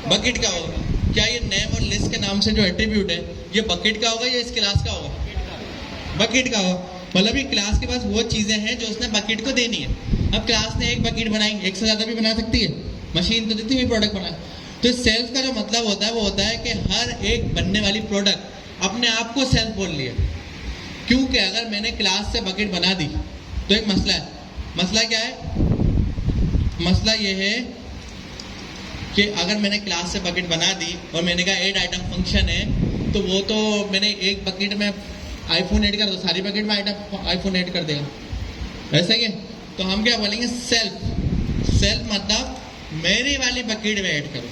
बकेट का होगा। क्या ये नेम और लिस्ट के नाम से जो एट्रीब्यूट है ये बकेट का होगा या इस क्लास का होगा? बकेट का होगा। मतलब ये क्लास के पास वो चीजें हैं जो उसने बकेट को देनी है। अब क्लास ने एक बकेट बनाई, एक से ज्यादा भी बना सकती है, मशीन तो जितनी भी प्रोडक्ट बनाए। तो सेल्फ का जो मतलब होता है वो होता है कि हर एक बनने वाली प्रोडक्ट अपने आप को सेल्फ बोल रही है। क्योंकि अगर मैंने क्लास से बकेट बना दी तो एक मसला है। मसला क्या है? मसला ये है कि अगर मैंने क्लास से बकेट बना दी और मैंने कहा ऐड आइटम फंक्शन है, तो वो तो मैंने एक बकेट में आईफोन ऐड कर दो, सारी बकेट में आईफोन ऐड कर देगा। ऐसा ही है। तो हम क्या बोलेंगे, सेल्फ। सेल्फ मतलब मेरी वाली बकेट में ऐड करो,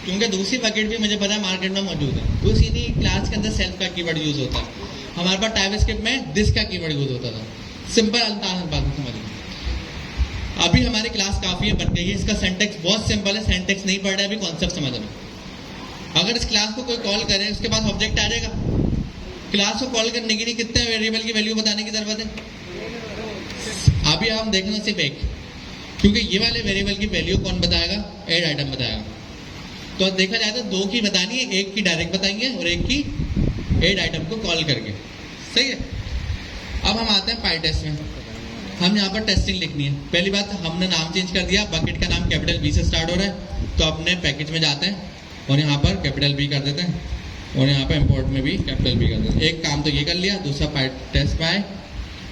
क्योंकि दूसरी बकेट भी मुझे पता है मार्केट में मौजूद है। तो इसी नहीं क्लास के अंदर सेल्फ का कीवर्ड यूज होता है। हमारे पास टाइपस्क्रिप्ट में दिस का कीवर्ड यूज होता था। सिंपल बात समझिए। अभी हमारी क्लास काफी है बन गई है, इसका सिंटैक्स बहुत सिंपल है, सिंटैक्स नहीं पढ़ रहा है अभी, कॉन्सेप्ट समझ में। अगर इस क्लास को कोई कॉल करे उसके पास ऑब्जेक्ट आ जाएगा। क्लास को कॉल करने के लिए कितने वेरिएबल की वैल्यू बताने की जरूरत है? अभी हम देखेंगे सिर्फ एक, क्योंकि ये वाले वेरिएबल की वैल्यू कौन बताएगा? ऐड आइटम बताएगा। तो देखा जाए तो दो की बतानी है, एक की डायरेक्ट बताएंगे और एक की ऐड आइटम को कॉल करके। सही है। अब हम आते हैं पाइटेस्ट में। हम यहाँ पर टेस्टिंग लिखनी है। पहली बात, हमने नाम चेंज कर दिया, बकेट का नाम कैपिटल बी से स्टार्ट हो रहा है, तो अपने पैकेज में जाते हैं और यहाँ पर कैपिटल बी कर देते हैं, और यहाँ पर इंपोर्ट में भी कैपिटल बी कर देते हैं। एक काम तो ये कर लिया। दूसरा टेस्ट में आए,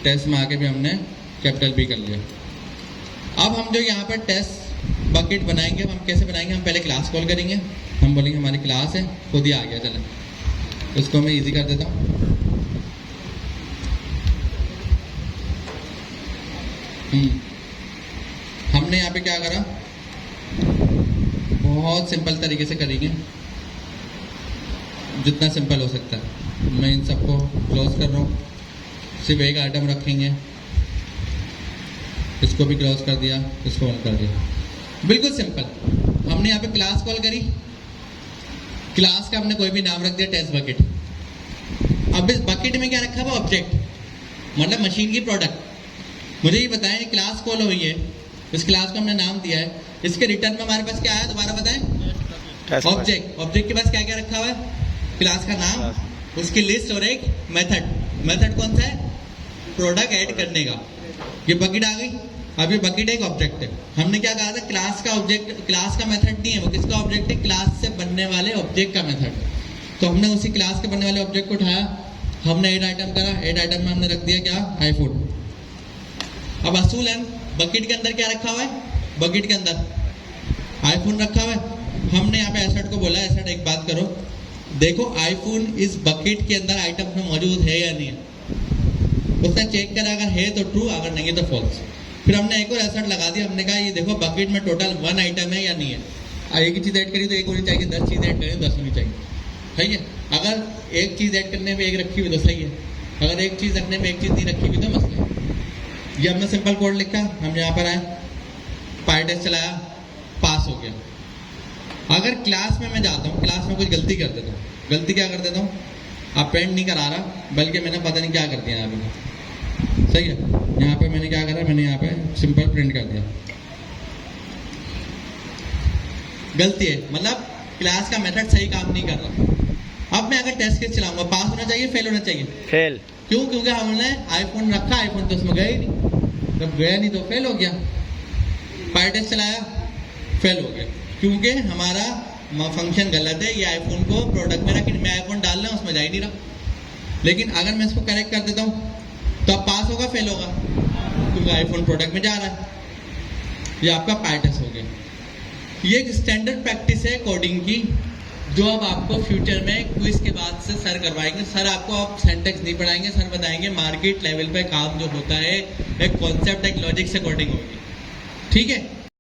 टेस्ट में आके भी हमने कैपिटल बी कर लिया। अब हम जो यहाँ पर टेस्ट बकेट बनाएंगे, हम कैसे बनाएंगे? हम पहले क्लास कॉल करेंगे, हम बोलेंगे हमारी क्लास है, खुद ही आ गया। चले इसको मैं इजी कर देता हूँ। हमने यहाँ पे क्या करा, बहुत सिंपल तरीके से करेंगे, जितना सिंपल हो सकता है। मैं इन सबको क्लोज कर रहा हूँ, सिर्फ एक आइटम रखेंगे, इसको भी क्लोज कर दिया, इसको ऑन कर दिया। बिल्कुल सिंपल। हमने यहाँ पे क्लास कॉल करी, क्लास का हमने कोई भी नाम रख दिया, टेस्ट बकेट। अब इस बकेट में क्या रखा हुआ? ऑब्जेक्ट, मतलब मशीन की प्रोडक्ट। मुझे ये बताएं, क्लास कॉल हुई है, इस क्लास को हमने नाम दिया है, इसके रिटर्न में हमारे पास क्या आया? दोबारा बताएं। ऑब्जेक्ट। ऑब्जेक्ट के पास क्या क्या रखा हुआ है? क्लास का नाम, उसकी लिस्ट और एक मेथड। मेथड कौन सा है? प्रोडक्ट ऐड करने का। ये बकेट आ गई। अब ये बकेट एक ऑब्जेक्ट है। हमने क्या कहा था? क्लास का ऑब्जेक्ट, क्लास का मेथड नहीं है वो, किसका ऑब्जेक्ट है? क्लास से बनने वाले ऑब्जेक्ट का मेथड। तो हमने उसी क्लास के बनने वाले ऑब्जेक्ट को उठाया, हमने ऐड आइटम करा, ऐड आइटम में हमने रख दिया क्या? आईफोन। अब असूल है, बकेट के अंदर क्या रखा हुआ है? बकेट के अंदर आईफोन रखा हुआ है। हमने यहाँ पे एसेट को बोला, एसेट एक बात करो, देखो आईफोन इस बकेट के अंदर आइटम में मौजूद है या नहीं है। उसने चेक करा, अगर है तो ट्रू, अगर नहीं है तो फॉल्स। फिर हमने एक और एसेट लगा दिया, हमने कहा ये देखो बकेट में टोटल 1 आइटम है या नहीं है। एक ही चीज़ ऐड करी तो एक होनी चाहिए, 10 चीज़ ऐड करी तो 10 होनी चाहिए। सही है। अगर एक चीज़ ऐड करने में एक रखी हुई तो सही है, अगर एक चीज़ रखने में एक चीज़ नहीं रखी हुई तो मसला है। ये हमने सिंपल कोड लिखा, हम यहाँ पर आए, पाइटेस्ट चलाया, पास हो गया। अगर क्लास में मैं जाता हूँ, क्लास में कुछ गलती कर देता हूँ, गलती क्या कर देता हूँ? अपेंड नहीं करा रहा, बल्कि मैंने पता नहीं क्या कर दिया अभी, सही है। यहाँ पे मैंने क्या करा, मैंने यहाँ पे सिंपल प्रिंट कर दिया। गलती है, मतलब क्लास का मेथड सही काम नहीं कर रहा। अब मैं अगर टेस्ट केस चलाऊंगा, पास होना चाहिए, फेल होना चाहिए? फेल। क्यों? क्योंकि हमने आईफोन रखा, आईफोन तो उसमें गया ही नहीं, जब गया नहीं तो फेल हो गया। पाई टेस्ट चलाया, फेल हो गया, क्योंकि हमारा फंक्शन गलत है। ये आईफोन को प्रोडक्ट में रखी, मैं आईफोन डाल रहा हूँ उसमें जा ही नहीं रहा। लेकिन अगर मैं इसको करेक्ट कर देता हूँ तो अब पास होगा, फेल होगा, क्योंकि आईफोन प्रोडक्ट में जा रहा है। ये आपका पाई टेस्ट हो गया। ये एक स्टैंडर्ड प्रैक्टिस है कोडिंग की, जो अब आपको फ्यूचर में क्विज के बाद से सर करवाएंगे। सर आपको अब सिंटैक्स नहीं पढ़ाएंगे, सर बताएंगे मार्केट लेवल पे काम जो होता है, एक कॉन्सेप्ट, एक लॉजिक से कोडिंग होगी। ठीक है।